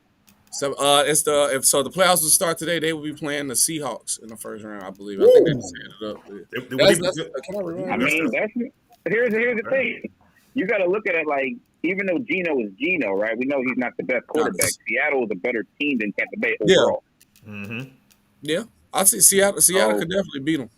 [SPEAKER 3] So the playoffs will start today. They will be playing the Seahawks in the first round, I believe. I think they just set it up. Can I remember?
[SPEAKER 6] I mean, here's the thing. You got to look at it like, even though Geno is Geno, right? We know he's not the best quarterback. Seattle is a better team than Tampa Bay overall.
[SPEAKER 3] Yeah, I see Seattle could definitely beat them.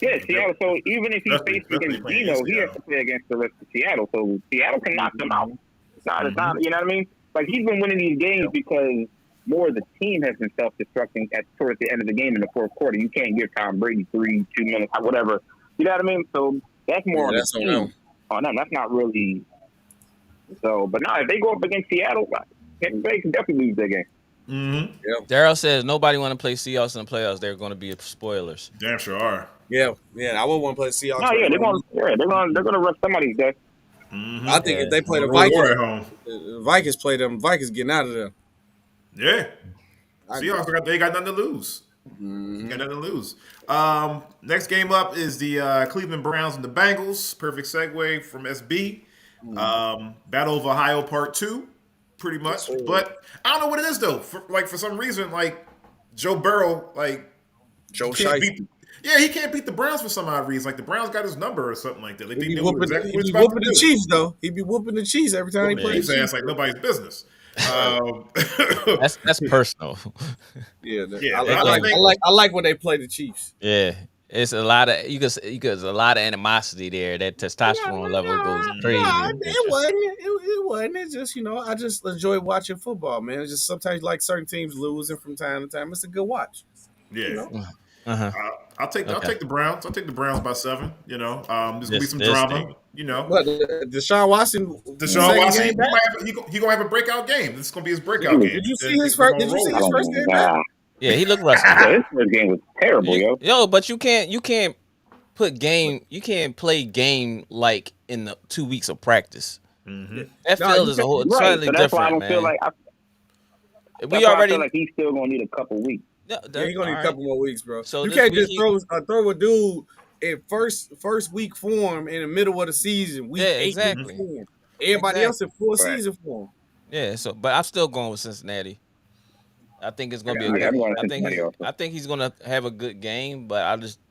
[SPEAKER 6] Yeah, Seattle. So even if he's faced against Geno, he has to play against the rest of Seattle. So Seattle can knock them out. It's not, you know what I mean? Like, he's been winning these games because more of the team has been self-destructing towards the end of the game in the fourth quarter. You can't give Tom Brady 3-2 minutes, whatever. You know what I mean? So that's more on the team. Oh, no, that's not really. So, but no, if they go up against Seattle, Tampa Bay can definitely lose their game.
[SPEAKER 1] Daryl says nobody want to play Seahawks in the playoffs. They're going to be spoilers.
[SPEAKER 2] Damn sure are.
[SPEAKER 3] Yeah, I would want to play Seahawks.
[SPEAKER 6] No, yeah, they're gonna rush somebody's death.
[SPEAKER 3] I think if they play the
[SPEAKER 2] Vikings at home,
[SPEAKER 3] the Vikings play them. Vikings getting out of there.
[SPEAKER 2] Yeah. Seahawks they got nothing to lose. Got nothing to lose. Next game up is the Cleveland Browns and the Bengals. Perfect segue from SB. Battle of Ohio Part 2, pretty much. But I don't know what it is though. For some reason, like Joe Burrow, he can't beat the Browns for some odd reason. Like, the Browns got his number or something like that. Like,
[SPEAKER 3] He be whooping the Chiefs though. He be whooping the Chiefs every time he plays.
[SPEAKER 2] It's like nobody's business.
[SPEAKER 1] That's personal.
[SPEAKER 3] I like when they play the Chiefs.
[SPEAKER 1] Yeah, it's a lot of a lot of animosity there. That testosterone level goes crazy.
[SPEAKER 3] It wasn't. It's just I just enjoy watching football, man. It's just sometimes like certain teams losing from time to time. It's a good watch.
[SPEAKER 2] Yeah. I'll take the Browns. I'll take the Browns by 7. There's gonna be some drama.
[SPEAKER 3] But Deshaun Watson,
[SPEAKER 2] he gonna have a breakout game. This is gonna be his breakout game.
[SPEAKER 3] Did you see his first game back?
[SPEAKER 1] Yeah, he looked rusty.
[SPEAKER 6] His first game was terrible,
[SPEAKER 1] yo. But you can't play game like in the 2 weeks of practice. That field is a whole slightly different, man.
[SPEAKER 6] I feel like he's still gonna need a couple weeks.
[SPEAKER 1] Yeah,
[SPEAKER 3] Yeah, he gonna
[SPEAKER 1] all
[SPEAKER 3] need a
[SPEAKER 1] right.
[SPEAKER 3] couple more weeks, bro.
[SPEAKER 1] So
[SPEAKER 3] You
[SPEAKER 1] this
[SPEAKER 3] can't
[SPEAKER 1] week
[SPEAKER 3] just throw a dude in first week form in the middle of the season, week
[SPEAKER 1] Yeah,
[SPEAKER 3] 8 week
[SPEAKER 1] exactly.
[SPEAKER 3] form. Everybody else in full season form.
[SPEAKER 1] Yeah, so but I'm still going with Cincinnati. I think it's gonna be a
[SPEAKER 6] I'm
[SPEAKER 1] good.
[SPEAKER 6] going to Cincinnati also.
[SPEAKER 1] I think he's gonna have a good game, but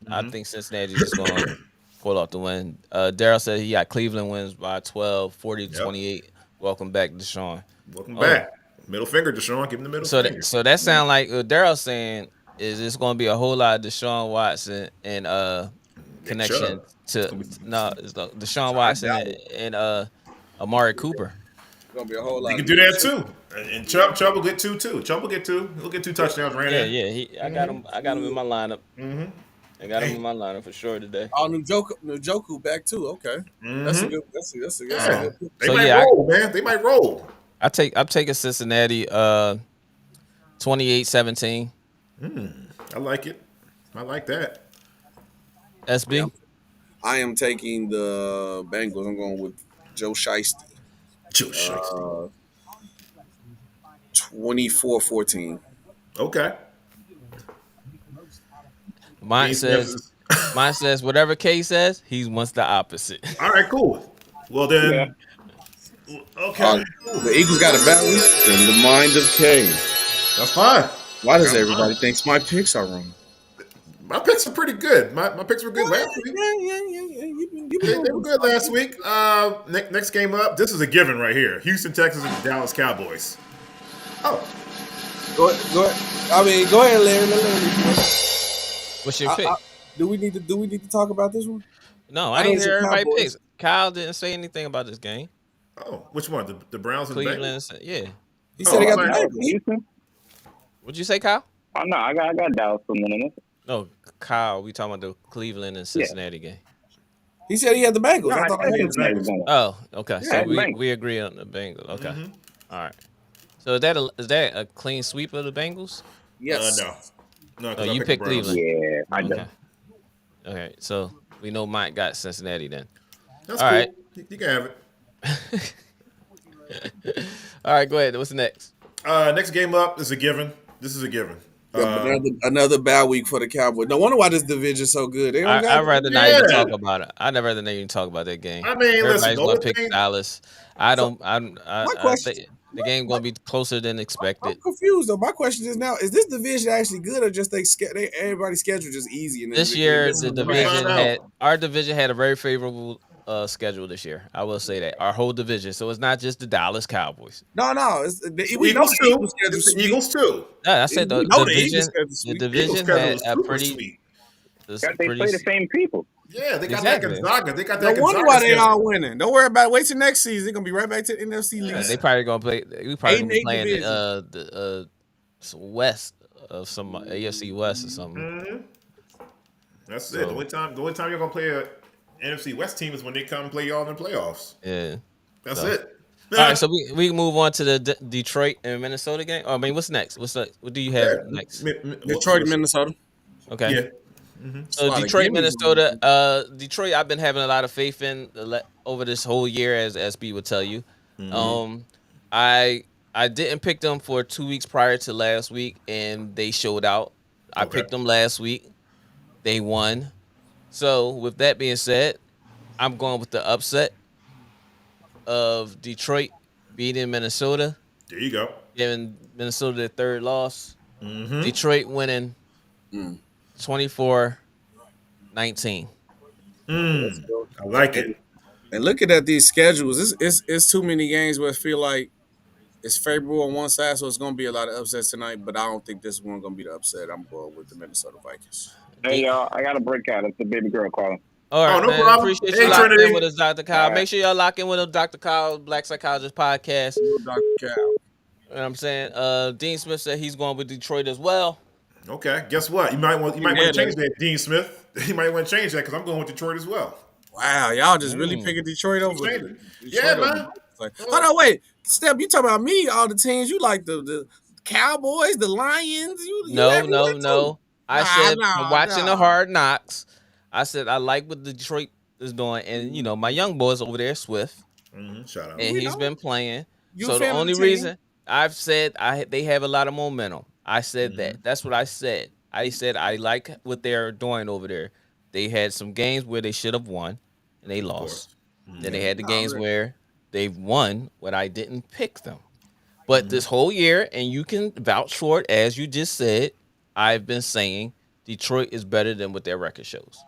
[SPEAKER 1] I think Cincinnati's just gonna pull off the win. Daryl said he got Cleveland wins by 12, 40-28. Welcome back, Deshaun.
[SPEAKER 2] Welcome
[SPEAKER 1] Oh,
[SPEAKER 2] back. Middle finger, Deshaun. Give him the middle
[SPEAKER 1] so
[SPEAKER 2] finger.
[SPEAKER 1] that sound like Daryl saying is it's gonna be a whole lot of Deshaun Watson and
[SPEAKER 2] Nick
[SPEAKER 1] connection
[SPEAKER 2] Chubb.
[SPEAKER 1] to
[SPEAKER 2] It's
[SPEAKER 1] it's the Deshaun
[SPEAKER 3] I
[SPEAKER 1] Watson
[SPEAKER 3] doubt it.
[SPEAKER 1] and Amari Cooper.
[SPEAKER 3] It's gonna be a whole lot.
[SPEAKER 2] He can
[SPEAKER 3] of
[SPEAKER 2] do that
[SPEAKER 3] shit.
[SPEAKER 2] too. And Chubb will get two too. Chubb will get two. He'll get 2 touchdowns ran
[SPEAKER 1] Yeah,
[SPEAKER 2] in.
[SPEAKER 1] yeah. I got him. I got him in my lineup.
[SPEAKER 2] Mm-hmm.
[SPEAKER 1] I got him in my lineup for sure today.
[SPEAKER 3] Oh, Njoku back too. Okay, that's a good. That's a
[SPEAKER 2] Yeah.
[SPEAKER 3] good.
[SPEAKER 2] They
[SPEAKER 1] So,
[SPEAKER 2] might
[SPEAKER 1] yeah,
[SPEAKER 2] roll, man. They might roll.
[SPEAKER 1] I'm taking Cincinnati 28-17.
[SPEAKER 2] I like it. I like that.
[SPEAKER 1] SB.
[SPEAKER 3] Yeah. I am taking the Bengals. I'm going with Joe Shiesty.
[SPEAKER 2] Joe Shiesty.
[SPEAKER 3] 24-14.
[SPEAKER 2] Okay.
[SPEAKER 1] Mine says whatever K says, he wants the opposite.
[SPEAKER 2] All right, cool. Well then, okay,
[SPEAKER 3] The Eagles got a bad week. In the mind of K.
[SPEAKER 2] that's fine.
[SPEAKER 3] Why does everybody think my picks are wrong?
[SPEAKER 2] My picks are pretty good. My picks were good last week. They were good last week. Next game up. This is a given right here. Houston Texans and the Dallas Cowboys. Oh,
[SPEAKER 3] Go ahead. I mean, go ahead, Larry. Let Larry.
[SPEAKER 1] What's your pick?
[SPEAKER 3] Do we need to talk about this one?
[SPEAKER 1] No,
[SPEAKER 3] I
[SPEAKER 1] I
[SPEAKER 3] know
[SPEAKER 1] ain't
[SPEAKER 3] it's
[SPEAKER 1] hear
[SPEAKER 3] the
[SPEAKER 1] everybody
[SPEAKER 3] Cowboys.
[SPEAKER 1] picks. Kyle didn't say anything about this game.
[SPEAKER 2] oh, which one? The Browns and the
[SPEAKER 1] Cleveland,
[SPEAKER 2] Bengals.
[SPEAKER 1] yeah.
[SPEAKER 3] He said he got the
[SPEAKER 2] man.
[SPEAKER 3] Bengals.
[SPEAKER 6] Houston?
[SPEAKER 1] What'd you say, Kyle?
[SPEAKER 6] Oh, no, I got Dallas for winning it.
[SPEAKER 1] No, Kyle. We talking about the Cleveland and Cincinnati game.
[SPEAKER 3] He said he had the Bengals.
[SPEAKER 2] No,
[SPEAKER 3] I thought
[SPEAKER 2] I
[SPEAKER 3] I
[SPEAKER 2] said
[SPEAKER 3] had
[SPEAKER 2] the
[SPEAKER 3] the
[SPEAKER 2] Bengals.
[SPEAKER 3] Bengals.
[SPEAKER 1] Oh, okay.
[SPEAKER 6] Yeah,
[SPEAKER 1] So
[SPEAKER 6] Bengals.
[SPEAKER 1] we agree on the Bengals. Okay. All right. So is that a clean sweep of the Bengals?
[SPEAKER 3] Yes.
[SPEAKER 2] No. 'Cause
[SPEAKER 1] Oh,
[SPEAKER 2] I
[SPEAKER 1] you
[SPEAKER 2] picked the
[SPEAKER 1] picked
[SPEAKER 2] Browns.
[SPEAKER 1] Cleveland.
[SPEAKER 6] Yeah, I do.
[SPEAKER 1] Okay. Okay. So we know Mike got Cincinnati then.
[SPEAKER 2] That's
[SPEAKER 1] All
[SPEAKER 2] cool.
[SPEAKER 1] right.
[SPEAKER 2] You can have it.
[SPEAKER 1] All right. Go ahead. What's next?
[SPEAKER 2] Next game up is a given. This is a given.
[SPEAKER 3] Another bad week for the Cowboys. No wonder why this division is so good. They don't got
[SPEAKER 1] I'd rather not even
[SPEAKER 2] Yeah.
[SPEAKER 1] talk about it. I'd rather not even talk about that game.
[SPEAKER 2] I mean, listen,
[SPEAKER 1] Everybody's
[SPEAKER 2] the
[SPEAKER 1] gonna
[SPEAKER 2] only
[SPEAKER 1] pick
[SPEAKER 2] thing-
[SPEAKER 1] Dallas. I
[SPEAKER 3] question-
[SPEAKER 1] think the game gonna be closer than
[SPEAKER 3] I'm
[SPEAKER 1] expected.
[SPEAKER 3] confused though. My question is now: is this division actually good, or just everybody's schedule just easy? And
[SPEAKER 1] This year,
[SPEAKER 3] this
[SPEAKER 1] the
[SPEAKER 3] is
[SPEAKER 1] division
[SPEAKER 2] find out.
[SPEAKER 1] our division had a very favorable schedule this year. I will say that our whole division. So it's not just the Dallas Cowboys.
[SPEAKER 3] no. We know
[SPEAKER 2] Eagles
[SPEAKER 3] the
[SPEAKER 2] too.
[SPEAKER 3] Eagles schedule
[SPEAKER 2] It's the
[SPEAKER 3] sweet.
[SPEAKER 2] Eagles too.
[SPEAKER 1] Yeah, I said
[SPEAKER 3] We
[SPEAKER 1] the
[SPEAKER 3] know the
[SPEAKER 1] division.
[SPEAKER 3] Eagles schedule
[SPEAKER 1] The
[SPEAKER 3] sweet.
[SPEAKER 2] Eagles
[SPEAKER 1] division
[SPEAKER 2] schedule
[SPEAKER 1] had
[SPEAKER 2] is
[SPEAKER 1] a
[SPEAKER 2] super
[SPEAKER 1] pretty.
[SPEAKER 2] sweet.
[SPEAKER 6] They play the same people.
[SPEAKER 2] Yeah, they got
[SPEAKER 1] Exactly.
[SPEAKER 2] that Gonzaga. They got
[SPEAKER 3] No
[SPEAKER 2] that
[SPEAKER 3] wonder
[SPEAKER 2] Gonzaga
[SPEAKER 3] why they
[SPEAKER 2] schedule.
[SPEAKER 3] all winning. Don't worry about it. Wait till next season. They're gonna be right back to the NFC league.
[SPEAKER 1] They probably gonna play. We probably gonna be
[SPEAKER 3] 8-8
[SPEAKER 1] playing
[SPEAKER 3] division.
[SPEAKER 1] the West of some AFC West or something.
[SPEAKER 2] That's it.
[SPEAKER 1] So-
[SPEAKER 2] The only time you're gonna play a NFC West team is when they come and play y'all in the playoffs.
[SPEAKER 1] Yeah.
[SPEAKER 2] That's
[SPEAKER 1] So-
[SPEAKER 2] it.
[SPEAKER 1] All right, so we can move on to the Detroit and Minnesota game. Oh, I mean, what's next? What do you have next?
[SPEAKER 3] Detroit, Minnesota.
[SPEAKER 1] Okay.
[SPEAKER 2] Yeah.
[SPEAKER 3] It's a lot
[SPEAKER 1] So
[SPEAKER 3] of
[SPEAKER 1] Detroit,
[SPEAKER 3] gimmies.
[SPEAKER 1] Minnesota. Detroit, I've been having a lot of faith in over this whole year, as SB would tell you. I didn't pick them for 2 weeks prior to last week, and they showed out. I
[SPEAKER 2] Okay.
[SPEAKER 1] picked them last week. They won. So with that being said, I'm going with the upset of Detroit beating Minnesota,
[SPEAKER 2] There you go.
[SPEAKER 1] giving Minnesota their third loss. Detroit winning 24-19.
[SPEAKER 2] I like it.
[SPEAKER 3] And looking at these schedules, it's too many games where I feel like it's favorable on one side, so it's going to be a lot of upsets tonight. But I don't think this one going to be the upset. I'm going with the Minnesota Vikings.
[SPEAKER 6] Hey, y'all, I got to break out. It's the baby girl calling.
[SPEAKER 1] All right,
[SPEAKER 2] no
[SPEAKER 1] man.
[SPEAKER 2] problem.
[SPEAKER 1] Appreciate
[SPEAKER 2] Hey,
[SPEAKER 1] you locking
[SPEAKER 2] Trinity.
[SPEAKER 1] in with us, Dr. Kyle.
[SPEAKER 6] All right.
[SPEAKER 1] Make sure y'all lock in with us, Dr. Kyle, Black Psychologist Podcast. You
[SPEAKER 3] Dr. Cal.
[SPEAKER 1] know what I'm saying? Dean Smith said he's going with Detroit as well.
[SPEAKER 2] Okay. Guess what? You might want to
[SPEAKER 3] Yeah,
[SPEAKER 2] change that, Dean Smith. You might want to change that because I'm going with Detroit as well.
[SPEAKER 3] Wow, y'all just really picking Detroit over.
[SPEAKER 2] Change it.
[SPEAKER 3] Detroit
[SPEAKER 2] Yeah,
[SPEAKER 3] over.
[SPEAKER 2] man.
[SPEAKER 3] Like, hold on, wait. Step, you talking about me, all the teams. You like the Cowboys, the Lions. You
[SPEAKER 1] No.
[SPEAKER 3] everywhere, too.
[SPEAKER 1] I
[SPEAKER 3] Nah,
[SPEAKER 1] said
[SPEAKER 3] nah,
[SPEAKER 1] from watching
[SPEAKER 3] nah.
[SPEAKER 1] the Hard Knocks, I said I like what Detroit is doing, and you know my young boys over there, Swift,
[SPEAKER 2] Shout out.
[SPEAKER 1] and
[SPEAKER 3] We
[SPEAKER 1] he's
[SPEAKER 3] know.
[SPEAKER 1] been playing.
[SPEAKER 3] You
[SPEAKER 1] So
[SPEAKER 3] a
[SPEAKER 1] the
[SPEAKER 3] fan of
[SPEAKER 1] only
[SPEAKER 3] the team?
[SPEAKER 1] reason I've said they have a lot of momentum. I said that. That's what I said. I said I like what they're doing over there. They had some games where they should have won and they
[SPEAKER 2] Of
[SPEAKER 1] lost.
[SPEAKER 2] course.
[SPEAKER 1] Then they had the games
[SPEAKER 3] Alright.
[SPEAKER 1] where they've won when I didn't pick them. But this whole year, and you can vouch for it, as you just said, I've been saying Detroit is better than what their record shows.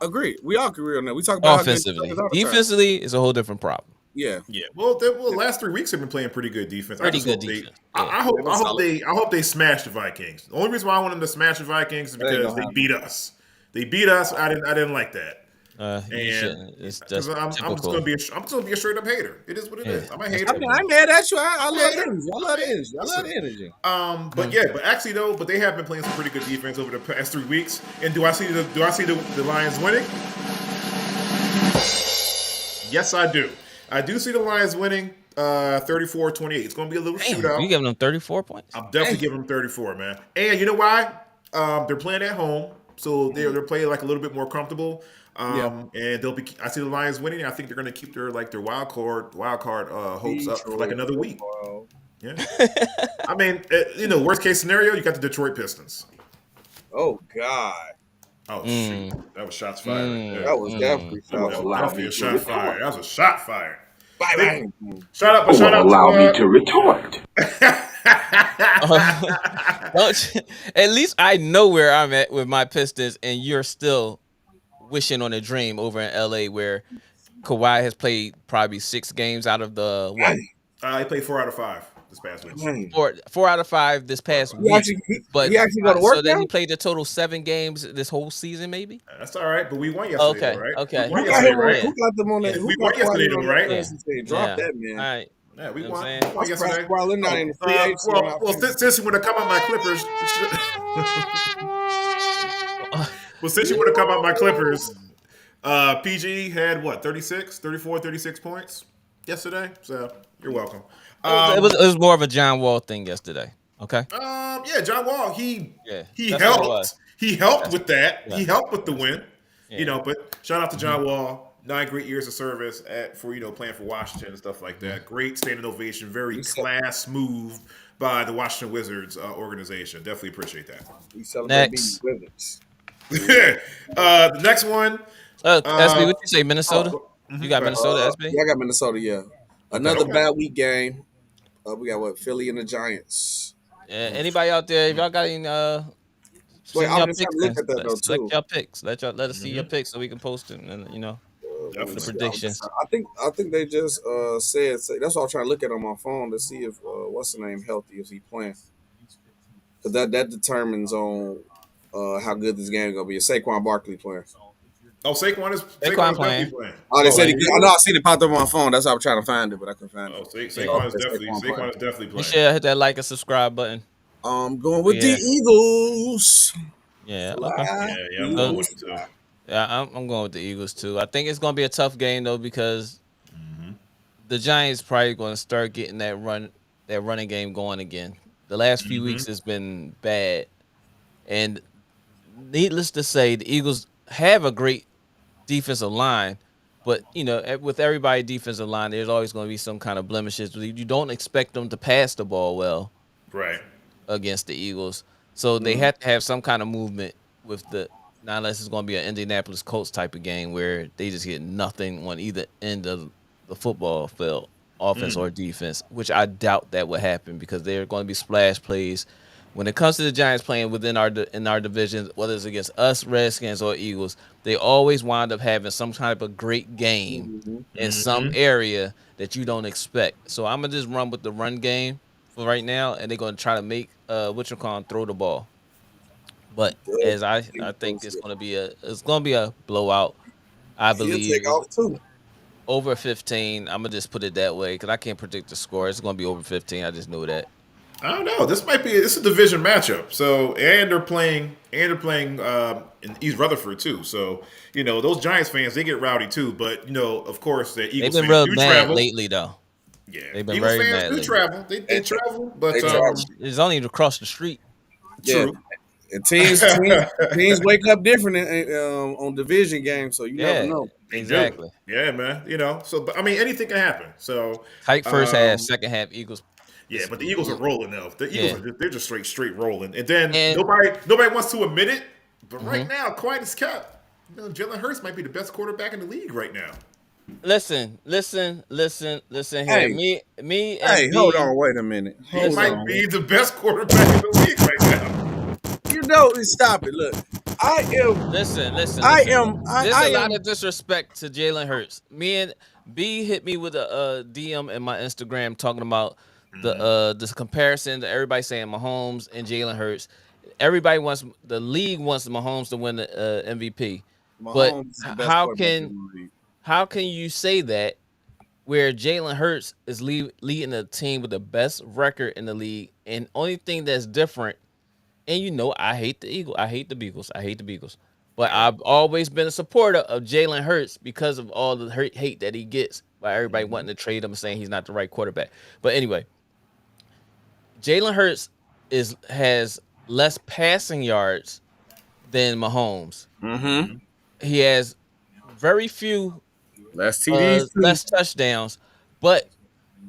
[SPEAKER 3] Agreed. We all agree on that. We talk about how good
[SPEAKER 1] Offensively,
[SPEAKER 3] Detroit is all the time.
[SPEAKER 1] defensively is a whole different problem.
[SPEAKER 3] Yeah.
[SPEAKER 2] Yeah. Well, the last 3 weeks have been playing pretty good defense.
[SPEAKER 1] Pretty
[SPEAKER 2] I just
[SPEAKER 1] good
[SPEAKER 2] hope
[SPEAKER 1] defense.
[SPEAKER 2] They,
[SPEAKER 1] Yeah.
[SPEAKER 2] I hope
[SPEAKER 3] They've been
[SPEAKER 2] I hope
[SPEAKER 3] solid.
[SPEAKER 2] I hope they smash the Vikings. The only reason why I want them to smash the Vikings is
[SPEAKER 3] That ain't
[SPEAKER 2] because
[SPEAKER 3] gonna
[SPEAKER 2] they beat us. They beat us. I didn't like that.
[SPEAKER 1] You
[SPEAKER 2] And
[SPEAKER 1] shouldn't. It's
[SPEAKER 2] because
[SPEAKER 1] just
[SPEAKER 2] I'm just
[SPEAKER 1] typical.
[SPEAKER 2] gonna be a straight up hater. It is what it is.
[SPEAKER 1] Yeah.
[SPEAKER 2] I'm a
[SPEAKER 1] That's
[SPEAKER 2] hater.
[SPEAKER 3] I mean, I'm mad at you. I love
[SPEAKER 2] Yeah.
[SPEAKER 3] the energy. I love the energy. I love the
[SPEAKER 2] Listen.
[SPEAKER 3] energy.
[SPEAKER 2] But actually though, they have been playing some pretty good defense over the past 3 weeks. And do I see the Lions winning? Yes, I do. I do see the Lions winning 34-28. It's going to be a little
[SPEAKER 1] Damn,
[SPEAKER 2] shootout.
[SPEAKER 1] you giving them 34 points?
[SPEAKER 2] I'm definitely giving them 34, man. And you know why? They're playing at home, so they're playing like a little bit more comfortable. And they'll be. I see the Lions winning. I think they're going to keep their wild card hopes up for like another week.
[SPEAKER 3] Wow.
[SPEAKER 2] Yeah. I mean, worst case scenario, you got the Detroit Pistons.
[SPEAKER 3] Oh God.
[SPEAKER 2] Oh shoot, that was shots fired. Right there.
[SPEAKER 3] That was definitely
[SPEAKER 2] That was definitely a shot fired. That was a shot fired.
[SPEAKER 3] bye.
[SPEAKER 2] Shout out
[SPEAKER 5] Allow me
[SPEAKER 2] to
[SPEAKER 5] to retort.
[SPEAKER 1] Don't you- At least I know where I'm at with my Pistons, and you're still wishing on a dream over in LA where Kawhi has played probably 6 games out of the what?
[SPEAKER 2] he played 4 out of 5 this past week.
[SPEAKER 1] Four out of 5 this past week. But
[SPEAKER 3] he actually go to work
[SPEAKER 1] so then
[SPEAKER 3] now?
[SPEAKER 1] he played a total 7 games this whole season, maybe.
[SPEAKER 2] That's all right, but we won yesterday,
[SPEAKER 1] Okay,
[SPEAKER 2] though, right?
[SPEAKER 1] okay.
[SPEAKER 2] We won
[SPEAKER 3] Who got
[SPEAKER 2] yesterday,
[SPEAKER 3] him?
[SPEAKER 2] right?
[SPEAKER 3] Who got them on that?
[SPEAKER 2] Yeah,
[SPEAKER 3] Who
[SPEAKER 2] we
[SPEAKER 3] got
[SPEAKER 2] won yesterday,
[SPEAKER 3] Kawhi on
[SPEAKER 2] though,
[SPEAKER 3] that
[SPEAKER 2] right?
[SPEAKER 3] fantasy team? Drop
[SPEAKER 1] Yeah.
[SPEAKER 3] that, man.
[SPEAKER 1] All right.
[SPEAKER 2] Yeah, we
[SPEAKER 1] You know what
[SPEAKER 2] won.
[SPEAKER 1] I'm
[SPEAKER 2] We
[SPEAKER 1] saying?
[SPEAKER 2] won yesterday.
[SPEAKER 3] Probably not in the free agents.
[SPEAKER 2] Since you want to come on my Clippers, since you want to come on my Clippers, PG had what 36 points yesterday. So you're welcome.
[SPEAKER 1] It was more of a John Wall thing yesterday. Okay.
[SPEAKER 2] Yeah, John Wall. He
[SPEAKER 1] Yeah,
[SPEAKER 2] he
[SPEAKER 1] that's what it
[SPEAKER 2] helped.
[SPEAKER 1] was.
[SPEAKER 2] He helped with that.
[SPEAKER 1] Yeah.
[SPEAKER 2] He helped with the win.
[SPEAKER 1] Yeah.
[SPEAKER 2] But shout out to John Wall. 9 great years of service for playing for Washington and stuff like that. Great standing ovation. Very class move by the Washington Wizards organization. Definitely appreciate that.
[SPEAKER 3] We celebrate
[SPEAKER 1] Next.
[SPEAKER 3] beating Wizards.
[SPEAKER 2] The next one.
[SPEAKER 1] SB, what you say, Minnesota? You got
[SPEAKER 2] Go ahead.
[SPEAKER 1] Minnesota, SB?
[SPEAKER 3] Yeah, I got Minnesota. Yeah, another
[SPEAKER 2] Okay.
[SPEAKER 3] bad week game. We got Philly and the Giants.
[SPEAKER 1] Yeah, anybody out there? If y'all got any,
[SPEAKER 3] Wait,
[SPEAKER 1] send
[SPEAKER 3] I'm
[SPEAKER 1] y'all
[SPEAKER 3] just trying to
[SPEAKER 1] picks
[SPEAKER 3] look at that
[SPEAKER 1] in.
[SPEAKER 3] though
[SPEAKER 1] Select
[SPEAKER 3] too.
[SPEAKER 1] your picks. Let us see your picks so we can post them, and
[SPEAKER 2] Definitely.
[SPEAKER 1] the predictions.
[SPEAKER 3] I think they just said that's what I'm trying to look at on my phone to see if what's the name healthy is he playing because that determines on how good this game gonna be. Is Saquon Barkley playing?
[SPEAKER 2] Oh, Saquon is
[SPEAKER 1] Saquon
[SPEAKER 2] definitely
[SPEAKER 1] playing.
[SPEAKER 2] playing.
[SPEAKER 3] Oh, they said he. I know I seen it popped up on my phone. That's why I'm trying to find it, but I couldn't find
[SPEAKER 2] Oh,
[SPEAKER 3] it.
[SPEAKER 2] Saquon is definitely
[SPEAKER 1] You
[SPEAKER 2] playing.
[SPEAKER 1] should hit that like and subscribe button.
[SPEAKER 3] Going with
[SPEAKER 1] Yeah.
[SPEAKER 3] the Eagles.
[SPEAKER 1] Yeah, okay.
[SPEAKER 2] Yeah, I'm going with it too.
[SPEAKER 1] Yeah, I'm going with the Eagles too. I think it's going to be a tough game though because the Giants probably going to start getting that running game going again. The last few weeks has been bad, and needless to say, the Eagles have a great defensive line, but with everybody defensive line, there's always going to be some kind of blemishes. You don't expect them to pass the ball well
[SPEAKER 2] Right.
[SPEAKER 1] against the Eagles, so they have to have some kind of movement with not unless it's going to be an Indianapolis Colts type of game where they just get nothing on either end of the football field, offense or defense, which I doubt that would happen because they're going to be splash plays. When it comes to the Giants playing within in our divisions, whether it's against us, Redskins, or Eagles, they always wind up having some type of great game in some area that you don't expect. So I'm gonna just run with the run game for right now, and they're gonna try to make throw the ball. But as I think it's gonna be a blowout. I
[SPEAKER 3] He'll
[SPEAKER 1] believe
[SPEAKER 3] take off too.
[SPEAKER 1] over 15. I'm gonna just put it that way because I can't predict the score. It's gonna be over 15. I just know that.
[SPEAKER 2] I don't know. This is a division matchup. So they're playing in East Rutherford too. So those Giants fans, they get rowdy too. But of course the Eagles
[SPEAKER 1] They've been
[SPEAKER 2] fans
[SPEAKER 1] real
[SPEAKER 2] do
[SPEAKER 1] mad
[SPEAKER 2] travel
[SPEAKER 1] lately though.
[SPEAKER 2] Yeah,
[SPEAKER 1] They've been
[SPEAKER 2] Eagles
[SPEAKER 1] very
[SPEAKER 2] fans
[SPEAKER 1] mad
[SPEAKER 2] do
[SPEAKER 1] lately.
[SPEAKER 2] travel. They travel, but
[SPEAKER 3] They travel.
[SPEAKER 1] It's only across the street.
[SPEAKER 3] Yeah.
[SPEAKER 2] true.
[SPEAKER 3] And teams wake up different on division games, so you never know.
[SPEAKER 1] Exactly.
[SPEAKER 2] Yeah, man. So but I mean anything can happen. So
[SPEAKER 1] Tight first half, second half Eagles.
[SPEAKER 2] Yeah, but the Eagles are rolling though. The Eagles
[SPEAKER 1] Yeah.
[SPEAKER 2] they're just straight rolling. And then
[SPEAKER 1] And
[SPEAKER 2] nobody wants to admit it, but right
[SPEAKER 1] Mhm.
[SPEAKER 2] now, quiet as kept. Jalen Hurts might be the best quarterback in the league right now.
[SPEAKER 1] listen here.
[SPEAKER 3] Hey,
[SPEAKER 1] Me
[SPEAKER 3] hey,
[SPEAKER 1] and
[SPEAKER 3] hold
[SPEAKER 1] B.
[SPEAKER 3] on, wait a minute.
[SPEAKER 2] He
[SPEAKER 3] Hold
[SPEAKER 1] Listen,
[SPEAKER 2] might
[SPEAKER 3] on.
[SPEAKER 2] be the best quarterback in the league right now.
[SPEAKER 3] You know, stop it. Look, I am,
[SPEAKER 1] listen. There's
[SPEAKER 3] I
[SPEAKER 1] a lot
[SPEAKER 3] am.
[SPEAKER 1] of disrespect to Jalen Hurts. Me and B hit me with a DM in my Instagram talking about this comparison to everybody saying Mahomes and Jalen Hurts. Everybody wants the league wants Mahomes to win the MVP. But
[SPEAKER 3] Mahomes is the best quarterback in the league.
[SPEAKER 1] how can you say that where Jalen Hurts is leading a team with the best record in the league, and only thing that's different, and I hate the Eagles, I hate the Beagles, but I've always been a supporter of Jalen Hurts because of all the hate that he gets by everybody wanting to trade him and saying he's not the right quarterback. But anyway, Jalen Hurts has less passing yards than Mahomes.
[SPEAKER 3] Mm-hmm.
[SPEAKER 1] He has very few
[SPEAKER 3] Less TDs too.
[SPEAKER 1] less touchdowns, but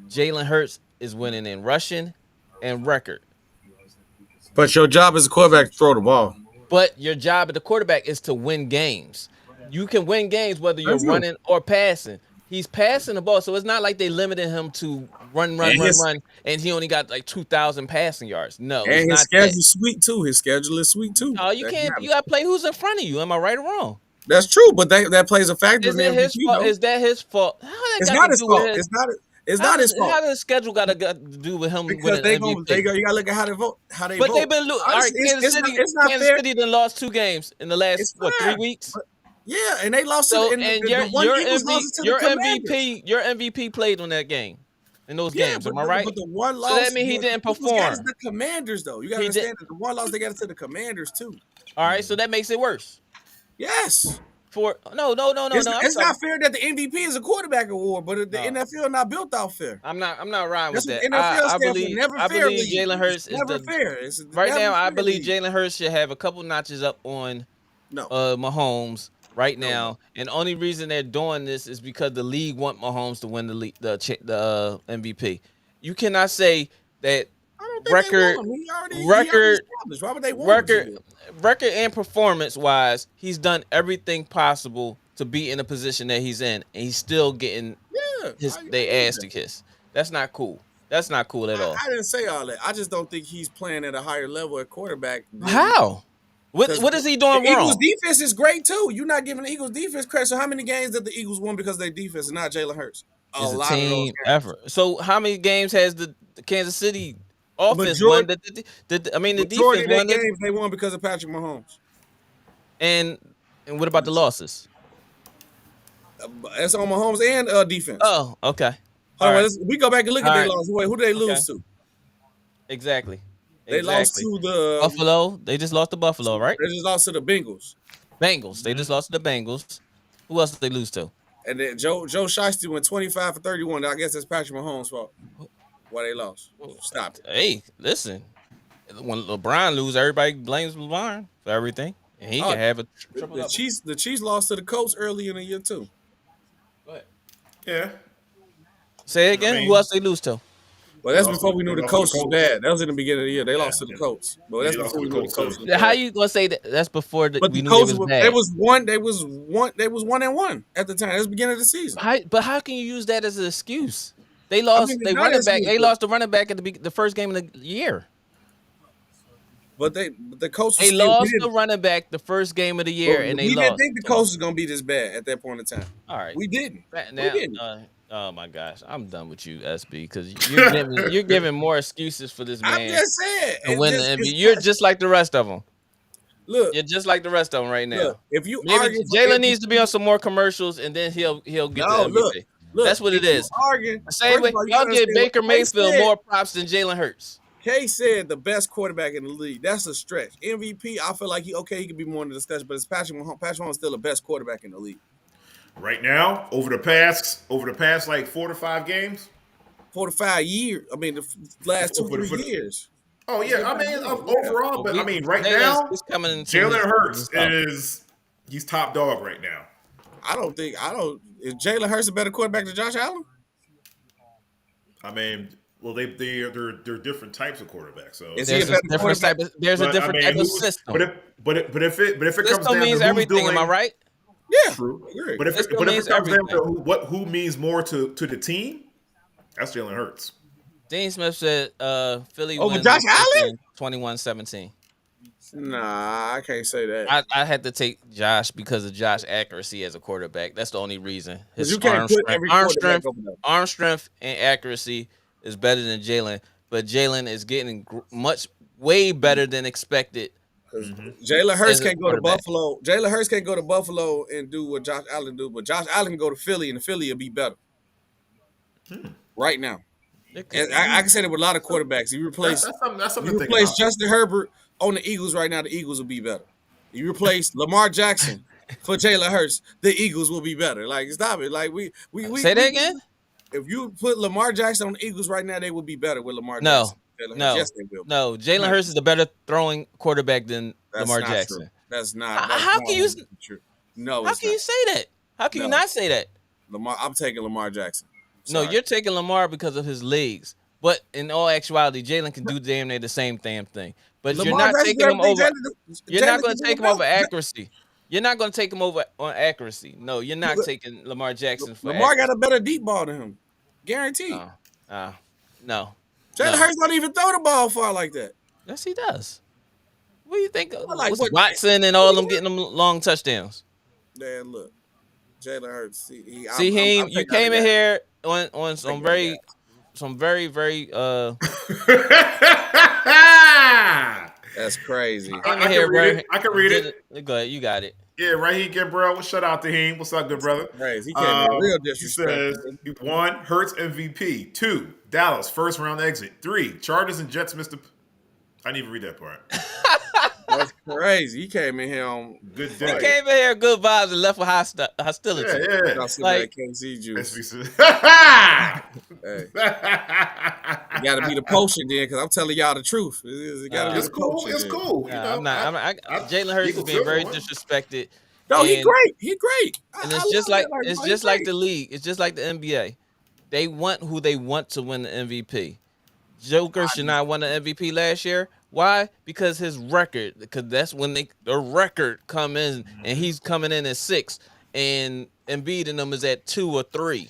[SPEAKER 1] Jalen Hurts is winning in rushing and record.
[SPEAKER 3] But your job as a quarterback to throw the ball.
[SPEAKER 1] But your job at the quarterback is to win games. You can win games whether you're
[SPEAKER 3] That's true.
[SPEAKER 1] running or passing. He's passing the ball, so it's not like they limited him to run, and he only got like 2,000 passing yards. No, it's
[SPEAKER 3] And his
[SPEAKER 1] not
[SPEAKER 3] schedule
[SPEAKER 1] that.
[SPEAKER 3] is sweet too. His schedule is sweet too.
[SPEAKER 1] No, you can't. You got to play who's in front of you. Am I right or wrong?
[SPEAKER 3] That's true, but that plays a factor
[SPEAKER 1] Is
[SPEAKER 3] in the
[SPEAKER 1] it his
[SPEAKER 3] MVP,
[SPEAKER 1] fault?
[SPEAKER 3] though.
[SPEAKER 1] Is that his fault? How that
[SPEAKER 3] It's
[SPEAKER 1] got
[SPEAKER 3] not
[SPEAKER 1] to
[SPEAKER 3] his
[SPEAKER 1] do
[SPEAKER 3] fault.
[SPEAKER 1] with his?
[SPEAKER 3] It's not his
[SPEAKER 1] How
[SPEAKER 3] fault.
[SPEAKER 1] does schedule got to do with him
[SPEAKER 3] Because
[SPEAKER 1] winning
[SPEAKER 3] they
[SPEAKER 1] MVP?
[SPEAKER 3] you gotta look at how they vote.
[SPEAKER 1] But
[SPEAKER 3] vote.
[SPEAKER 1] they've been losing. All right,
[SPEAKER 3] Honestly,
[SPEAKER 1] Kansas City.
[SPEAKER 3] it's not
[SPEAKER 1] Kansas
[SPEAKER 3] fair.
[SPEAKER 1] City done lost 2 games in the last
[SPEAKER 3] It's
[SPEAKER 1] 3
[SPEAKER 3] fair.
[SPEAKER 1] weeks.
[SPEAKER 3] But, yeah, and they lost
[SPEAKER 1] So
[SPEAKER 3] to the,
[SPEAKER 1] and
[SPEAKER 3] the one Eagles lost to the Commanders.
[SPEAKER 1] your MVP played on that game, in those
[SPEAKER 3] Yeah,
[SPEAKER 1] games.
[SPEAKER 3] but
[SPEAKER 1] Am I right?
[SPEAKER 3] the one
[SPEAKER 1] So
[SPEAKER 3] loss.
[SPEAKER 1] that means he didn't
[SPEAKER 3] the Eagles got it to
[SPEAKER 1] perform.
[SPEAKER 3] the Commanders, though. You gotta
[SPEAKER 1] He did.
[SPEAKER 3] understand that the one loss they got it to the Commanders too.
[SPEAKER 1] All right, so that makes it worse.
[SPEAKER 3] Yes.
[SPEAKER 1] No.
[SPEAKER 3] It's not fair that the MVP is a quarterback award, but the
[SPEAKER 1] No.
[SPEAKER 3] NFL not built out fair.
[SPEAKER 1] I'm not riding
[SPEAKER 3] That's
[SPEAKER 1] with
[SPEAKER 3] what
[SPEAKER 1] that.
[SPEAKER 3] the NFL
[SPEAKER 1] I
[SPEAKER 3] stands for.
[SPEAKER 1] believe
[SPEAKER 3] Never
[SPEAKER 1] I
[SPEAKER 3] fair
[SPEAKER 1] believe
[SPEAKER 3] league.
[SPEAKER 1] Jalen Hurts
[SPEAKER 3] It's never
[SPEAKER 1] is
[SPEAKER 3] fair. It's
[SPEAKER 1] right
[SPEAKER 3] never
[SPEAKER 1] now. I
[SPEAKER 3] fair
[SPEAKER 1] believe
[SPEAKER 3] league.
[SPEAKER 1] Jalen Hurts should have a couple notches up on
[SPEAKER 3] No.
[SPEAKER 1] Mahomes right
[SPEAKER 3] No.
[SPEAKER 1] now, and the only reason they're doing this is because the league want Mahomes to win the MVP. You cannot say that
[SPEAKER 3] I don't think
[SPEAKER 1] record
[SPEAKER 3] they want him. He already established. Why would they want him to?
[SPEAKER 1] record and performance wise, he's done everything possible to be in the position that he's in, and he's still getting they ass to kiss. That's not cool. That's not cool at all.
[SPEAKER 3] I didn't say all that. I just don't think he's playing at a higher level at quarterback.
[SPEAKER 1] How? What is he doing
[SPEAKER 3] the
[SPEAKER 1] wrong?
[SPEAKER 3] Eagles defense is great too. You're not giving the Eagles defense credit. So how many games did the Eagles win because of their defense and not Jalen Hurts?
[SPEAKER 1] It's a team effort. So how many games has the Kansas City offense won? The defense won.
[SPEAKER 3] Games they won because of Patrick Mahomes.
[SPEAKER 1] And what about the losses?
[SPEAKER 3] That's on Mahomes and defense.
[SPEAKER 1] Oh, okay.
[SPEAKER 3] We go back and look at their losses. Wait, who did they lose to?
[SPEAKER 1] Exactly.
[SPEAKER 3] They lost to the
[SPEAKER 1] Buffalo. They just lost to Buffalo, right?
[SPEAKER 3] They just lost to the Bengals.
[SPEAKER 1] They just lost to the Bengals. Who else did they lose to?
[SPEAKER 3] And then Joe Shiesty went 25 for 31. I guess that's Patrick Mahomes' fault. Why they lost? Stop it.
[SPEAKER 1] Hey, listen. When LeBron lose, everybody blames LeBron for everything, and he can have a triple.
[SPEAKER 3] The Chiefs lost to the Colts early in the year too.
[SPEAKER 1] Go ahead.
[SPEAKER 2] Yeah.
[SPEAKER 1] Say it again. Who else they lose to?
[SPEAKER 3] Well, that's before we knew the Colts was bad. That was in the beginning of the year. They lost to the Colts. But that's before we knew the Colts was bad.
[SPEAKER 1] How you gonna say that? That's before we knew
[SPEAKER 3] Colts
[SPEAKER 1] it was bad.
[SPEAKER 3] They was 1-1 at the time. That was the beginning of the season.
[SPEAKER 1] But how can you use that as an excuse? They lost. They lost the running back at the first game of the year.
[SPEAKER 3] But the Colts.
[SPEAKER 1] They lost the running back the first game of the year, and they lost.
[SPEAKER 3] We didn't think the Colts was gonna be this bad at that point in time.
[SPEAKER 1] All right,
[SPEAKER 3] we didn't.
[SPEAKER 1] Oh my gosh, I'm done with you, SB, because you're giving more excuses for this man.
[SPEAKER 3] I'm just saying.
[SPEAKER 1] To win the NBA. You're just like the rest of them.
[SPEAKER 3] Look,
[SPEAKER 1] you're just like the rest of them right now.
[SPEAKER 3] Look, if you
[SPEAKER 1] maybe Jalen needs to be on some more commercials, and then he'll get the MVP.
[SPEAKER 3] Look,
[SPEAKER 1] that's what it is. The same way y'all give Baker Mayfield more props than Jalen Hurts.
[SPEAKER 3] Kay said the best quarterback in the league. That's a stretch. MVP, I feel like he could be more in the discussion, but it's Patrick Mahomes. Patrick Mahomes is still the best quarterback in the league.
[SPEAKER 2] Right now, over the past like 4 to 5 games,
[SPEAKER 3] 4 to 5 years. I mean, the last 2-3 years.
[SPEAKER 2] Oh yeah, I mean overall, but I mean right now, Jalen Hurts he's top dog right now.
[SPEAKER 3] Is Jalen Hurts a better quarterback than Josh Allen?
[SPEAKER 2] I mean, Well, they're different types of quarterbacks. So
[SPEAKER 3] Is he a
[SPEAKER 1] There's a
[SPEAKER 3] better
[SPEAKER 1] different
[SPEAKER 3] quarterback?
[SPEAKER 1] type of there's a
[SPEAKER 2] but I
[SPEAKER 1] different
[SPEAKER 2] mean,
[SPEAKER 1] type of
[SPEAKER 2] who's
[SPEAKER 1] system.
[SPEAKER 2] but if it comes
[SPEAKER 1] System
[SPEAKER 2] down
[SPEAKER 1] means
[SPEAKER 2] to who's
[SPEAKER 1] everything.
[SPEAKER 2] doing
[SPEAKER 1] Am I right?
[SPEAKER 3] Yeah,
[SPEAKER 2] true,
[SPEAKER 3] agree.
[SPEAKER 2] but if
[SPEAKER 1] System
[SPEAKER 2] it
[SPEAKER 1] means
[SPEAKER 2] comes down
[SPEAKER 1] everything.
[SPEAKER 2] to who means more to the team, that's Jalen Hurts.
[SPEAKER 1] Dean Smith said Philly
[SPEAKER 3] Over
[SPEAKER 1] wins
[SPEAKER 3] Josh
[SPEAKER 1] this
[SPEAKER 3] Allen?
[SPEAKER 1] weekend 21-17.
[SPEAKER 3] Nah, I can't say that.
[SPEAKER 1] I had to take Josh because of Josh accuracy as a quarterback. That's the only reason.
[SPEAKER 3] Because
[SPEAKER 1] His
[SPEAKER 3] you can't put every quarterback over there.
[SPEAKER 1] arm strength, and accuracy is better than Jalen. But Jalen is getting way better than expected.
[SPEAKER 3] Jalen Hurts
[SPEAKER 1] As a
[SPEAKER 3] can't go to
[SPEAKER 1] quarterback.
[SPEAKER 3] Buffalo. Jalen Hurts can't go to Buffalo and do what Josh Allen do, but Josh Allen can go to Philly, and the Philly will be better. Right now. And I can say that with a lot of quarterbacks. You replace
[SPEAKER 2] That's something
[SPEAKER 3] you
[SPEAKER 2] to think
[SPEAKER 3] replace
[SPEAKER 2] about.
[SPEAKER 3] Justin Herbert on the Eagles right now, the Eagles will be better. You replace Lamar Jackson for Jalen Hurts, the Eagles will be better. Like, stop it. Like we
[SPEAKER 1] Say that again?
[SPEAKER 3] If you put Lamar Jackson on the Eagles right now, they would be better with Lamar
[SPEAKER 1] No.
[SPEAKER 3] Jackson. Jalen Hurts.
[SPEAKER 1] No.
[SPEAKER 3] Yes, they will.
[SPEAKER 1] No. Jalen Hurts is a better throwing quarterback than
[SPEAKER 3] That's
[SPEAKER 1] Lamar
[SPEAKER 3] not
[SPEAKER 1] Jackson.
[SPEAKER 3] true. That's not.
[SPEAKER 1] How can you?
[SPEAKER 3] True. No,
[SPEAKER 1] How
[SPEAKER 3] it's
[SPEAKER 1] can
[SPEAKER 3] not.
[SPEAKER 1] you say that? How can you
[SPEAKER 3] No.
[SPEAKER 1] not say that?
[SPEAKER 3] Lamar, I'm taking Lamar Jackson.
[SPEAKER 1] No,
[SPEAKER 3] Sorry.
[SPEAKER 1] you're taking Lamar because of his legs. But in all actuality, Jalen can do damn near the same damn thing. But you're
[SPEAKER 3] Lamar
[SPEAKER 1] not
[SPEAKER 3] Jackson
[SPEAKER 1] taking him
[SPEAKER 3] do everything
[SPEAKER 1] over. You're not
[SPEAKER 3] Jalen
[SPEAKER 1] going
[SPEAKER 3] can
[SPEAKER 1] to
[SPEAKER 3] do
[SPEAKER 1] take him
[SPEAKER 3] about-
[SPEAKER 1] over accuracy. You're not going to take him over on accuracy. No, you're not taking Lamar Jackson for
[SPEAKER 3] Lamar
[SPEAKER 1] accuracy.
[SPEAKER 3] got a better deep ball than him. Guaranteed.
[SPEAKER 1] No.
[SPEAKER 3] Jalen Hurts don't even throw the ball far like that.
[SPEAKER 1] Yes, he does. What do you think?
[SPEAKER 3] like
[SPEAKER 1] What's
[SPEAKER 3] what-
[SPEAKER 1] Watson and all of them getting them long touchdowns?
[SPEAKER 3] Man, look. Jalen Hurts. See,
[SPEAKER 1] See,
[SPEAKER 3] I'm
[SPEAKER 1] you
[SPEAKER 3] taking
[SPEAKER 1] came
[SPEAKER 3] out
[SPEAKER 1] in
[SPEAKER 3] the
[SPEAKER 1] here on some very
[SPEAKER 3] That's crazy.
[SPEAKER 2] I can read it. I can read it.
[SPEAKER 1] Go ahead, you got it.
[SPEAKER 2] Yeah, Raheem bro. Shout out to him. What's up, good brother?
[SPEAKER 3] Crazy. He came in real
[SPEAKER 2] He
[SPEAKER 3] disrespectful.
[SPEAKER 2] says 1, Hurts MVP. 2, Dallas first round exit. 3, Chargers and Jets missed the. I didn't even read that part.
[SPEAKER 3] That's crazy. He came in here on
[SPEAKER 2] Good
[SPEAKER 1] He
[SPEAKER 2] day.
[SPEAKER 1] came in here good vibes and left with hostility.
[SPEAKER 2] Yeah.
[SPEAKER 3] Y'all see
[SPEAKER 1] Like-
[SPEAKER 3] that KC juice.
[SPEAKER 2] SBC.
[SPEAKER 3] Hey, you gotta be the potion then, because I'm telling y'all the truth. It gotta be
[SPEAKER 2] It's
[SPEAKER 3] the
[SPEAKER 2] cool.
[SPEAKER 3] potion
[SPEAKER 2] It's
[SPEAKER 3] then.
[SPEAKER 2] cool. You know,
[SPEAKER 1] Jalen Hurts is
[SPEAKER 2] people
[SPEAKER 1] being
[SPEAKER 2] feel
[SPEAKER 1] very
[SPEAKER 2] for him.
[SPEAKER 1] disrespected.
[SPEAKER 3] No, he
[SPEAKER 1] And-
[SPEAKER 3] great. He great.
[SPEAKER 1] And
[SPEAKER 3] I
[SPEAKER 1] it's just
[SPEAKER 3] love
[SPEAKER 1] like
[SPEAKER 3] that.
[SPEAKER 1] it's
[SPEAKER 3] He
[SPEAKER 1] just like
[SPEAKER 3] great.
[SPEAKER 1] the league. It's just like the NBA. They want who they want to win the MVP. Joker should not won the MVP last year. Why? Because his record. Because that's when the record come in, and he's coming in at 6, and Embiid and them is at 2 or 3.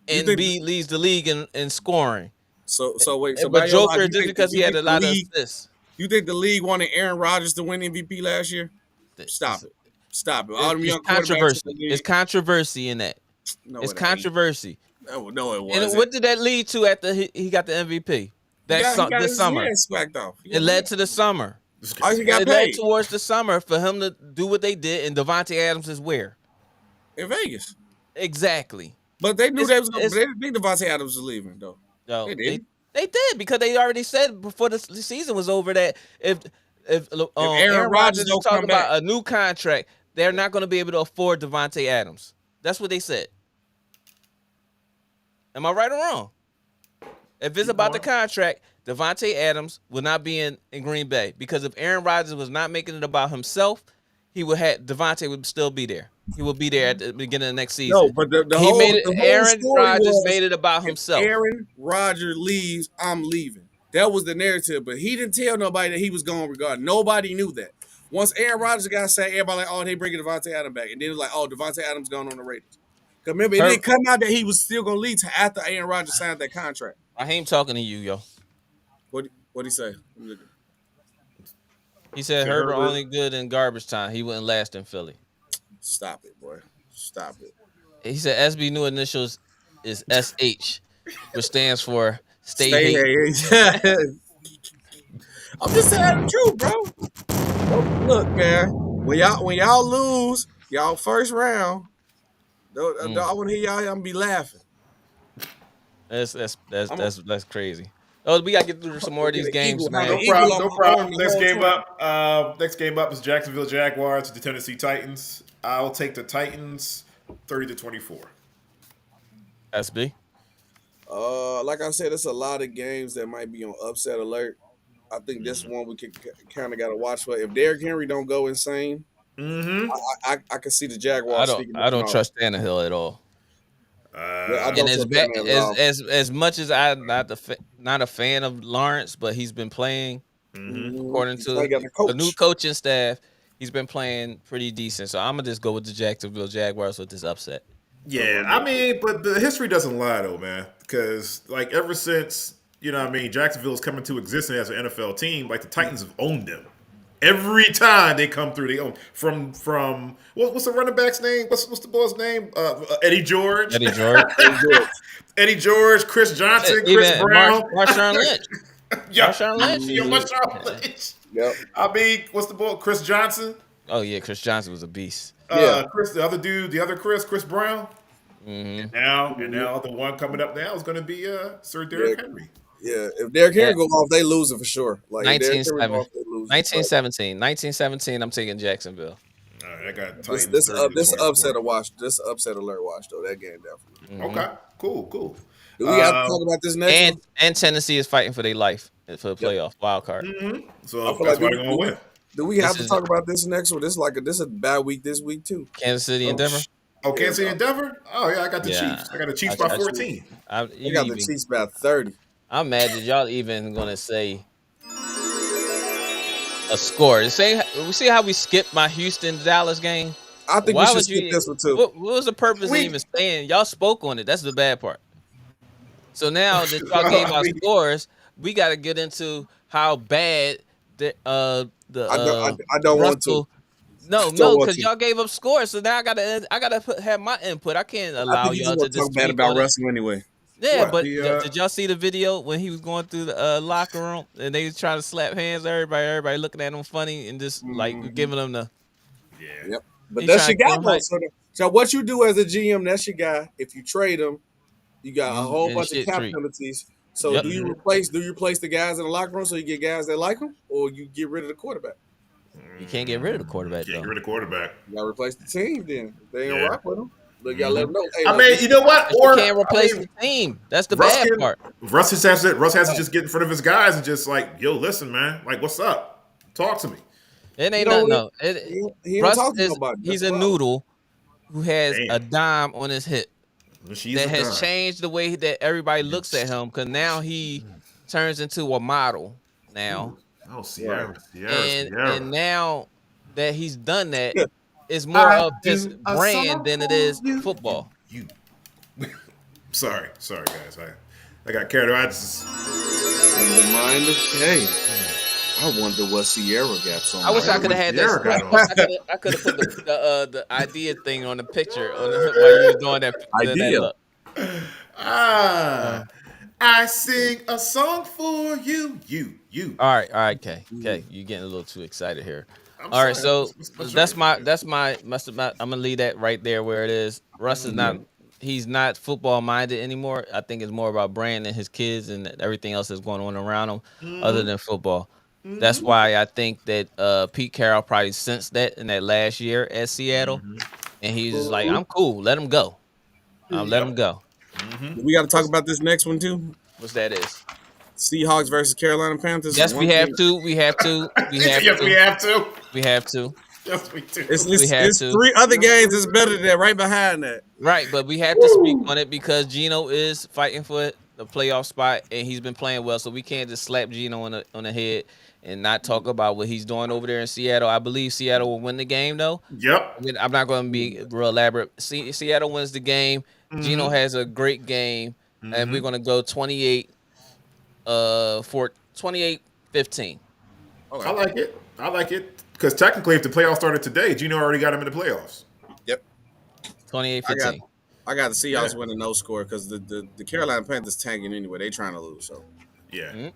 [SPEAKER 1] And
[SPEAKER 3] think-
[SPEAKER 1] Embiid leads the league in scoring.
[SPEAKER 3] So wait. So
[SPEAKER 1] But
[SPEAKER 3] by your
[SPEAKER 1] Joker,
[SPEAKER 3] logic,
[SPEAKER 1] just because he had a lot of
[SPEAKER 3] league,
[SPEAKER 1] assists.
[SPEAKER 3] you think the league wanted Aaron Rodgers to win MVP last year? Stop it. Stop it. All them
[SPEAKER 1] It's
[SPEAKER 3] young quarterbacks in
[SPEAKER 1] controversy.
[SPEAKER 3] the league.
[SPEAKER 1] It's controversy in that.
[SPEAKER 3] No,
[SPEAKER 1] It's
[SPEAKER 3] it ain't.
[SPEAKER 1] controversy.
[SPEAKER 3] No, it
[SPEAKER 1] And
[SPEAKER 3] wasn't.
[SPEAKER 1] what did that lead to after he got the MVP?
[SPEAKER 3] He got
[SPEAKER 1] This
[SPEAKER 3] his
[SPEAKER 1] summer.
[SPEAKER 3] head smacked off.
[SPEAKER 1] It led to the summer.
[SPEAKER 3] Oh, he got
[SPEAKER 1] It led
[SPEAKER 3] paid
[SPEAKER 1] towards the summer for him to do what they did, and Devontae Adams is where?
[SPEAKER 3] in Vegas.
[SPEAKER 1] Exactly.
[SPEAKER 3] But they knew
[SPEAKER 1] It's-
[SPEAKER 3] they didn't think Devontae Adams was leaving, though.
[SPEAKER 1] No,
[SPEAKER 3] They did.
[SPEAKER 1] they did because they already said before the season was over that if
[SPEAKER 3] Aaron
[SPEAKER 1] Aaron
[SPEAKER 3] Rodgers
[SPEAKER 1] Rodgers is
[SPEAKER 3] don't
[SPEAKER 1] talking
[SPEAKER 3] come back.
[SPEAKER 1] about a new contract, they're not going to be able to afford Devontae Adams. That's what they said. Am I right or wrong? If it's about the contract, Devontae Adams will not be in Green Bay because if Aaron Rodgers was not making it about himself, Devontae would still be there. He will be there at the beginning of next season.
[SPEAKER 3] No, but the
[SPEAKER 1] he
[SPEAKER 3] whole,
[SPEAKER 1] made it.
[SPEAKER 3] the whole
[SPEAKER 1] Aaron
[SPEAKER 3] story
[SPEAKER 1] Rodgers
[SPEAKER 3] was,
[SPEAKER 1] made it about himself.
[SPEAKER 3] Aaron Rodgers leaves, I'm leaving. That was the narrative, but he didn't tell nobody that he was going regard. Nobody knew that. Once Aaron Rodgers got said, everybody like, oh, they bringing Devontae Adams back, and then it was like, oh, Devontae Adams going on the Raiders. Because remember, it didn't come out that he was still going to leave till after Aaron Rodgers signed that contract.
[SPEAKER 1] Raheem talking to you, yo.
[SPEAKER 3] What'd he say?
[SPEAKER 1] He said Herbert only good in garbage time. He wouldn't last in Philly.
[SPEAKER 3] Stop it, boy. Stop it.
[SPEAKER 1] He said SB new initials is SH, which stands for Stay Hate.
[SPEAKER 3] I'm just saying the truth, bro. Look, man. When y'all lose y'all first round, I want to hear y'all. I'm gonna be laughing.
[SPEAKER 1] That's crazy. Oh, we gotta get through some more of these games, man.
[SPEAKER 2] No problem. Next game up is Jacksonville Jaguars, the Tennessee Titans. I'll take the Titans 30-24.
[SPEAKER 1] SB.
[SPEAKER 3] Like I said, there's a lot of games that might be on upset alert. I think this one we can kind of got to watch for. If Derrick Henry don't go insane, I can see the Jaguars.
[SPEAKER 1] I don't trust Tannehill at all.
[SPEAKER 3] Yeah, I
[SPEAKER 1] And
[SPEAKER 3] don't trust that man at all.
[SPEAKER 1] as much as I'm not a fan of Lawrence, but he's been playing according
[SPEAKER 3] He
[SPEAKER 1] to
[SPEAKER 3] probably got the
[SPEAKER 1] the new
[SPEAKER 3] coach.
[SPEAKER 1] coaching staff. He's been playing pretty decent, so I'm gonna just go with the Jacksonville Jaguars with this upset.
[SPEAKER 2] Yeah, I mean, but the history doesn't lie though, man. Because like ever since what I mean, Jacksonville's come into existence as an NFL team, like the Titans have owned them. Every time they come through, they own from what's the running back's name? What's the boy's name? Eddie George.
[SPEAKER 1] Eddie George,
[SPEAKER 2] Eddie George, Chris Johnson, Chris
[SPEAKER 1] even
[SPEAKER 2] Brown.
[SPEAKER 1] Marshawn Lynch.
[SPEAKER 2] Yeah,
[SPEAKER 1] Marshawn Lynch.
[SPEAKER 2] yeah, Marshawn Lynch.
[SPEAKER 3] Yep.
[SPEAKER 2] I mean, what's the boy? Chris Johnson.
[SPEAKER 1] Oh yeah, Chris Johnson was a beast.
[SPEAKER 2] Chris, the other dude, the other Chris Brown.
[SPEAKER 1] Mm-hmm.
[SPEAKER 2] And now the one coming up now is going to be Sir Derrick Henry.
[SPEAKER 3] Yeah, if Derrick Henry go off, they losing for sure. Like if Derrick Henry go off, they losing.
[SPEAKER 1] 1917. I'm taking Jacksonville.
[SPEAKER 2] All right, I got Titans.
[SPEAKER 3] This upset to watch. This upset alert watch though. That game definitely.
[SPEAKER 2] Okay, cool.
[SPEAKER 3] Do we have to talk about this next one?
[SPEAKER 1] And Tennessee is fighting for their life for the playoff wild card.
[SPEAKER 2] So
[SPEAKER 3] I feel
[SPEAKER 2] that's
[SPEAKER 3] like
[SPEAKER 2] why they're going to win.
[SPEAKER 3] Do we have to talk about this next one? This is a bad week this week too.
[SPEAKER 1] Kansas City and Denver.
[SPEAKER 2] Oh, Kansas City and Denver? Oh, yeah, I got the Chiefs. I got the Chiefs by 14.
[SPEAKER 3] You got the Chiefs by 30.
[SPEAKER 1] I'm mad that y'all even going to say a score. We see how we skipped my Houston-Dallas game?
[SPEAKER 3] I think we should skip this one too.
[SPEAKER 1] What was the purpose of even saying? Y'all spoke on it. That's the bad part. So now that y'all gave our scores, we got to get into how bad I
[SPEAKER 3] don't want to.
[SPEAKER 1] No, because y'all gave up scores, so now I gotta have my input. I can't allow y'all to just
[SPEAKER 3] talk bad about wrestling anyway.
[SPEAKER 1] Yeah, but did y'all see the video when he was going through the locker room and they was trying to slap hands? Everybody looking at him funny and just like giving them the
[SPEAKER 3] Yep. But that's your guy.
[SPEAKER 1] Like,
[SPEAKER 3] so what you do as a GM, that's your guy. If you trade him, you got a whole bunch of cap penalties. So do you replace the guys in the locker room so you get guys that like him, or you get rid of the quarterback?
[SPEAKER 1] You can't get rid of the quarterback.
[SPEAKER 2] Get rid of the quarterback.
[SPEAKER 3] You gotta replace the team then. If they ain't rock with him. Look, y'all let them know. Hey,
[SPEAKER 2] I mean, you know what?
[SPEAKER 1] Or you can't replace the team. That's the bad part.
[SPEAKER 2] Russ has to just get in front of his guys and just like, yo, listen, man. Like, what's up? Talk to me.
[SPEAKER 1] It ain't nothing. No. Russ he's a noodle who has a dime on his hip. That has changed the way that everybody looks at him because now he turns into a model now.
[SPEAKER 2] Oh, Sierra.
[SPEAKER 1] And now that he's done that, it's more of his brand than it is football.
[SPEAKER 2] Sorry, guys. I got carried away.
[SPEAKER 3] In the mind of K. I wonder what Sierra got on.
[SPEAKER 1] I wish I could have had that. I could have put the idea thing on the picture on the while you was doing that idea.
[SPEAKER 2] I sing a song for you.
[SPEAKER 1] All right, K. You getting a little too excited here. All right, so that's my. I'm gonna leave that right there where it is. Russ is not. He's not football minded anymore. I think it's more about brand and his kids and everything else that's going on around him, other than football. That's why I think that Pete Carroll probably sensed that in that last year at Seattle, and he's just like, "I'm cool. Let him go. Let him go."
[SPEAKER 3] We got to talk about this next one too.
[SPEAKER 1] What's that is?
[SPEAKER 3] Seahawks versus Carolina Panthers.
[SPEAKER 1] Yes, we have to. Yes, we do.
[SPEAKER 3] It's 3 other games that's better than that, right behind that.
[SPEAKER 1] Right, but we have to speak on it because Geno is fighting for the playoff spot, and he's been playing well, so we can't just slap Geno on the head and not talk about what he's doing over there in Seattle. I believe Seattle will win the game, though.
[SPEAKER 2] Yep.
[SPEAKER 1] I mean, I'm not going to be real elaborate. Seattle wins the game. Geno has a great game, and we're going to go 28-15. Okay.
[SPEAKER 2] I like it. Because technically, if the playoffs started today, Geno already got him in the playoffs.
[SPEAKER 3] Yep.
[SPEAKER 1] 28-15.
[SPEAKER 3] I got the Seahawks winning no score because the Carolina Panthers tanking anyway. They trying to lose. So
[SPEAKER 2] I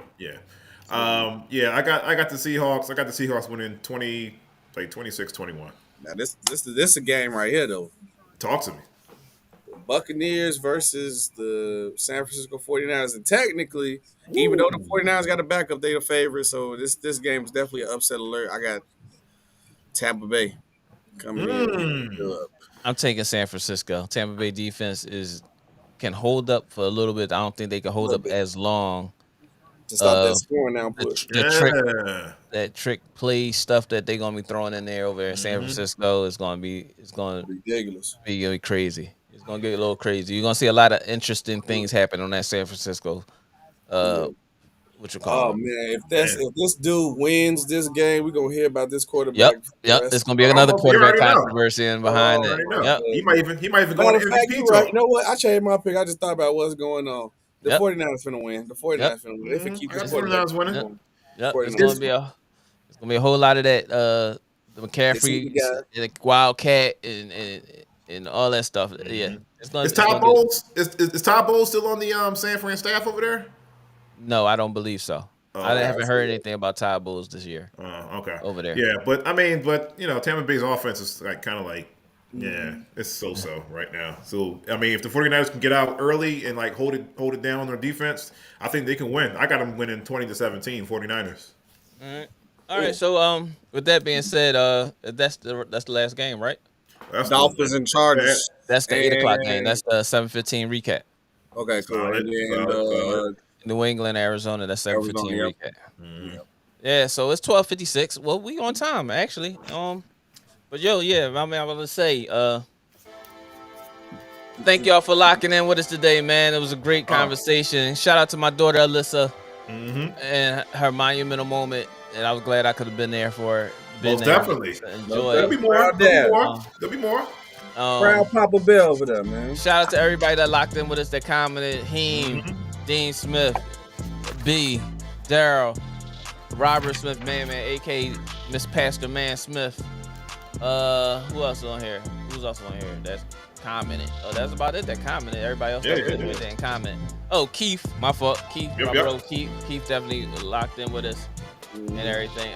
[SPEAKER 2] got the Seahawks. I got the Seahawks winning 26-21.
[SPEAKER 3] Now this is a game right here though.
[SPEAKER 2] Talk to me.
[SPEAKER 3] The Buccaneers versus the San Francisco 49ers. And technically, even though the 49ers got a backup, they the favorite. So this game is definitely an upset alert. I got Tampa Bay coming in.
[SPEAKER 1] I'm taking San Francisco. Tampa Bay defense can hold up for a little bit. I don't think they can hold up as long.
[SPEAKER 3] To stop that scoring now.
[SPEAKER 1] That trick play stuff that they're gonna be throwing in there over there in San Francisco is gonna be ridiculous. It's gonna be crazy. It's It's gonna get a little crazy. You're gonna see a lot of interesting things happen on that San Francisco. What you call
[SPEAKER 3] Oh
[SPEAKER 1] it?
[SPEAKER 3] man, if this dude wins this game, we're gonna hear about this quarterback.
[SPEAKER 1] Yep,
[SPEAKER 3] For the
[SPEAKER 1] yep.
[SPEAKER 3] rest
[SPEAKER 1] It's
[SPEAKER 3] of
[SPEAKER 1] gonna be
[SPEAKER 3] the
[SPEAKER 1] another
[SPEAKER 2] You
[SPEAKER 1] quarterback
[SPEAKER 2] already know.
[SPEAKER 1] controversy in
[SPEAKER 2] You
[SPEAKER 1] behind it.
[SPEAKER 2] already know.
[SPEAKER 1] Yep,
[SPEAKER 2] He might even go
[SPEAKER 3] Matter
[SPEAKER 2] on
[SPEAKER 3] of
[SPEAKER 2] the
[SPEAKER 3] fact,
[SPEAKER 2] MVP
[SPEAKER 3] you're
[SPEAKER 2] talk.
[SPEAKER 3] right. You know what? I changed my pick. I just thought about what's going on. The
[SPEAKER 1] yep,
[SPEAKER 3] 49ers finna win. The 49ers
[SPEAKER 1] yep,
[SPEAKER 3] finna win. If it keep
[SPEAKER 2] I
[SPEAKER 3] this
[SPEAKER 2] got
[SPEAKER 3] quarterback
[SPEAKER 2] 49ers winning.
[SPEAKER 1] yep,
[SPEAKER 3] going,
[SPEAKER 1] yep.
[SPEAKER 3] 49ers.
[SPEAKER 1] It's gonna be a whole lot of that. The
[SPEAKER 3] It's easy,
[SPEAKER 1] McCaffrey,
[SPEAKER 3] guys.
[SPEAKER 1] the Wildcat, and all that stuff. Yeah,
[SPEAKER 2] Is
[SPEAKER 1] it's
[SPEAKER 2] Todd
[SPEAKER 1] gonna get.
[SPEAKER 2] Bowles is Todd Bowles still on the San Fran staff over there?
[SPEAKER 1] No, I don't believe so. I
[SPEAKER 2] Okay.
[SPEAKER 1] haven't heard anything about Todd Bowles this year
[SPEAKER 2] Okay.
[SPEAKER 1] over there.
[SPEAKER 2] Yeah, but Tampa Bay's offense is yeah, it's so right now. So I mean, if the 49ers can get out early and like hold it down on their defense, I think they can win. I got them winning 20-17, 49ers.
[SPEAKER 1] All right. So with that being said, that's the last game, right?
[SPEAKER 2] That's
[SPEAKER 3] Dolphins and Chargers.
[SPEAKER 1] That's the 8 o'clock game.
[SPEAKER 3] And-
[SPEAKER 1] That's the 7:15 recap.
[SPEAKER 3] Okay, cool.
[SPEAKER 2] Solid,
[SPEAKER 3] And then
[SPEAKER 2] solid.
[SPEAKER 1] New England, Arizona. That's 7:15
[SPEAKER 3] Arizona,
[SPEAKER 1] recap. Yeah. So it's 12:56. Well, we on time actually. But yeah, I mean, I was gonna say, thank y'all for locking in with us today, man. It was a great conversation. Shout out to my daughter Alyssa and her monumental moment, and I was glad I could have been there for her.
[SPEAKER 2] Most definitely.
[SPEAKER 1] Enjoy
[SPEAKER 2] There'll be
[SPEAKER 1] it.
[SPEAKER 2] more.
[SPEAKER 3] Dad.
[SPEAKER 2] There'll be more.
[SPEAKER 3] Proud Papa Bell over there, man.
[SPEAKER 1] Shout out to everybody that locked in with us, that commented. Heem, Dean Smith, B, Daryl, Robert Smith, man, aka Miss Pastor Man Smith. Who else on here? Who's else on here? That's commented. Oh, that's about it. That commented. Everybody else didn't comment. Oh, Keith, my fault. Keith, my bro, Keith definitely locked in with us and everything.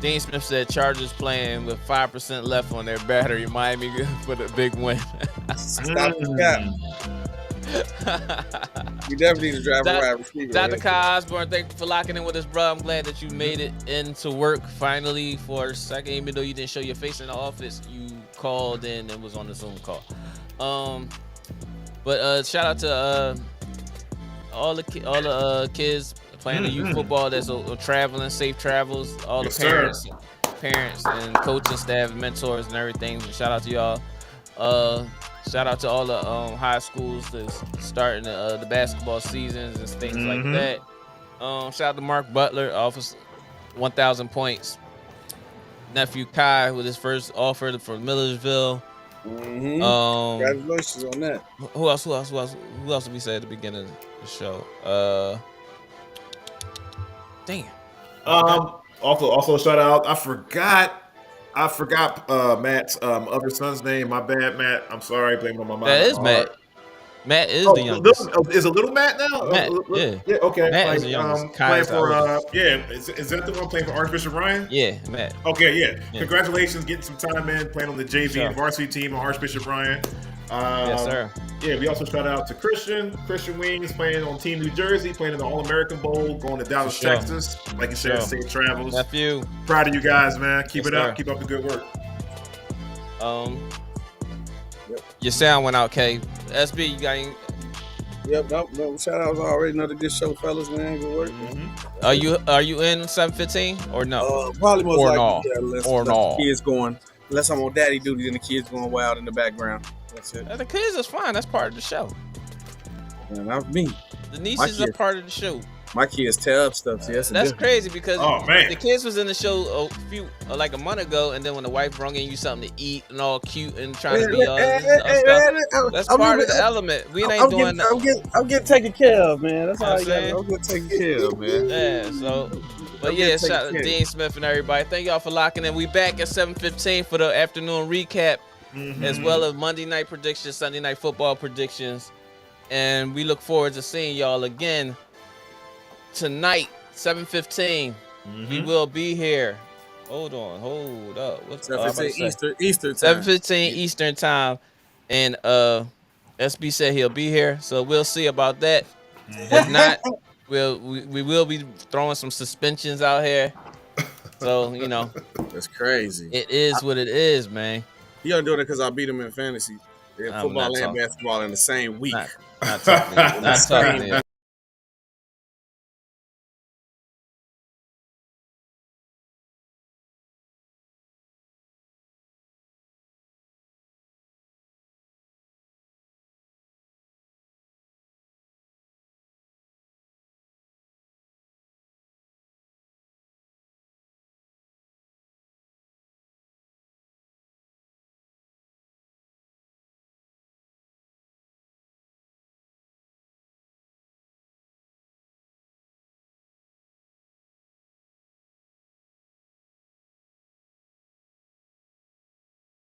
[SPEAKER 1] Dean Smith said Chargers playing with 5% left on their battery. Miami for the big win.
[SPEAKER 3] Stop the cap. You definitely need to drive a wide receiver.
[SPEAKER 1] Dr. Kai Osborne, thank you for locking in with us, bro. I'm glad that you made it into work finally for a second. Even though you didn't show your face in the office, you called in and was on the Zoom call. But shout out to all the kids playing the youth football that's traveling, safe travels. All the parents and coaching staff, mentors, and everything. Shout out to y'all. Shout out to all the high schools that's starting the basketball seasons and things like that. Shout out to Mark Butler, offers 1,000 points. Nephew Kai with his first offer for Millersville.
[SPEAKER 3] Congratulations on that.
[SPEAKER 1] Who else did we say at the beginning of the show? Damn.
[SPEAKER 2] Also shout out. I forgot Matt's other son's name. My bad, Matt. I'm sorry. Blame it on my mom.
[SPEAKER 1] That is Matt. Matt is the youngest.
[SPEAKER 2] Is it little Matt now?
[SPEAKER 1] Matt, yeah.
[SPEAKER 2] Okay.
[SPEAKER 1] Matt is the youngest.
[SPEAKER 2] Playing for is that the one playing for Archbishop Ryan?
[SPEAKER 1] Yeah, Matt.
[SPEAKER 2] Okay, yeah. Congratulations, getting some time in, playing on the JV and varsity team on Archbishop Ryan.
[SPEAKER 1] Yes, sir.
[SPEAKER 2] Yeah, we also shout out to Christian Wings playing on Team New Jersey, playing in the All-American Bowl, going to Dallas, Texas. Like you said, safe travels.
[SPEAKER 1] Nephew.
[SPEAKER 2] Proud of you guys, man. Keep it up. Keep up the good work.
[SPEAKER 1] Your sound went out, K. SB, you got any?
[SPEAKER 3] Yep, no shout outs already. Another good show, fellas, man. Good work.
[SPEAKER 1] Are you in 7:15 or no?
[SPEAKER 3] Probably most
[SPEAKER 1] or
[SPEAKER 3] likely.
[SPEAKER 1] no.
[SPEAKER 3] Yeah, unless
[SPEAKER 1] no.
[SPEAKER 3] the kids going. Unless I'm on daddy duty, then the kids going wild in the background. That's it.
[SPEAKER 1] The kids is fine. That's part of the show.
[SPEAKER 3] Man, not me.
[SPEAKER 1] The nieces are part of the show.
[SPEAKER 3] My kids tear up stuff. So
[SPEAKER 1] that's crazy because
[SPEAKER 2] man.
[SPEAKER 1] The kids was in the show like a month ago, and then when the wife brought in you something to eat and all cute and trying to be all stuff, that's part of the element. We ain't doing that.
[SPEAKER 3] I'm getting taken care of, man. That's all
[SPEAKER 1] I'm saying.
[SPEAKER 3] I'm getting taken care of, man.
[SPEAKER 1] Yeah. So, but shout out to Dean Smith and everybody. Thank y'all for locking in. We back at 7:15 for the afternoon recap, as well as Monday night predictions, Sunday night football predictions, and we look forward to seeing y'all again. Tonight, 7:15, we will be here. Hold up. What's
[SPEAKER 3] 7:15 Eastern time.
[SPEAKER 1] 7:15 Eastern time, and SB said he'll be here, so we'll see about that. If not, we will be throwing some suspensions out here. So
[SPEAKER 3] that's crazy.
[SPEAKER 1] It is what it is, man.
[SPEAKER 3] You don't do it because I beat him in fantasy. Football and basketball in the same week.
[SPEAKER 1] Not talking to you.